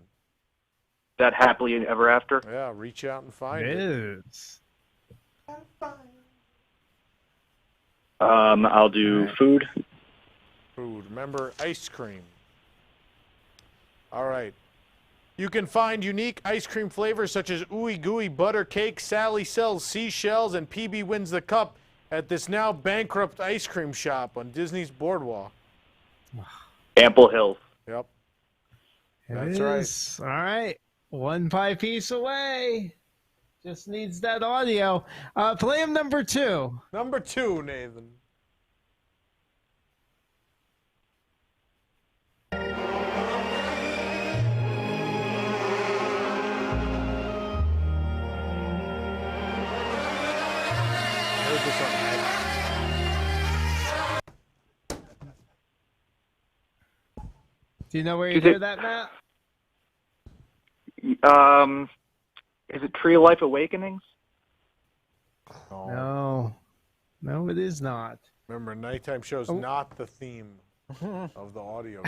That Happily Ever After? Yeah, reach out and find It it. is. I'll do food. Food. Remember, ice cream. All right. You can find unique ice cream flavors such as Ooey Gooey Butter Cake, Sally Sells Seashells, and PB Wins the Cup at this now bankrupt ice cream shop on Disney's Boardwalk. Ample Hills. Yep. That's right. All right. 1 pie piece away. Just needs that audio. Play him number 2. Number 2, Nathan. Heard this on Maggie. Do you know where you hear that, Matt? Is it Tree of Life Awakenings? No, it is not. Remember, nighttime show's not the theme of the audio.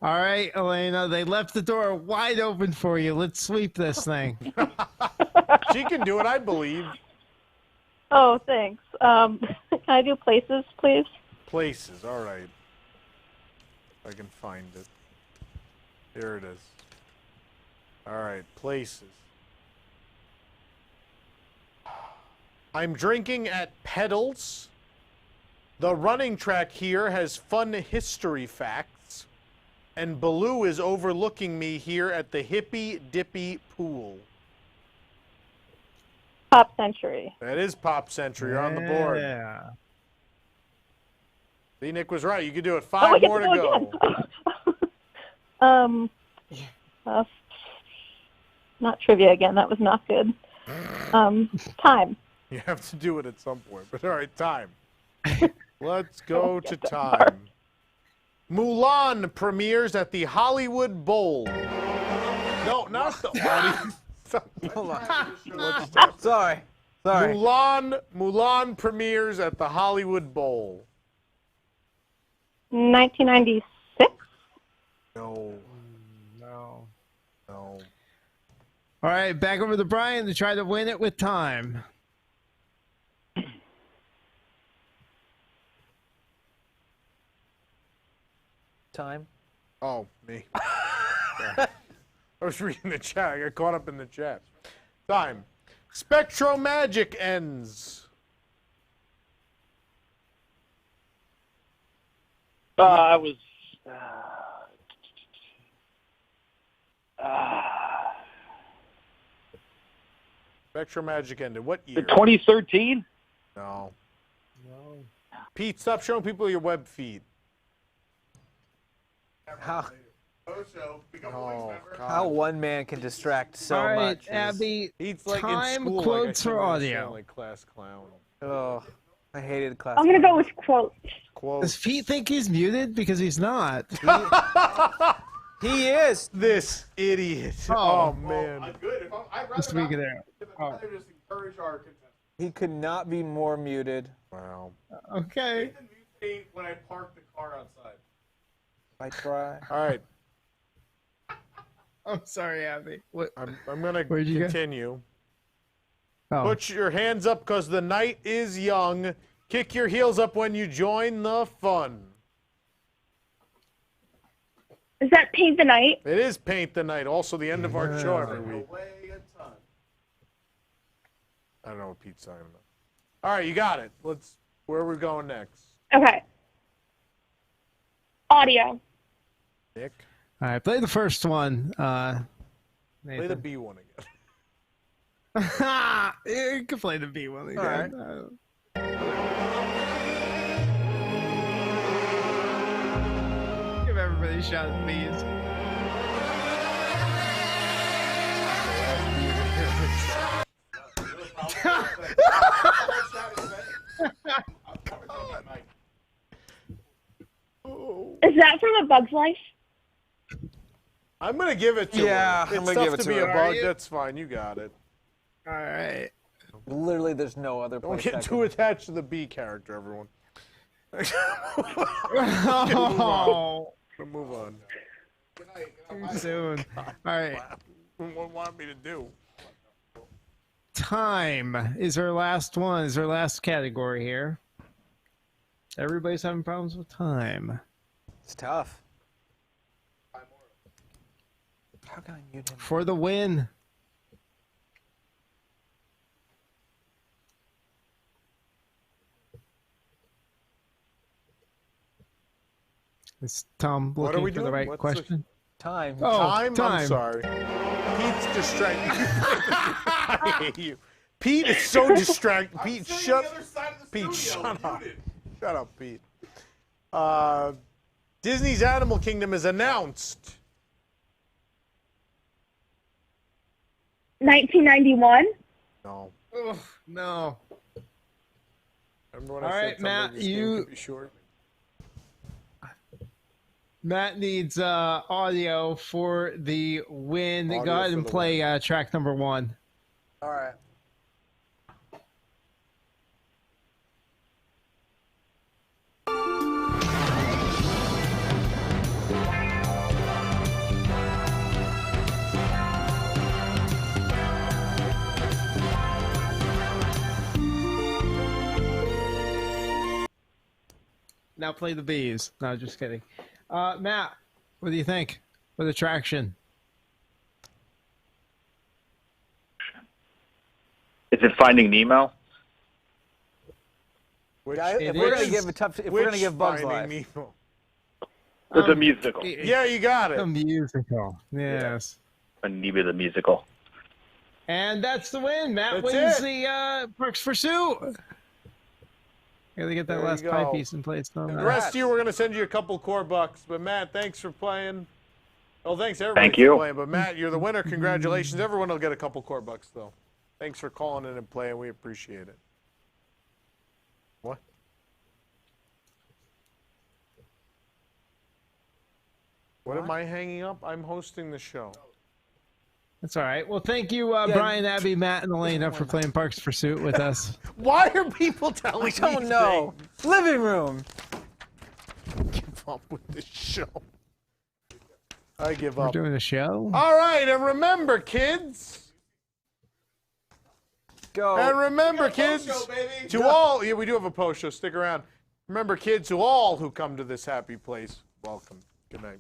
All right, Elena, they left the door wide open for you. Let's sweep this thing. She can do it, I believe. Oh, thanks. Can I do places, please? Places, all right. If I can find it. Here it is. All right, places. I'm drinking at Pedals. The running track here has fun history facts. And Baloo is overlooking me here at the Hippy Dippy Pool. Pop Century. That is Pop Century. You're on the board. Yeah. See, Nick was right. You could do it. 5 more to go. Not trivia again. That was not good. Time. You have to do it at some point. But all right, time. Let's go to time. Mulan premieres at the Hollywood Bowl. No, not the audience. Hold on. Sorry. Mulan premieres at the Hollywood Bowl. 1996. No. All right, back over to Brian to try to win it with time. Time. Oh, me. Yeah. I was reading the chat. I got caught up in the chat. Time. Spectromagic ends. I was. Spectromagic ended. What year? 2013? No. Pete, stop showing people your web feed. How one man can distract so All right, much. Abby, He's like time in school, quotes like I for sound audio. like class clown. Oh, I hated class. I'm gonna go with quotes. Does Pete think he's muted? Because he's not. He is. This idiot. Oh, man. I'm good. I'd rather Just make it not. there. I'd rather just encourage our contestants. He could not be more muted. Wow. Okay. Nathan mute me when I park the car outside. I try. All right. I'm sorry, Abby. What? I'm going to Where'd you go? continue. Oh. Put your hands up because the night is young. Kick your heels up when you join the fun. Is that Paint the Night? It is Paint the Night. Also the end of our show every week. I don't know what Pete's talking about. All right, you got it. Where are we going next? Okay. Audio. Nick? All right, play the first one. Play the B one again. You can play the B one again. All right. Give everybody a shot at these. Is that from A Bug's Life? I'm going to give it to her. Yeah, It's I'm gonna tough give it to to be her. a bug. That's fine. You got it. All right. Literally, there's no other Don't place. get I too could- attached to the B character, everyone. Oh. Move on. Too soon. All right. What do you want me to do? Time is our last one. Is our last category here. Everybody's having problems with time. It's tough. How can I mute him? For the win. Is Tom What are looking we for the doing? right What's question? Time. Oh, Time? I'm time. sorry. Pete's distracted. I hate you. Pete is so distracted. Pete, shut Pete, shut up. Shut up, Pete. Disney's Animal Kingdom is announced. 1991. No. Oh, no. Remember when All I right, said something Matt, this game you- could be short? Matt needs audio for the win. Audio Go ahead for and the play track number 1. All right. Now play the bees. No, just kidding. Matt, what do you think for the traction? Is it Finding Nemo? If we're gonna give we're gonna give Bugs Life. Nemo? The musical. Yeah, you got it. The musical. Yes. Nemo the musical. And that's the win. Matt That's wins it. the Perks Pursuit. Gotta get that There last you pie go. piece in place. And the rest of you, we're going to send you a couple core bucks. But Matt, thanks for playing. Well, thanks everybody Thank for you. playing. But Matt, you're the winner. Congratulations. Everyone will get a couple core bucks, though. Thanks for calling in and playing. We appreciate it. What? What am I hanging up? I'm hosting the show. That's all right. Well, thank you, Brian, Abby, Matt, and Elena for playing Parks Pursuit with us. Why are people telling me? I don't know. Living room. Give up with this show. I give We're up. doing a show. All right, and remember, kids. Go. And remember, kids, to all, yeah, we do have a post show. Stick around. Remember, kids, to all who come to this happy place, welcome. Good night.